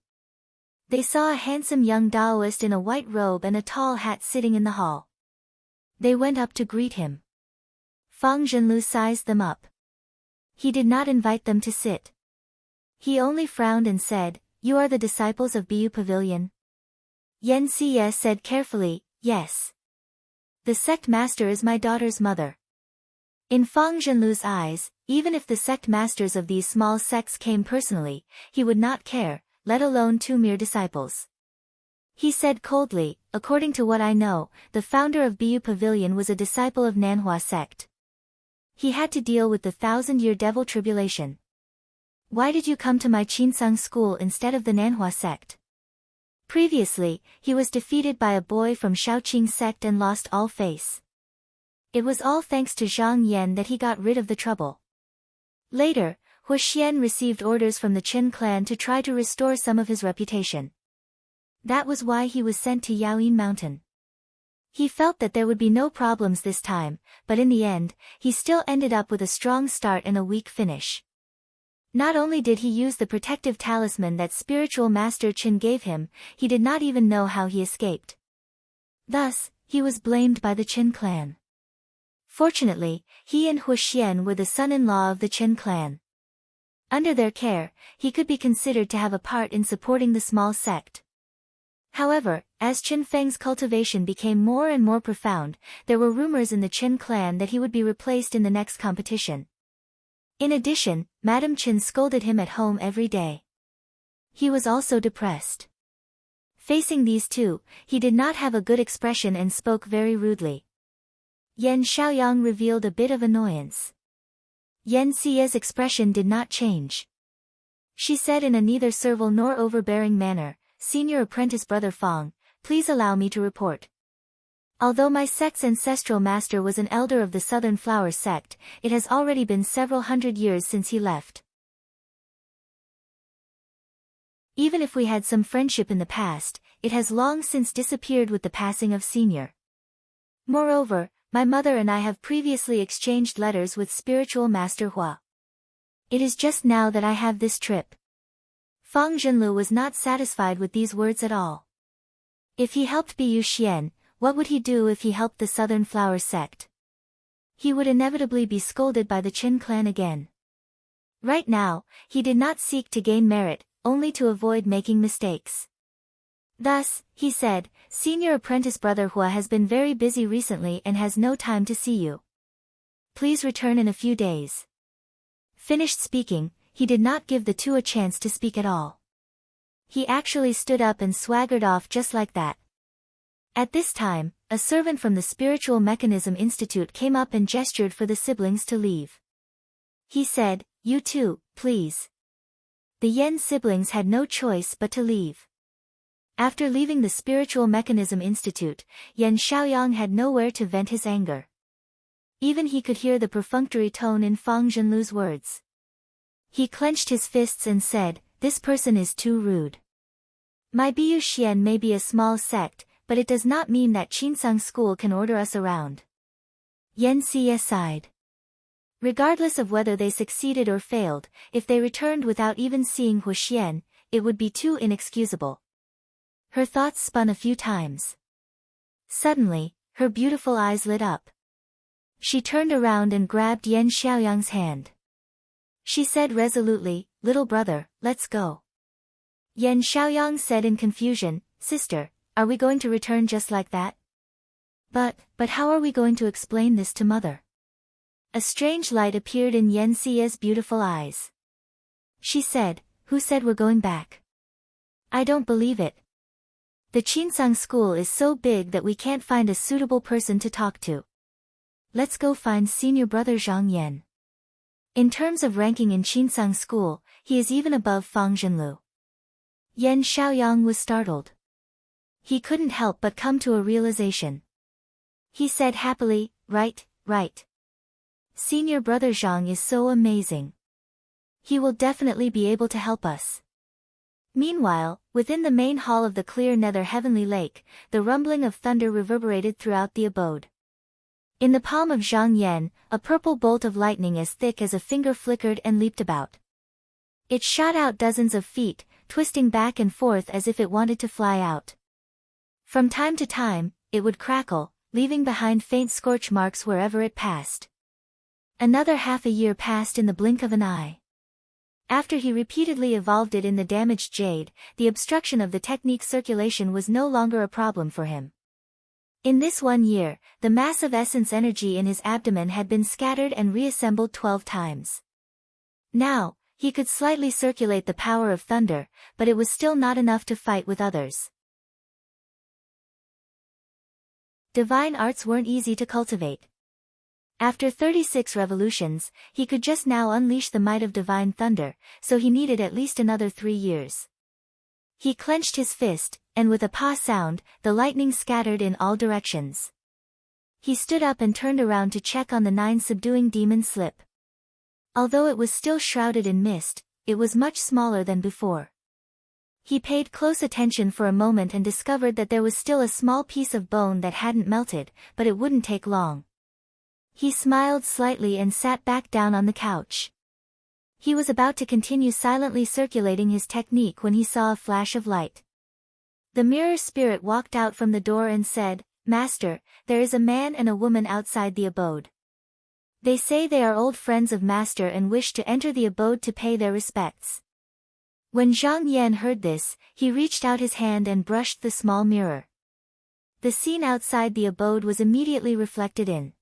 Speaker 1: They saw a handsome young Taoist in a white robe and a tall hat sitting in the hall. They went up to greet him. Fang Zhenlu sized them up. He did not invite them to sit. He only frowned and said, "You are the disciples of Bu Pavilion?" Yan Siye said carefully, "Yes. The sect master is my daughter's mother." In Fang Zhenlu's eyes, even if the sect masters of these small sects came personally, he would not care, let alone two mere disciples. He said coldly, "According to what I know, the founder of Bu Pavilion was a disciple of Nanhua sect. He had to deal with the 1,000-year devil tribulation. Why did you come to my Qinsang school instead of the Nanhua sect?" Previously, he was defeated by a boy from Shaoqing sect and lost all face. It was all thanks to Zhang Yan that he got rid of the trouble. Later, Hu Xian received orders from the Chen clan to try to restore some of his reputation. That was why he was sent to Yaoyin Mountain. He felt that there would be no problems this time, but in the end, he still ended up with a strong start and a weak finish. Not only did he use the protective talisman that spiritual master Qin gave him, he did not even know how he escaped. Thus, he was blamed by the Qin clan. Fortunately, he and Hu Xian were the son-in-law of the Qin clan. Under their care, he could be considered to have a part in supporting the small sect. However, as Qin Feng's cultivation became more and more profound, there were rumors in the Qin clan that he would be replaced in the next competition. In addition, Madame Qin scolded him at home every day. He was also depressed. Facing these two, he did not have a good expression and spoke very rudely. Yan Xiaoyang revealed a bit of annoyance. Yan Siye's expression did not change. She said in a neither servile nor overbearing manner, "Senior apprentice brother Fang, please allow me to report. Although my sect's ancestral master was an elder of the Southern Flower sect, it has already been several hundred years since he left. Even if we had some friendship in the past, it has long since disappeared with the passing of Senior. Moreover, my mother and I have previously exchanged letters with spiritual master Hua. It is just now that I have this trip." Fang Zhenlu was not satisfied with these words at all. If he helped Bu Xian, what would he do if he helped the Southern Flower sect? He would inevitably be scolded by the Qin clan again. Right now, he did not seek to gain merit, only to avoid making mistakes. Thus, he said, "Senior apprentice brother Hua has been very busy recently and has no time to see you. Please return in a few days." Finished speaking, he did not give the two a chance to speak at all. He actually stood up and swaggered off just like that. At this time, a servant from the Spiritual Mechanism Institute came up and gestured for the siblings to leave. He said, "You too, please." The Yen siblings had no choice but to leave. After leaving the Spiritual Mechanism Institute, Yan Xiaoyang had nowhere to vent his anger. Even he could hear the perfunctory tone in Fang Zhenlu's words. He clenched his fists and said, "This person is too rude. My Bu Xian may be a small sect, but it does not mean that Qinsang school can order us around." Yan Siye sighed. Regardless of whether they succeeded or failed, if they returned without even seeing Hu Xian, it would be too inexcusable. Her thoughts spun a few times. Suddenly, her beautiful eyes lit up. She turned around and grabbed Yan Xiaoyang's hand. She said resolutely, "Little brother, let's go." Yan Xiaoyang said in confusion, "Sister, are we going to return just like that? But how are we going to explain this to mother?" A strange light appeared in Yan Siye's beautiful eyes. She said, "Who said we're going back? I don't believe it. The Qinsang school is so big that we can't find a suitable person to talk to. Let's go find senior brother Zhang Yan. In terms of ranking in Qinsang school, he is even above Fang Zhenlu." Yan Xiaoyang was startled. He couldn't help but come to a realization. He said happily, Right. Senior brother Zhang is so amazing. He will definitely be able to help us." Meanwhile, within the main hall of the clear nether heavenly lake, the rumbling of thunder reverberated throughout the abode. In the palm of Zhang Yan, a purple bolt of lightning as thick as a finger flickered and leaped about. It shot out dozens of feet, twisting back and forth as if it wanted to fly out. From time to time, it would crackle, leaving behind faint scorch marks wherever it passed. Another half a year passed in the blink of an eye. After he repeatedly evolved it in the damaged jade, the obstruction of the technique's circulation was no longer a problem for him. In this 1 year, the mass of essence energy in his abdomen had been scattered and reassembled 12 times. Now, he could slightly circulate the power of thunder, but it was still not enough to fight with others. Divine arts weren't easy to cultivate. After 36 revolutions, he could just now unleash the might of divine thunder, so he needed at least another 3 years. He clenched his fist, and with a "pa" sound, the lightning scattered in all directions. He stood up and turned around to check on the 9 subduing demon slip. Although it was still shrouded in mist, it was much smaller than before. He paid close attention for a moment and discovered that there was still a small piece of bone that hadn't melted, but it wouldn't take long. He smiled slightly and sat back down on the couch. He was about to continue silently circulating his technique when he saw a flash of light. The mirror spirit walked out from the door and said, "Master, there is a man and a woman outside the abode. They say they are old friends of Master and wish to enter the abode to pay their respects." When Zhang Yan heard this, he reached out his hand and brushed the small mirror. The scene outside the abode was immediately reflected in.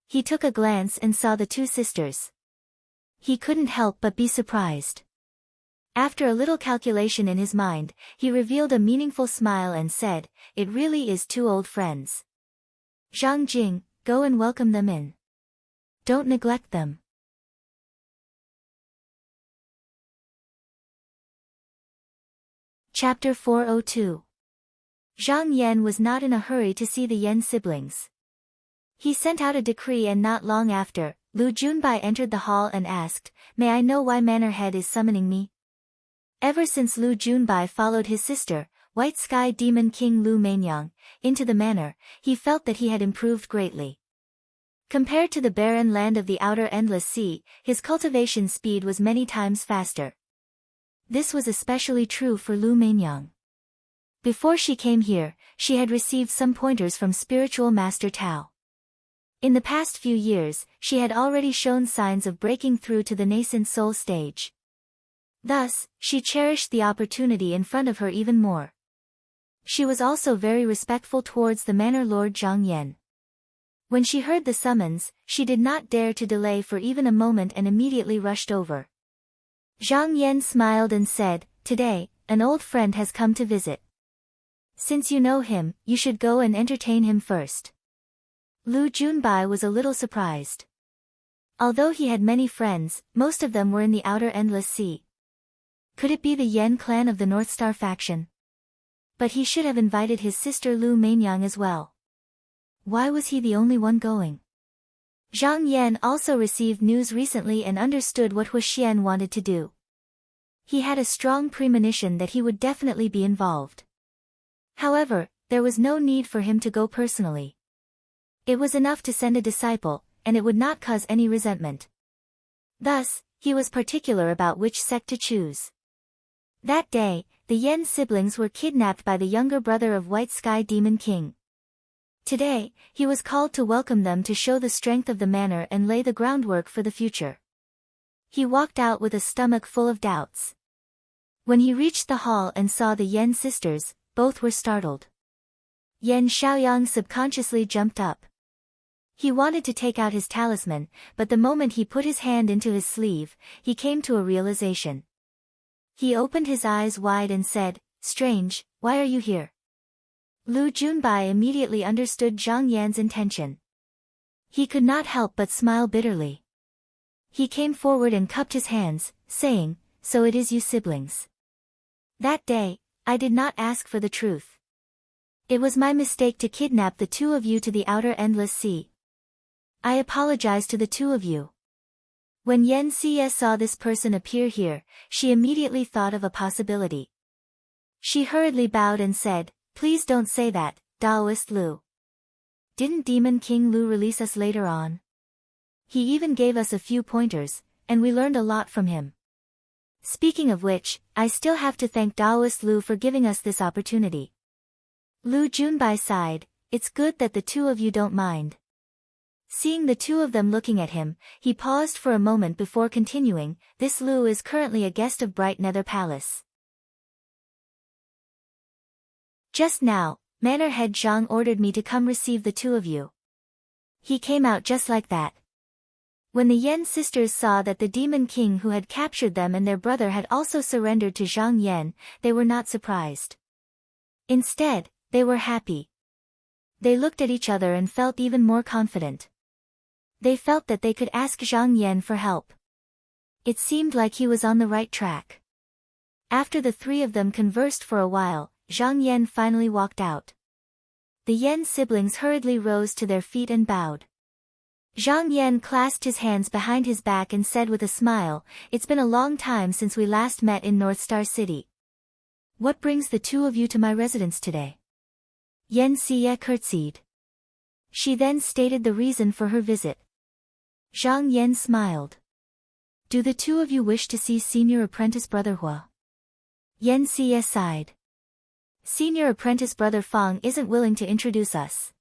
Speaker 1: He took a glance and saw the 2 sisters. He couldn't help but be surprised. After a little calculation in his mind, he revealed a meaningful smile and said, "It really is 2 old friends. Zhang Jing, go and welcome them in. Don't neglect them." Chapter 402. Zhang Yan was not in a hurry to see the Yan siblings. He sent out a decree and not long after, Lu Junbai entered the hall and asked, "May I know why Manor Head is summoning me?" Ever since Lu Junbai followed his sister, White Sky Demon King Lu Mainyang, into the manor, he felt that he had improved greatly. Compared to the barren land of the outer endless sea, his cultivation speed was many times faster. This was especially true for Lu Mainyang. Before she came here, she had received some pointers from spiritual master Tao. In the past few years, she had already shown signs of breaking through to the nascent soul stage. Thus, she cherished the opportunity in front of her even more. She was also very respectful towards the manor lord Zhang Yan. When she heard the summons, she did not dare to delay for even a moment and immediately rushed over. Zhang Yan smiled and said, "Today, an old friend has come to visit. Since you know him, you should go and entertain him first." Lu Junbai was a little surprised. Although he had many friends, most of them were in the outer endless sea. Could it be the Yan clan of the North Star faction? But he should have invited his sister Lu Mainyang as well. Why was he the only one going? Zhang Yan also received news recently and understood what Hu Xian wanted to do. He had a strong premonition that he would definitely be involved. However, there was no need for him to go personally. It was enough to send a disciple, and it would not cause any resentment. Thus, he was particular about which sect to choose. That day, the Yan siblings were kidnapped by the younger brother of White Sky Demon King. Today, he was called to welcome them to show the strength of the manor and lay the groundwork for the future. He walked out with a stomach full of doubts. When he reached the hall and saw the Yan sisters, both were startled. Yan Xiaoyang subconsciously jumped up. He wanted to take out his talisman, but the moment he put his hand into his sleeve, he came to a realization. He opened his eyes wide and said, "Strange, why are you here?" Lu Junbai immediately understood Zhang Yan's intention. He could not help but smile bitterly. He came forward and cupped his hands, saying, "So it is you siblings. That day, I did not ask for the truth. It was my mistake to kidnap the 2 of you to the outer endless sea. I apologize to the 2 of you." When Yan Xie saw this person appear here, she immediately thought of a possibility. She hurriedly bowed and said, "Please don't say that, Taoist Lu. Didn't Demon King Lu release us later on? He even gave us a few pointers, and we learned a lot from him. Speaking of which, I still have to thank Taoist Lu for giving us this opportunity. Lu Junbai sighed, it's good that the two of you don't mind. Seeing the two of them looking at him, he paused for a moment before continuing, this Lu is currently a guest of Bright Nether Palace. Just now, Manor Head Zhang ordered me to come receive the two of you. He came out just like that. When the Yen sisters saw that the Demon King who had captured them and their brother had also surrendered to Zhang Yan, they were not surprised. Instead, they were happy. They looked at each other and felt even more confident. They felt that they could ask Zhang Yan for help. It seemed like he was on the right track. After the three of them conversed for a while, Zhang Yan finally walked out. The Yen siblings hurriedly rose to their feet and bowed. Zhang Yan clasped his hands behind his back and said with a smile, it's been a long time since we last met in North Star City. What brings the two of you to my residence today? Yen Xie curtsied. She then stated the reason for her visit. Zhang Yan smiled. Do the two of you wish to see senior apprentice brother Hua? Yen Xie sighed. Senior apprentice brother Fang isn't willing to introduce us.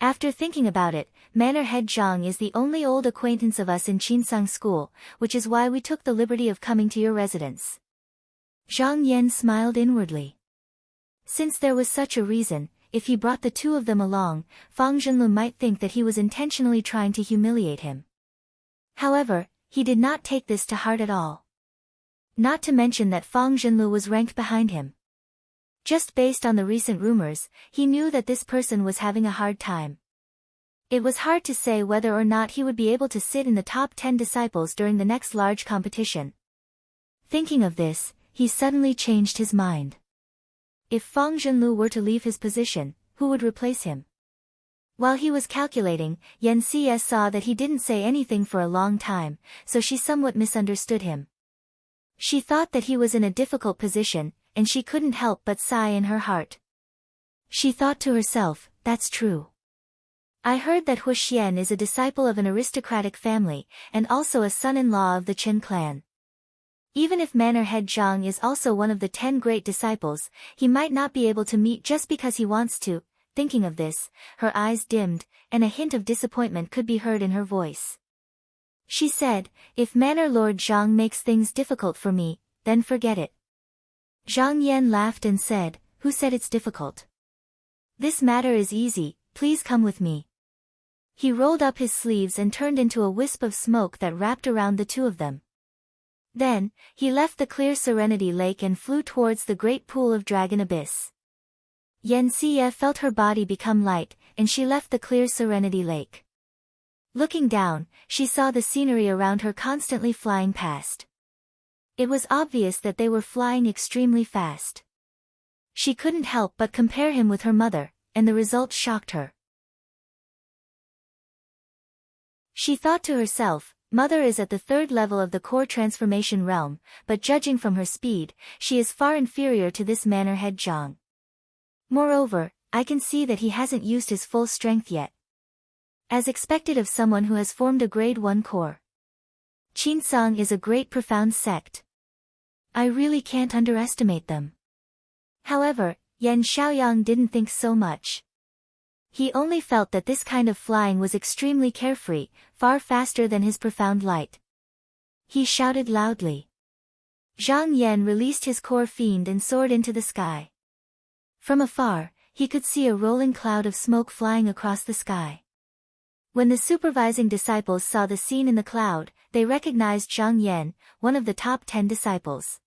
Speaker 1: After thinking about it, Manor Head Zhang is the only old acquaintance of us in Qinsang School, which is why we took the liberty of coming to your residence. Zhang Yan smiled inwardly. Since there was such a reason, if he brought the two of them along, Fang Zhenlu might think that he was intentionally trying to humiliate him. However, he did not take this to heart at all. Not to mention that Fang Zhenlu was ranked behind him. Just based on the recent rumors, he knew that this person was having a hard time. It was hard to say whether or not he would be able to sit in the top 10 disciples during the next large competition. Thinking of this, he suddenly changed his mind. If Fang Zhenlu were to leave his position, who would replace him? While he was calculating, Yen Xie saw that he didn't say anything for a long time, so she somewhat misunderstood him. She thought that he was in a difficult position, and she couldn't help but sigh in her heart. She thought to herself, that's true. I heard that Hu Xian is a disciple of an aristocratic family, and also a son-in-law of the Chen clan. Even if Manor Head Zhang is also one of the 10 great disciples, he might not be able to meet just because he wants to. Thinking of this, her eyes dimmed, and a hint of disappointment could be heard in her voice. She said, if Manor Lord Zhang makes things difficult for me, then forget it. Zhang Yan laughed and said, who said it's difficult? This matter is easy, please come with me. He rolled up his sleeves and turned into a wisp of smoke that wrapped around the two of them. Then, he left the clear Serenity Lake and flew towards the great pool of Dragon Abyss. Yen Xie felt her body become light, and she left the clear Serenity Lake. Looking down, she saw the scenery around her constantly flying past. It was obvious that they were flying extremely fast. She couldn't help but compare him with her mother, and the result shocked her. She thought to herself, Mother is at the 3rd level of the core transformation realm, but judging from her speed, she is far inferior to this Manor Head Zhang. Moreover, I can see that he hasn't used his full strength yet. As expected of someone who has formed a grade 1 core. Qinsang is a great profound sect. I really can't underestimate them. However, Yan Xiaoyang didn't think so much. He only felt that this kind of flying was extremely carefree, far faster than his profound light. He shouted loudly. Zhang Yan released his core fiend and soared into the sky. From afar, he could see a rolling cloud of smoke flying across the sky. When the supervising disciples saw the scene in the cloud, they recognized Zhang Yan, one of the top 10 disciples.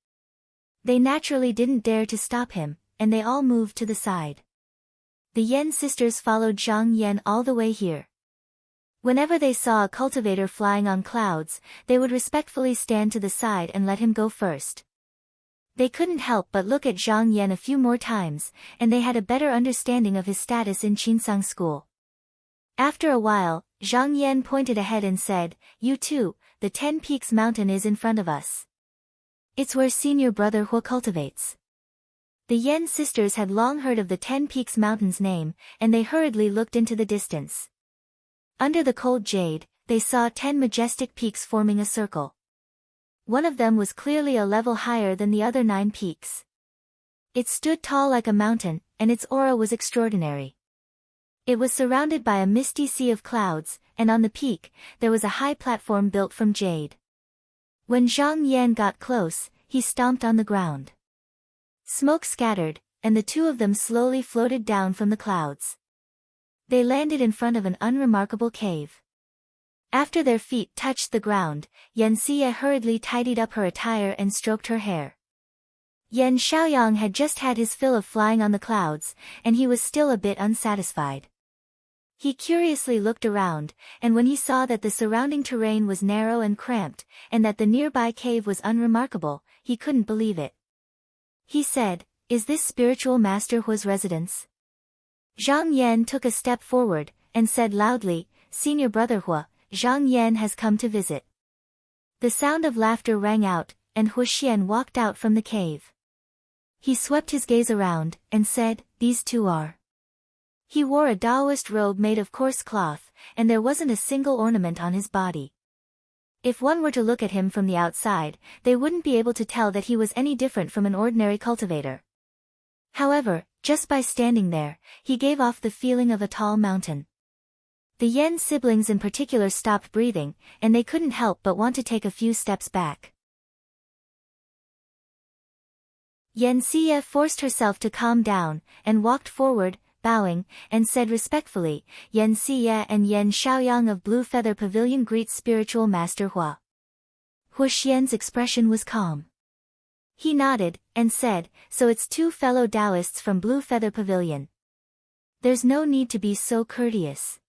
Speaker 1: They naturally didn't dare to stop him, and they all moved to the side. The Yen sisters followed Zhang Yan all the way here. Whenever they saw a cultivator flying on clouds, they would respectfully stand to the side and let him go first. They couldn't help but look at Zhang Yan a few more times, and they had a better understanding of his status in Qinsang School. After a while, Zhang Yan pointed ahead and said, you too, the 10 Peaks Mountain is in front of us. It's where senior brother Hua cultivates. The Yen sisters had long heard of the 10 Peaks Mountain's name, and they hurriedly looked into the distance. Under the cold jade, they saw 10 majestic peaks forming a circle. One of them was clearly a level higher than the other 9 peaks. It stood tall like a mountain, and its aura was extraordinary. It was surrounded by a misty sea of clouds, and on the peak, there was a high platform built from jade. When Zhang Yan got close, he stomped on the ground. Smoke scattered, and the two of them slowly floated down from the clouds. They landed in front of an unremarkable cave. After their feet touched the ground, Yan Xie hurriedly tidied up her attire and stroked her hair. Yan Xiaoyang had just had his fill of flying on the clouds, and he was still a bit unsatisfied. He curiously looked around, and when he saw that the surrounding terrain was narrow and cramped, and that the nearby cave was unremarkable, he couldn't believe it. He said, "Is this spiritual master Hua's residence?" Zhang Yan took a step forward, and said loudly, "Senior brother Hua, Zhang Yan has come to visit." The sound of laughter rang out, and Hua Xian walked out from the cave. He swept his gaze around, and said, "These two are." He wore a Taoist robe made of coarse cloth, and there wasn't a single ornament on his body. If one were to look at him from the outside, they wouldn't be able to tell that he was any different from an ordinary cultivator. However, just by standing there, he gave off the feeling of a tall mountain. The Yen siblings in particular stopped breathing, and they couldn't help but want to take a few steps back. Yan Xie forced herself to calm down, and walked forward, bowing, and said respectfully, "Yan Xie and Yan Xiaoyang of Blue Feather Pavilion greet spiritual master Hua." Hua Xian's expression was calm. He nodded, and said, "So it's 2 fellow Taoists from Blue Feather Pavilion. There's no need to be so courteous."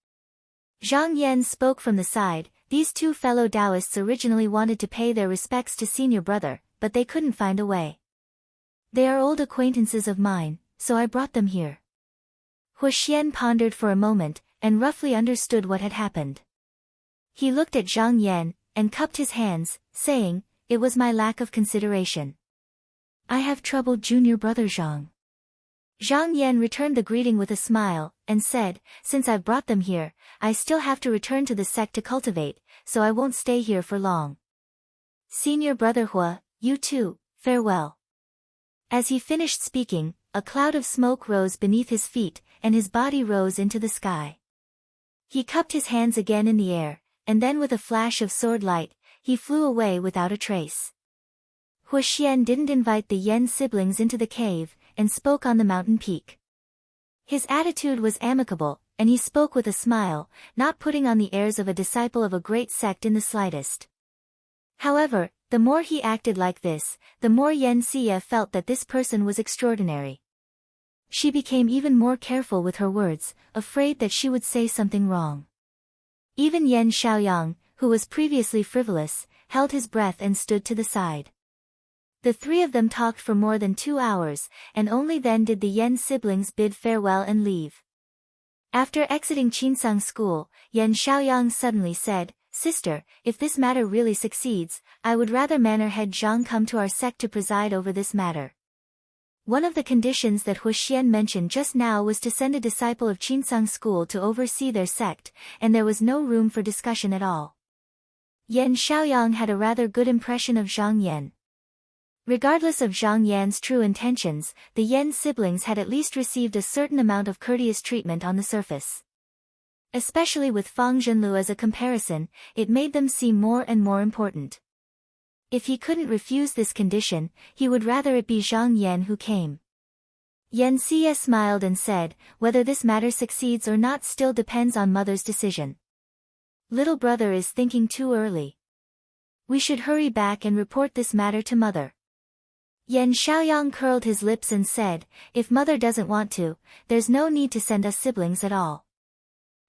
Speaker 1: Zhang Yan spoke from the side. These 2 fellow Taoists originally wanted to pay their respects to senior brother, but they couldn't find a way. "They are old acquaintances of mine, so I brought them here." Hua Xian pondered for a moment, and roughly understood what had happened. He looked at Zhang Yan, and cupped his hands, saying, "It was my lack of consideration. I have troubled junior brother Zhang." Zhang Yan returned the greeting with a smile, and said, "Since I've brought them here, I still have to return to the sect to cultivate, so I won't stay here for long. Senior brother Hua, you too, farewell." As he finished speaking, a cloud of smoke rose beneath his feet, and his body rose into the sky. He cupped his hands again in the air, and then with a flash of sword light, he flew away without a trace. Hua Xian didn't invite the Yen siblings into the cave, and spoke on the mountain peak. His attitude was amicable, and he spoke with a smile, not putting on the airs of a disciple of a great sect in the slightest. However, the more he acted like this, the more Yan Xie felt that this person was extraordinary. She became even more careful with her words, afraid that she would say something wrong. Even Yan Xiaoyang, who was previously frivolous, held his breath and stood to the side. The 3 of them talked for more than 2 hours, and only then did the Yen siblings bid farewell and leave. After exiting Qinsang school, Yan Xiaoyang suddenly said, "Sister, if this matter really succeeds, I would rather Manor Head Zhang come to our sect to preside over this matter." One of the conditions that Hua Xian mentioned just now was to send a disciple of Qinsang school to oversee their sect, and there was no room for discussion at all. Yan Xiaoyang had a rather good impression of Zhang Yan. Regardless of Zhang Yan's true intentions, the Yen siblings had at least received a certain amount of courteous treatment on the surface. Especially with Fang Zhenlu as a comparison, it made them seem more and more important. If he couldn't refuse this condition, he would rather it be Zhang Yan who came. Yan Xie smiled and said, "Whether this matter succeeds or not still depends on mother's decision. Little brother is thinking too early. We should hurry back and report this matter to mother." Yan Xiaoyang curled his lips and said, "If mother doesn't want to, there's no need to send us siblings at all.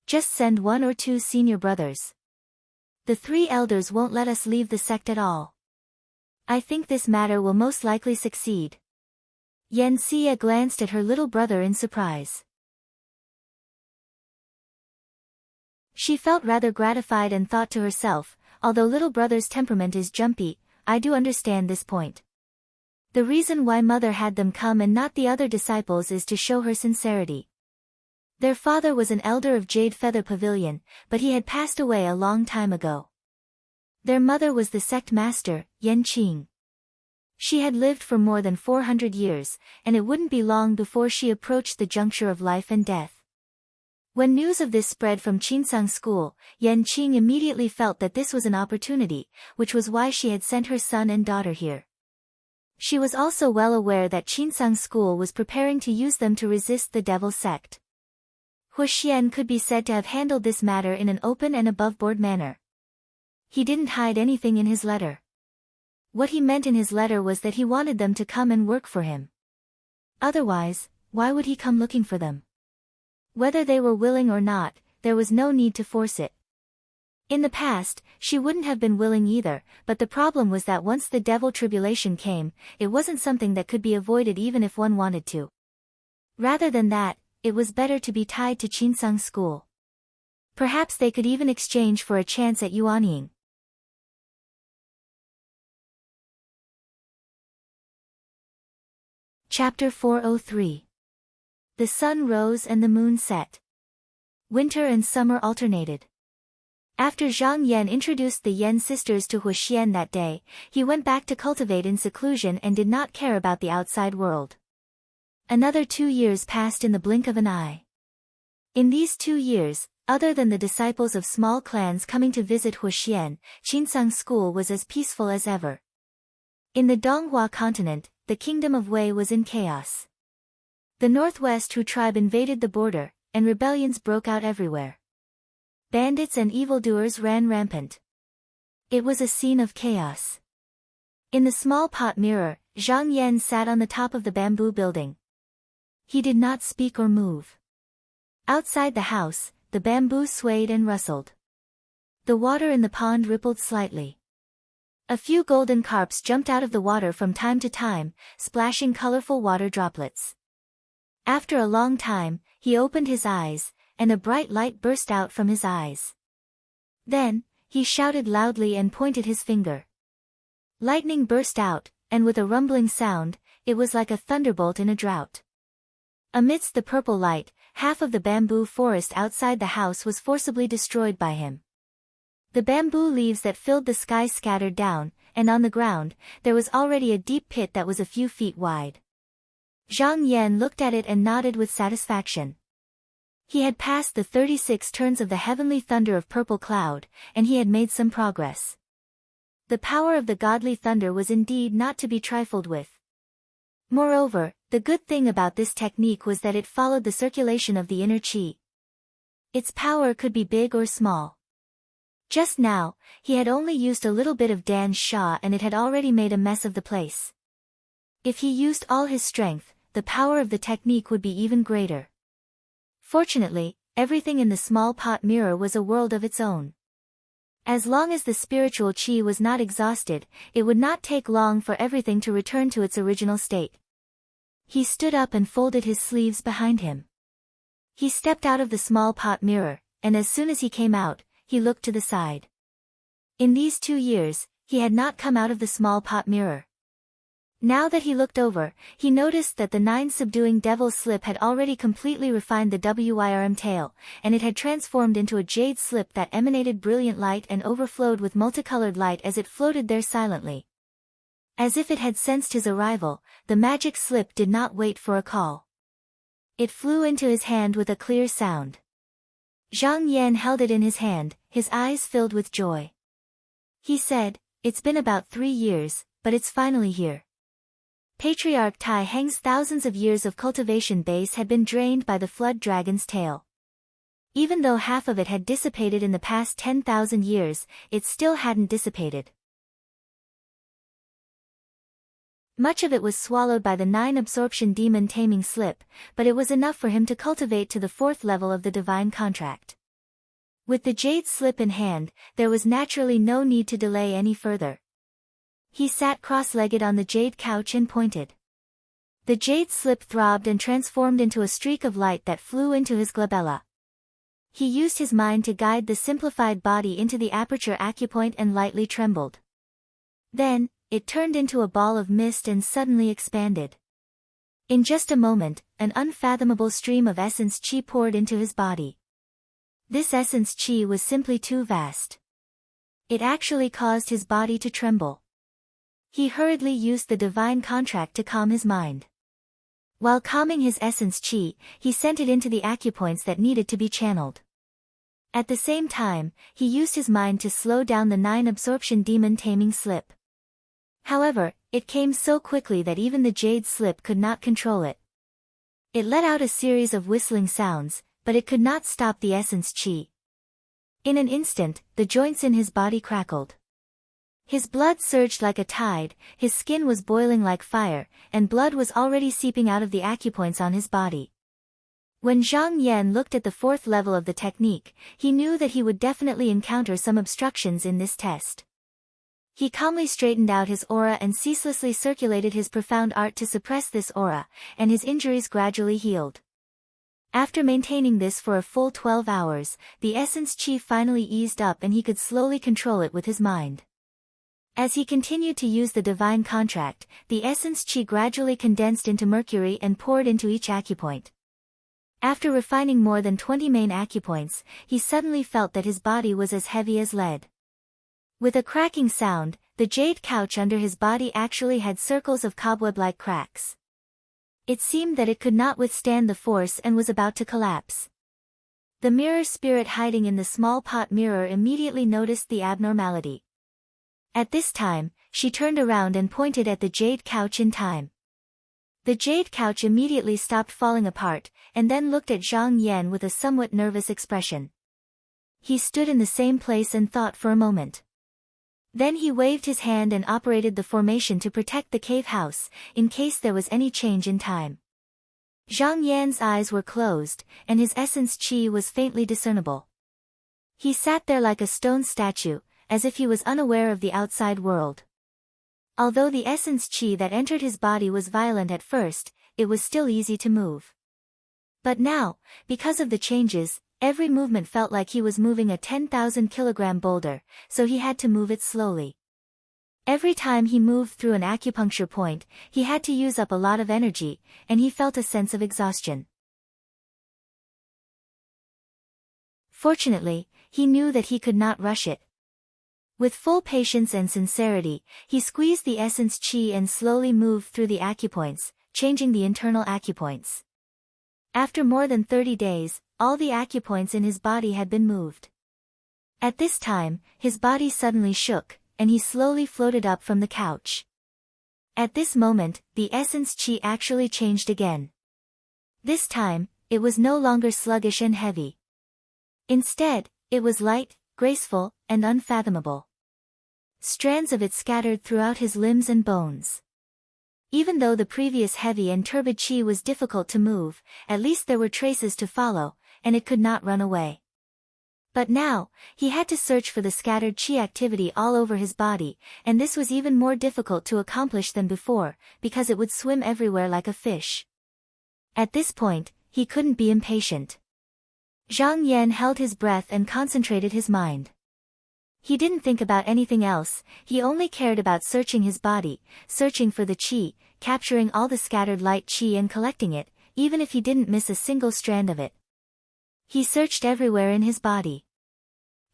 Speaker 1: Just send 1 or 2 senior brothers. The 3 elders won't let us leave the sect at all. I think this matter will most likely succeed." Yan Xie glanced at her little brother in surprise. She felt rather gratified and thought to herself, although little brother's temperament is jumpy, I do understand this point. The reason why mother had them come and not the other disciples is to show her sincerity. Their father was an elder of Jade Feather Pavilion, but he had passed away a long time ago. Their mother was the sect master, Yan Qing. She had lived for more than 400 years, and it wouldn't be long before she approached the juncture of life and death. When news of this spread from Qinsang school, Yan Qing immediately felt that this was an opportunity, which was why she had sent her son and daughter here. She was also well aware that Qinsang school was preparing to use them to resist the devil sect. Huxian could be said to have handled this matter in an open and above-board manner. He didn't hide anything in his letter. What he meant in his letter was that he wanted them to come and work for him. Otherwise, why would he come looking for them? Whether they were willing or not, there was no need to force it. In the past, she wouldn't have been willing either, but the problem was that once the devil tribulation came, it wasn't something that could be avoided even if one wanted to. Rather than that, it was better to be tied to Qinsang school. Perhaps they could even exchange for a chance at yuanying. Chapter 403. The sun rose and the moon set. Winter and summer alternated. After Zhang Yan introduced the Yan sisters to Huxian that day, he went back to cultivate in seclusion and did not care about the outside world. Another 2 years passed in the blink of an eye. In these 2 years, other than the disciples of small clans coming to visit Huxian, Qinsang school was as peaceful as ever. In the Donghua continent, the kingdom of Wei was in chaos. The Northwest Hu tribe invaded the border, and rebellions broke out everywhere. Bandits and evildoers ran rampant. It was a scene of chaos. In the small pot mirror, Zhang Yan sat on the top of the bamboo building. He did not speak or move. Outside the house, the bamboo swayed and rustled. The water in the pond rippled slightly. A few golden carps jumped out of the water from time to time, splashing colorful water droplets. After a long time, he opened his eyes, and a bright light burst out from his eyes. Then, he shouted loudly and pointed his finger. Lightning burst out, and with a rumbling sound, it was like a thunderbolt in a drought. Amidst the purple light, half of the bamboo forest outside the house was forcibly destroyed by him. The bamboo leaves that filled the sky scattered down, and on the ground, there was already a deep pit that was a few feet wide. Zhang Yan looked at it and nodded with satisfaction. He had passed the 36 turns of the heavenly thunder of purple cloud, and he had made some progress. The power of the godly thunder was indeed not to be trifled with. Moreover, the good thing about this technique was that it followed the circulation of the inner qi. Its power could be big or small. Just now, he had only used a little bit of Dan's Sha and it had already made a mess of the place. If he used all his strength, the power of the technique would be even greater. Fortunately, everything in the small pot mirror was a world of its own. As long as the spiritual qi was not exhausted, it would not take long for everything to return to its original state. He stood up and folded his sleeves behind him. He stepped out of the small pot mirror, and as soon as he came out, he looked to the side. In these 2 years, he had not come out of the small pot mirror. Now that he looked over, he noticed that the 9 subduing devil's slip had already completely refined the Wirm tail, and it had transformed into a jade slip that emanated brilliant light and overflowed with multicolored light as it floated there silently. As if it had sensed his arrival, the magic slip did not wait for a call. It flew into his hand with a clear sound. Zhang Yan held it in his hand, his eyes filled with joy. He said, "It's been about 3 years, but it's finally here." Patriarch Tai Heng's thousands of years of cultivation base had been drained by the flood dragon's tail. Even though half of it had dissipated in the past 10,000 years, it still hadn't dissipated. Much of it was swallowed by the 9 absorption demon taming slip, but it was enough for him to cultivate to the 4th level of the divine contract. With the jade slip in hand, there was naturally no need to delay any further. He sat cross-legged on the jade couch and pointed. The jade slip throbbed and transformed into a streak of light that flew into his glabella. He used his mind to guide the simplified body into the aperture acupoint and lightly trembled. Then, it turned into a ball of mist and suddenly expanded. In just a moment, an unfathomable stream of essence qi poured into his body. This essence qi was simply too vast. It actually caused his body to tremble. He hurriedly used the divine contract to calm his mind. While calming his essence chi, he sent it into the acupoints that needed to be channeled. At the same time, he used his mind to slow down the 9 absorption demon taming slip. However, it came so quickly that even the jade slip could not control it. It let out a series of whistling sounds, but it could not stop the essence chi. In an instant, the joints in his body crackled. His blood surged like a tide, his skin was boiling like fire, and blood was already seeping out of the acupoints on his body. When Zhang Yan looked at the 4th level of the technique, he knew that he would definitely encounter some obstructions in this test. He calmly straightened out his aura and ceaselessly circulated his profound art to suppress this aura, and his injuries gradually healed. After maintaining this for a full 12 hours, the essence chi finally eased up and he could slowly control it with his mind. As he continued to use the divine contract, the essence chi gradually condensed into mercury and poured into each acupoint. After refining more than 20 main acupoints, he suddenly felt that his body was as heavy as lead. With a cracking sound, the jade couch under his body actually had circles of cobweb-like cracks. It seemed that it could not withstand the force and was about to collapse. The mirror spirit hiding in the small pot mirror immediately noticed the abnormality. At this time, she turned around and pointed at the jade couch in time. The jade couch immediately stopped falling apart, and then looked at Zhang Yan with a somewhat nervous expression. He stood in the same place and thought for a moment. Then he waved his hand and operated the formation to protect the cave house, in case there was any change in time. Zhang Yan's eyes were closed, and his essence chi was faintly discernible. He sat there like a stone statue, as if he was unaware of the outside world. Although the essence chi that entered his body was violent at first, it was still easy to move. But now, because of the changes, every movement felt like he was moving a 10,000-kilogram boulder, so he had to move it slowly. Every time he moved through an acupuncture point, he had to use up a lot of energy, and he felt a sense of exhaustion. Fortunately, he knew that he could not rush it. With full patience and sincerity, he squeezed the essence chi and slowly moved through the acupoints, changing the internal acupoints. After more than 30 days, all the acupoints in his body had been moved. At this time, his body suddenly shook, and he slowly floated up from the couch. At this moment, the essence chi actually changed again. This time, it was no longer sluggish and heavy. Instead, it was light, graceful, and unfathomable. Strands of it scattered throughout his limbs and bones. Even though the previous heavy and turbid chi was difficult to move, at least there were traces to follow, and it could not run away. But now, he had to search for the scattered chi activity all over his body, and this was even more difficult to accomplish than before, because it would swim everywhere like a fish. At this point, he couldn't be impatient. Zhang Yan held his breath and concentrated his mind. He didn't think about anything else, he only cared about searching his body, searching for the chi, capturing all the scattered light chi and collecting it, even if he didn't miss a single strand of it. He searched everywhere in his body.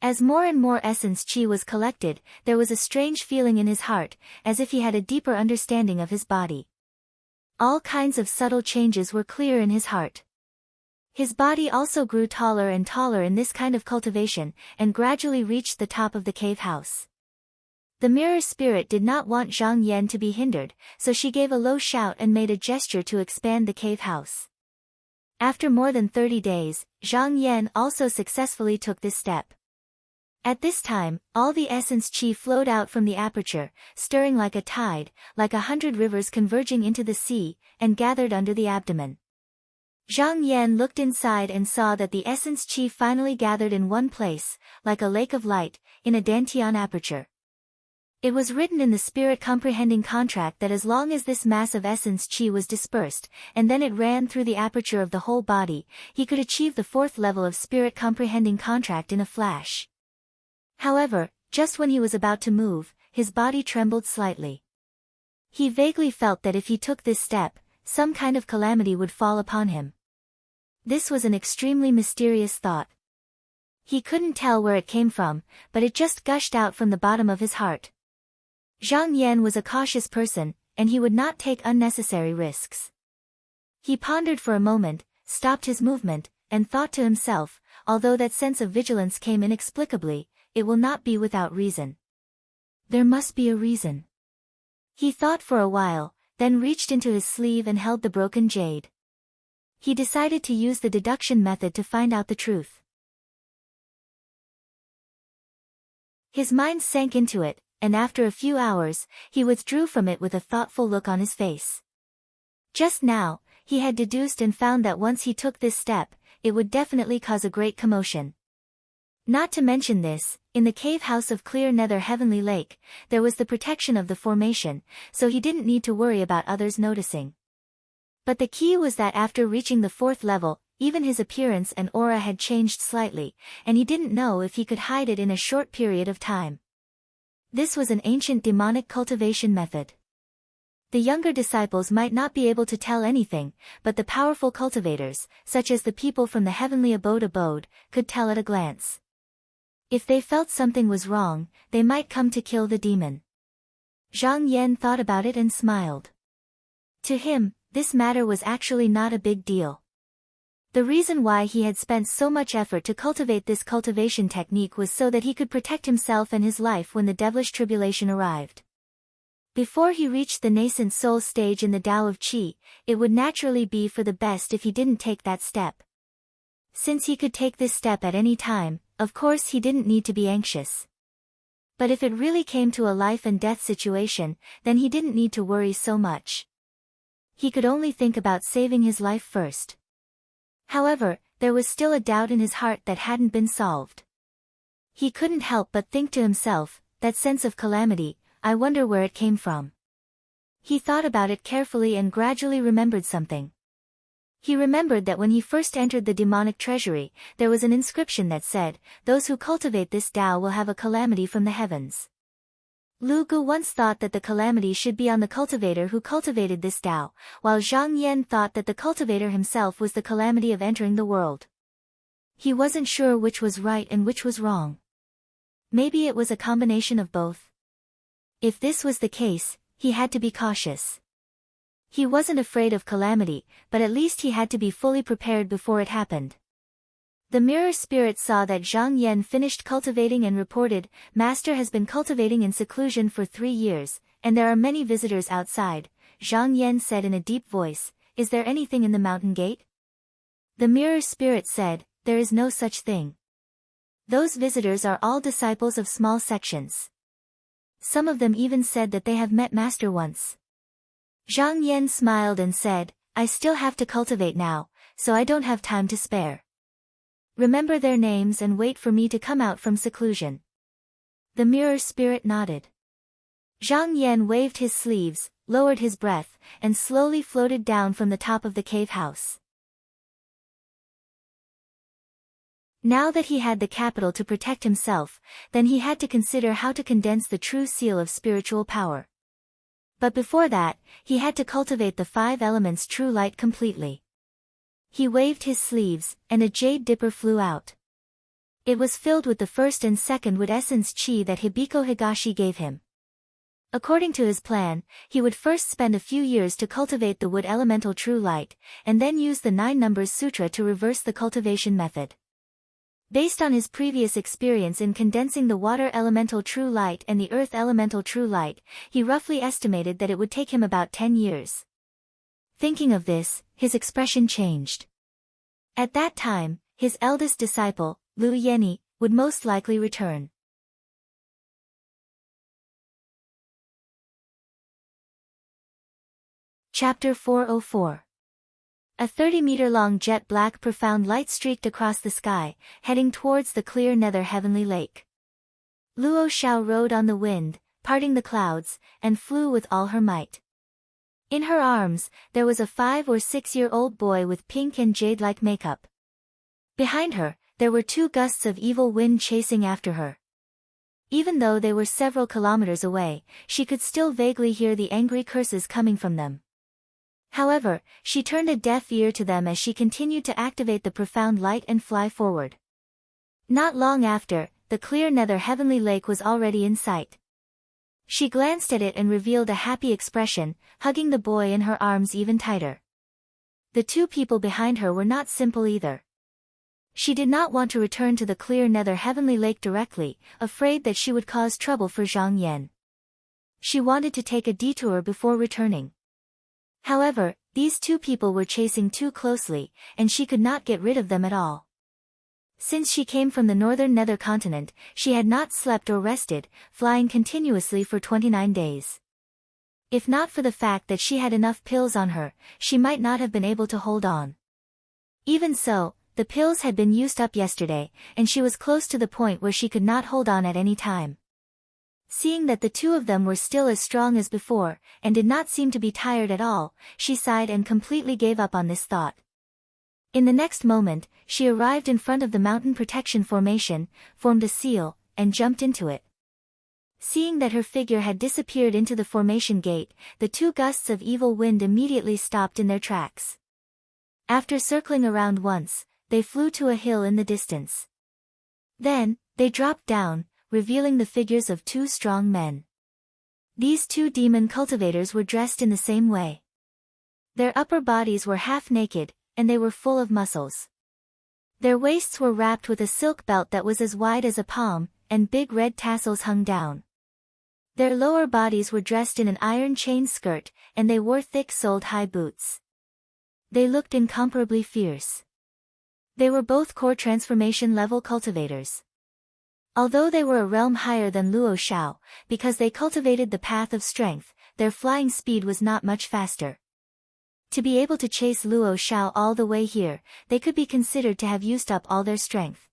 Speaker 1: As more and more essence chi was collected, there was a strange feeling in his heart, as if he had a deeper understanding of his body. All kinds of subtle changes were clear in his heart. His body also grew taller and taller in this kind of cultivation, and gradually reached the top of the cave house. The mirror spirit did not want Zhang Yan to be hindered, so she gave a low shout and made a gesture to expand the cave house. After more than 30 days, Zhang Yan also successfully took this step. At this time, all the essence chi flowed out from the aperture, stirring like a tide, like 100 rivers converging into the sea, and gathered under the abdomen. Zhang Yan looked inside and saw that the essence chi finally gathered in one place, like a lake of light, in a dantian aperture. It was written in the spirit comprehending contract that as long as this mass of essence chi was dispersed, and then it ran through the aperture of the whole body, he could achieve the 4th level of spirit comprehending contract in a flash. However, just when he was about to move, his body trembled slightly. He vaguely felt that if he took this step, some kind of calamity would fall upon him. This was an extremely mysterious thought. He couldn't tell where it came from, but it just gushed out from the bottom of his heart. Zhang Yan was a cautious person, and he would not take unnecessary risks. He pondered for a moment, stopped his movement, and thought to himself, although that sense of vigilance came inexplicably, it will not be without reason. There must be a reason. He thought for a while, then reached into his sleeve and held the broken jade. He decided to use the deduction method to find out the truth. His mind sank into it, and after a few hours, he withdrew from it with a thoughtful look on his face. Just now, he had deduced and found that once he took this step, it would definitely cause a great commotion. Not to mention this, in the cave house of Clear Nether Heavenly Lake, there was the protection of the formation, so he didn't need to worry about others noticing. But the key was that after reaching the 4th level, even his appearance and aura had changed slightly, and he didn't know if he could hide it in a short period of time. This was an ancient demonic cultivation method. The younger disciples might not be able to tell anything, but the powerful cultivators, such as the people from the heavenly abode, could tell at a glance. If they felt something was wrong, they might come to kill the demon. Zhang Yan thought about it and smiled. To him, this matter was actually not a big deal. The reason why he had spent so much effort to cultivate this cultivation technique was so that he could protect himself and his life when the devilish tribulation arrived. Before he reached the nascent soul stage in the Tao of Qi, it would naturally be for the best if he didn't take that step. Since he could take this step at any time, of course he didn't need to be anxious. But if it really came to a life and death situation, then he didn't need to worry so much. He could only think about saving his life first. However, there was still a doubt in his heart that hadn't been solved. He couldn't help but think to himself, that sense of calamity, I wonder where it came from. He thought about it carefully and gradually remembered something. He remembered that when he first entered the demonic treasury, there was an inscription that said, "Those who cultivate this Tao will have a calamity from the heavens." Lu Gu once thought that the calamity should be on the cultivator who cultivated this Tao, while Zhang Yan thought that the cultivator himself was the calamity of entering the world. He wasn't sure which was right and which was wrong. Maybe it was a combination of both. If this was the case, he had to be cautious. He wasn't afraid of calamity, but at least he had to be fully prepared before it happened. The mirror spirit saw that Zhang Yan finished cultivating and reported, "Master has been cultivating in seclusion for 3 years, and there are many visitors outside." Zhang Yan said in a deep voice, "Is there anything in the mountain gate?" The mirror spirit said, "There is no such thing. Those visitors are all disciples of small sections. Some of them even said that they have met Master once." Zhang Yan smiled and said, "I still have to cultivate now, so I don't have time to spare. Remember their names and wait for me to come out from seclusion." The mirror spirit nodded. Zhang Yan waved his sleeves, lowered his breath, and slowly floated down from the top of the cave house. Now that he had the capital to protect himself, then he had to consider how to condense the true seal of spiritual power. But before that, he had to cultivate the 5 elements true light completely. He waved his sleeves, and a jade dipper flew out. It was filled with the 1st and 2nd wood essence chi that Hibiko Higashi gave him. According to his plan, he would first spend a few years to cultivate the wood elemental true light, and then use the 9 numbers sutra to reverse the cultivation method. Based on his previous experience in condensing the water elemental true light and the earth elemental true light, he roughly estimated that it would take him about 10 years. Thinking of this, his expression changed. At that time, his eldest disciple, Lu Yeni, would most likely return. Chapter 404. A 30-meter-long jet-black profound light streaked across the sky, heading towards the clear nether heavenly lake. Luo Xiao rode on the wind, parting the clouds, and flew with all her might. In her arms, there was a 5 or 6-year-old boy with pink and jade-like makeup. Behind her, there were 2 gusts of evil wind chasing after her. Even though they were several kilometers away, she could still vaguely hear the angry curses coming from them. However, she turned a deaf ear to them as she continued to activate the profound light and fly forward. Not long after, the clear nether heavenly lake was already in sight. She glanced at it and revealed a happy expression, hugging the boy in her arms even tighter. The two people behind her were not simple either. She did not want to return to the clear nether heavenly lake directly, afraid that she would cause trouble for Zhang Yan. She wanted to take a detour before returning. However, these two people were chasing too closely, and she could not get rid of them at all. Since she came from the northern nether continent, she had not slept or rested, flying continuously for 29 days. If not for the fact that she had enough pills on her, she might not have been able to hold on. Even so, the pills had been used up yesterday, and she was close to the point where she could not hold on at any time. Seeing that the two of them were still as strong as before, and did not seem to be tired at all, she sighed and completely gave up on this thought. In the next moment, she arrived in front of the mountain protection formation, formed a seal, and jumped into it. Seeing that her figure had disappeared into the formation gate, the two gusts of evil wind immediately stopped in their tracks. After circling around once, they flew to a hill in the distance. Then, they dropped down, revealing the figures of two strong men. These two demon cultivators were dressed in the same way. Their upper bodies were half naked, and they were full of muscles. Their waists were wrapped with a silk belt that was as wide as a palm, and big red tassels hung down. Their lower bodies were dressed in an iron chain skirt, and they wore thick-soled high boots. They looked incomparably fierce. They were both core transformation level cultivators. Although they were a realm higher than Luo Xiao, because they cultivated the path of strength, their flying speed was not much faster. To be able to chase Luo Xiao all the way here, they could be considered to have used up all their strength.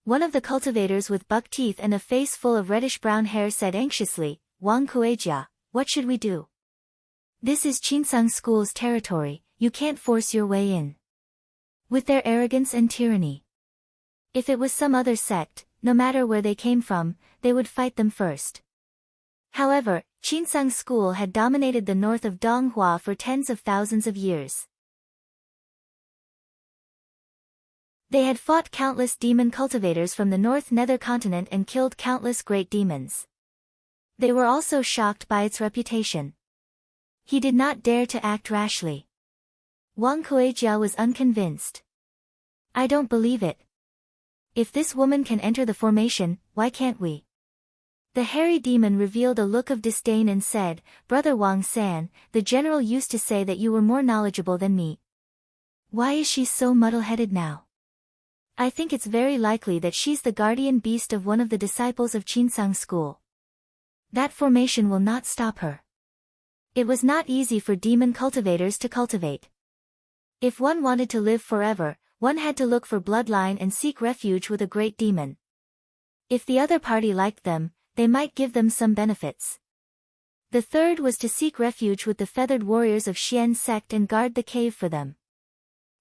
Speaker 1: One of the cultivators with buck teeth and a face full of reddish-brown hair said anxiously, "Wang Kuejia, what should we do? This is Qinsang School's territory, you can't force your way in. With their arrogance and tyranny. If it was some other sect, no matter where they came from, they would fight them first." However, Qinsang School had dominated the north of Donghua for tens of thousands of years. They had fought countless demon cultivators from the North Nether continent and killed countless great demons. They were also shocked by its reputation. He did not dare to act rashly. Wang Kuejia was unconvinced. "I don't believe it. If this woman can enter the formation, why can't we?" The hairy demon revealed a look of disdain and said, "Brother Wang San, the general used to say that you were more knowledgeable than me. Why is she so muddle-headed now? I think it's very likely that she's the guardian beast of one of the disciples of Qinsang School. That formation will not stop her." It was not easy for demon cultivators to cultivate. If one wanted to live forever, one had to look for bloodline and seek refuge with a great demon. If the other party liked them, they might give them some benefits. The third was to seek refuge with the feathered warriors of Xian's sect and guard the cave for them.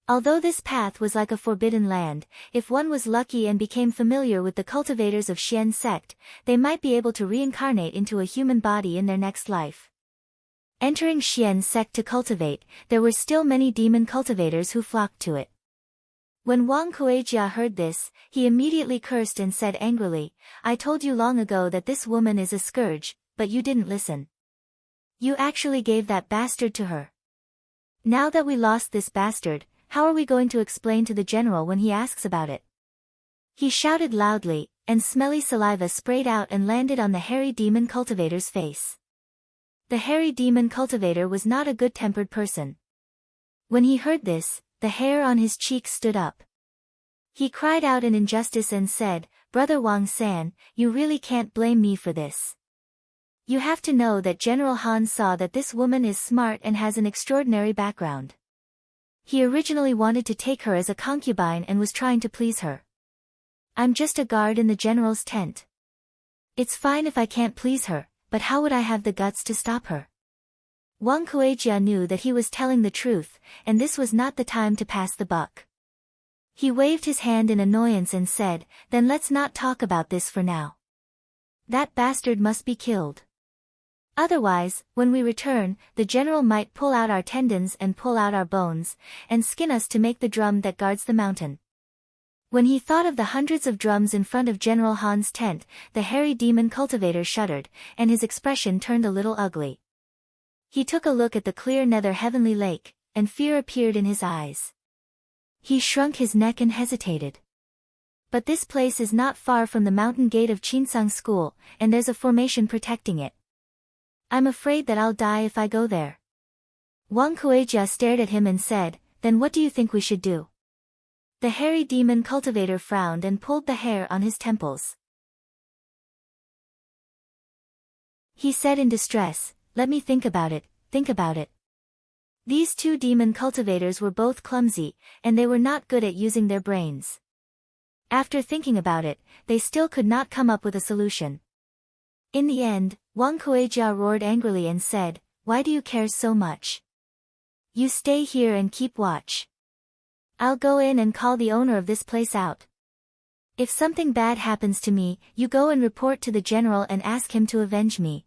Speaker 1: Although this path was like a forbidden land, if one was lucky and became familiar with the cultivators of Xian's sect, they might be able to reincarnate into a human body in their next life. Entering Xian's sect to cultivate, there were still many demon cultivators who flocked to it. When Wang Kuejia heard this, he immediately cursed and said angrily, "I told you long ago that this woman is a scourge, but you didn't listen. You actually gave that bastard to her. Now that we lost this bastard, how are we going to explain to the general when he asks about it?" He shouted loudly, and smelly saliva sprayed out and landed on the hairy demon cultivator's face. The hairy demon cultivator was not a good-tempered person. When he heard this, the hair on his cheeks stood up. He cried out in injustice and said, "Brother Wang San, you really can't blame me for this. You have to know that General Han saw that this woman is smart and has an extraordinary background. He originally wanted to take her as a concubine and was trying to please her. I'm just a guard in the general's tent. It's fine if I can't please her, but how would I have the guts to stop her?" Wang Kuejia knew that he was telling the truth, and this was not the time to pass the buck. He waved his hand in annoyance and said, "Then let's not talk about this for now. That bastard must be killed. Otherwise, when we return, the general might pull out our tendons and pull out our bones, and skin us to make the drum that guards the mountain." When he thought of the hundreds of drums in front of General Han's tent, the hairy demon cultivator shuddered, and his expression turned a little ugly. He took a look at the clear nether heavenly lake, and fear appeared in his eyes. He shrunk his neck and hesitated. But this place is not far from the mountain gate of Chinsang School, and there's a formation protecting it. I'm afraid that I'll die if I go there. Wang Kueijia stared at him and said, "Then what do you think we should do?" The hairy demon cultivator frowned and pulled the hair on his temples. He said in distress, "Let me think about it, think about it." These two demon cultivators were both clumsy, and they were not good at using their brains. After thinking about it, they still could not come up with a solution. In the end, Wang Kueijia roared angrily and said, "Why do you care so much? You stay here and keep watch. I'll go in and call the owner of this place out. If something bad happens to me, you go and report to the general and ask him to avenge me."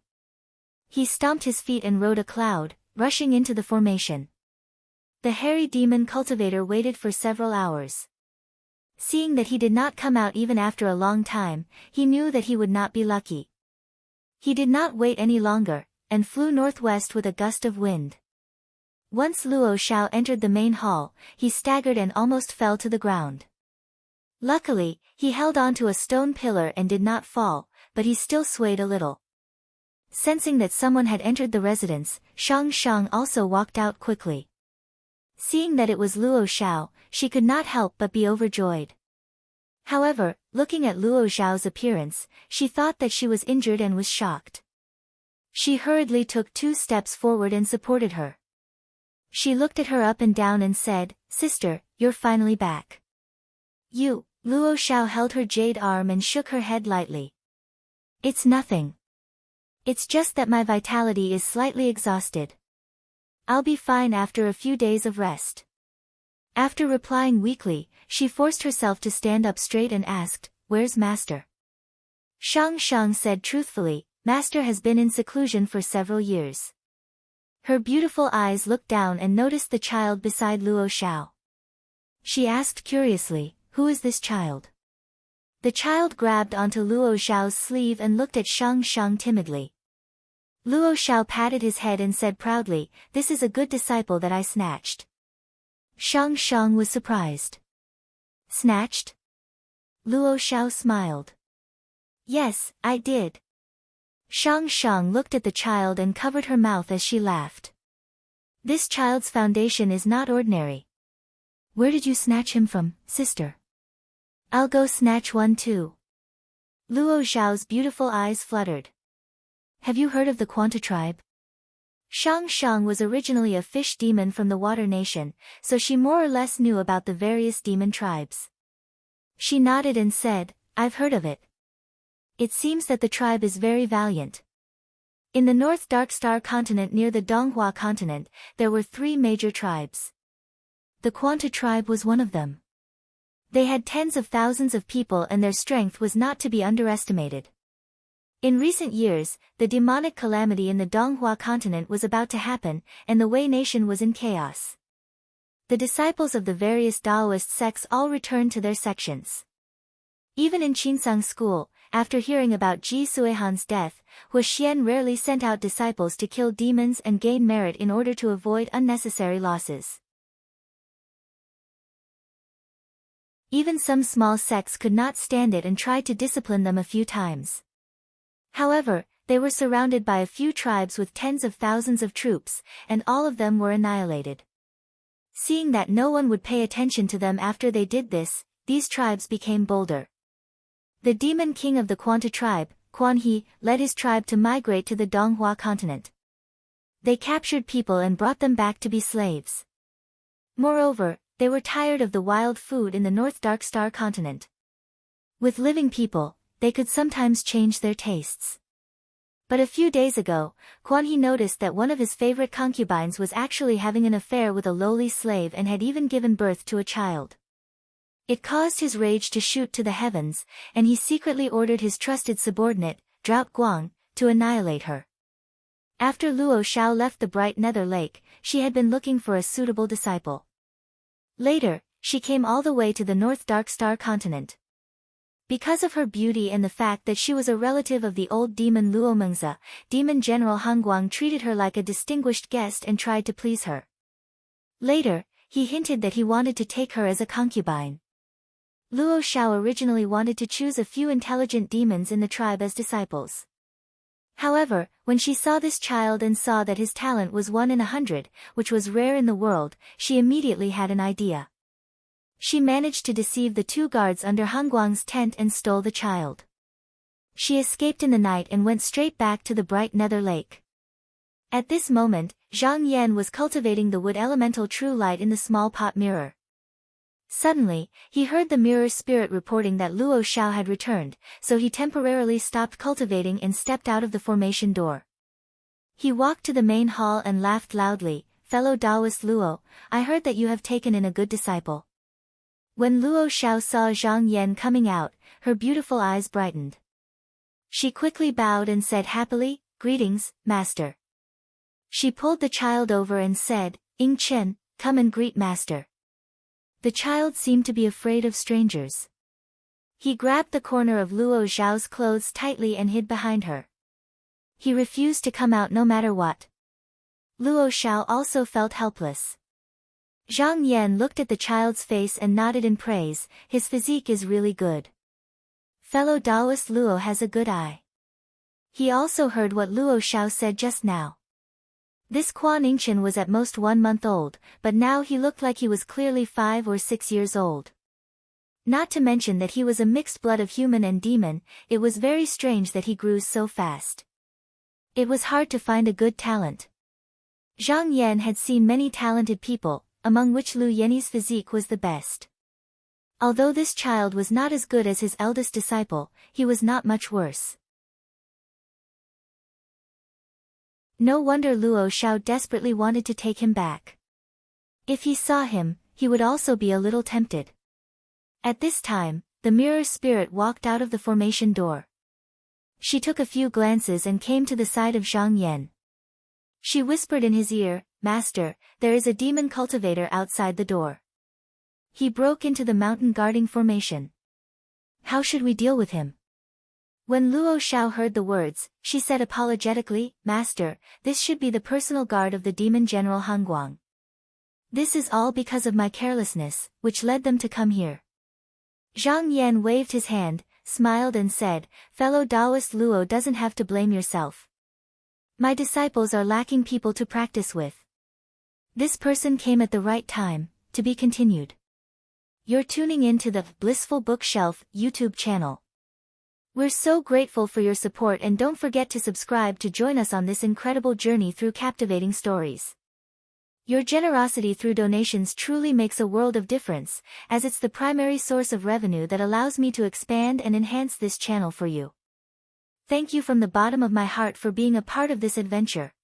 Speaker 1: He stomped his feet and rode a cloud, rushing into the formation. The hairy demon cultivator waited for several hours. Seeing that he did not come out even after a long time, he knew that he would not be lucky. He did not wait any longer, and flew northwest with a gust of wind. Once Luo Xiao entered the main hall, he staggered and almost fell to the ground. Luckily, he held on to a stone pillar and did not fall, but he still swayed a little. Sensing that someone had entered the residence, Shang Shang also walked out quickly. Seeing that it was Luo Xiao, she could not help but be overjoyed. However, looking at Luo Xiao's appearance, she thought that she was injured and was shocked. She hurriedly took 2 steps forward and supported her. She looked at her up and down and said, "Sister, you're finally back." "You," Luo Xiao held her jade arm and shook her head lightly. "It's nothing. It's just that my vitality is slightly exhausted. I'll be fine after a few days of rest." After replying weakly, she forced herself to stand up straight and asked, "Where's Master?" Shang Shang said truthfully, "Master has been in seclusion for several years." Her beautiful eyes looked down and noticed the child beside Luo Xiao. She asked curiously, "Who is this child?" The child grabbed onto Luo Xiao's sleeve and looked at Shang Shang timidly. Luo Xiao patted his head and said proudly, "This is a good disciple that I snatched." Shang Shang was surprised. "Snatched?" Luo Xiao smiled. "Yes, I did." Shang Shang looked at the child and covered her mouth as she laughed. "This child's foundation is not ordinary. Where did you snatch him from, sister?" "I'll go snatch one too." Luo Xiao's beautiful eyes fluttered. "Have you heard of the Quanta tribe?" Shang Shang was originally a fish demon from the Water Nation, so she more or less knew about the various demon tribes. She nodded and said, "I've heard of it. It seems that the tribe is very valiant." In the North Dark Star continent near the Donghua continent, there were 3 major tribes. The Quanta tribe was one of them. They had tens of thousands of people and their strength was not to be underestimated. In recent years, the demonic calamity in the Donghua continent was about to happen, and the Wei nation was in chaos. The disciples of the various Taoist sects all returned to their sections. Even in Chinsang School, after hearing about Ji Suihan's death, Hu Xian rarely sent out disciples to kill demons and gain merit in order to avoid unnecessary losses. Even some small sects could not stand it and tried to discipline them a few times. However, they were surrounded by a few tribes with tens of thousands of troops, and all of them were annihilated. Seeing that no one would pay attention to them after they did this, these tribes became bolder. The demon king of the Quanta tribe, Quan He, led his tribe to migrate to the Donghua continent. They captured people and brought them back to be slaves. Moreover, they were tired of the wild food in the North Dark Star continent. With living people, they could sometimes change their tastes. But a few days ago, Quan He noticed that one of his favorite concubines was actually having an affair with a lowly slave and had even given birth to a child. It caused his rage to shoot to the heavens, and he secretly ordered his trusted subordinate, Drought Guang, to annihilate her. After Luo Xiao left the bright nether lake, she had been looking for a suitable disciple. Later, she came all the way to the North Dark Star continent. Because of her beauty and the fact that she was a relative of the old demon Luo Mengzi, Demon General Hangguang treated her like a distinguished guest and tried to please her. Later, he hinted that he wanted to take her as a concubine. Luo Shao originally wanted to choose a few intelligent demons in the tribe as disciples. However, when she saw this child and saw that his talent was 1 in 100, which was rare in the world, she immediately had an idea. She managed to deceive the 2 guards under Hangguang's tent and stole the child. She escaped in the night and went straight back to the bright nether lake. At this moment, Zhang Yan was cultivating the wood elemental true light in the small pot mirror. Suddenly, he heard the mirror spirit reporting that Luo Shao had returned, so he temporarily stopped cultivating and stepped out of the formation door. He walked to the main hall and laughed loudly, "Fellow Taoist Luo, I heard that you have taken in a good disciple." When Luo Shao saw Zhang Yan coming out, her beautiful eyes brightened. She quickly bowed and said happily, "Greetings, master." She pulled the child over and said, "Ying Chen, come and greet master." The child seemed to be afraid of strangers. He grabbed the corner of Luo Zhao's clothes tightly and hid behind her. He refused to come out no matter what. Luo Shao also felt helpless. Zhang Yan looked at the child's face and nodded in praise, "His physique is really good. Fellow Taoist Luo has a good eye." He also heard what Luo Shao said just now. This Quan Yingchen was at most 1 month old, but now he looked like he was clearly 5 or 6 years old. Not to mention that he was a mixed blood of human and demon, it was very strange that he grew so fast. It was hard to find a good talent. Zhang Yan had seen many talented people, among which Lu Yenni's physique was the best. Although this child was not as good as his eldest disciple, he was not much worse. No wonder Luo Shao desperately wanted to take him back. If he saw him, he would also be a little tempted. At this time, the mirror spirit walked out of the formation door. She took a few glances and came to the side of Zhang Yan. She whispered in his ear, "Master, there is a demon cultivator outside the door. He broke into the mountain guarding formation. How should we deal with him?" When Luo Shao heard the words, she said apologetically, "Master, this should be the personal guard of the demon general Hangguang. This is all because of my carelessness, which led them to come here." Zhang Yan waved his hand, smiled and said, "Fellow Taoist Luo doesn't have to blame yourself. My disciples are lacking people to practice with. This person came at the right time." To be continued. You're tuning in to the Blissful Bookshelf YouTube channel. We're so grateful for your support, and don't forget to subscribe to join us on this incredible journey through captivating stories. Your generosity through donations truly makes a world of difference, as it's the primary source of revenue that allows me to expand and enhance this channel for you. Thank you from the bottom of my heart for being a part of this adventure.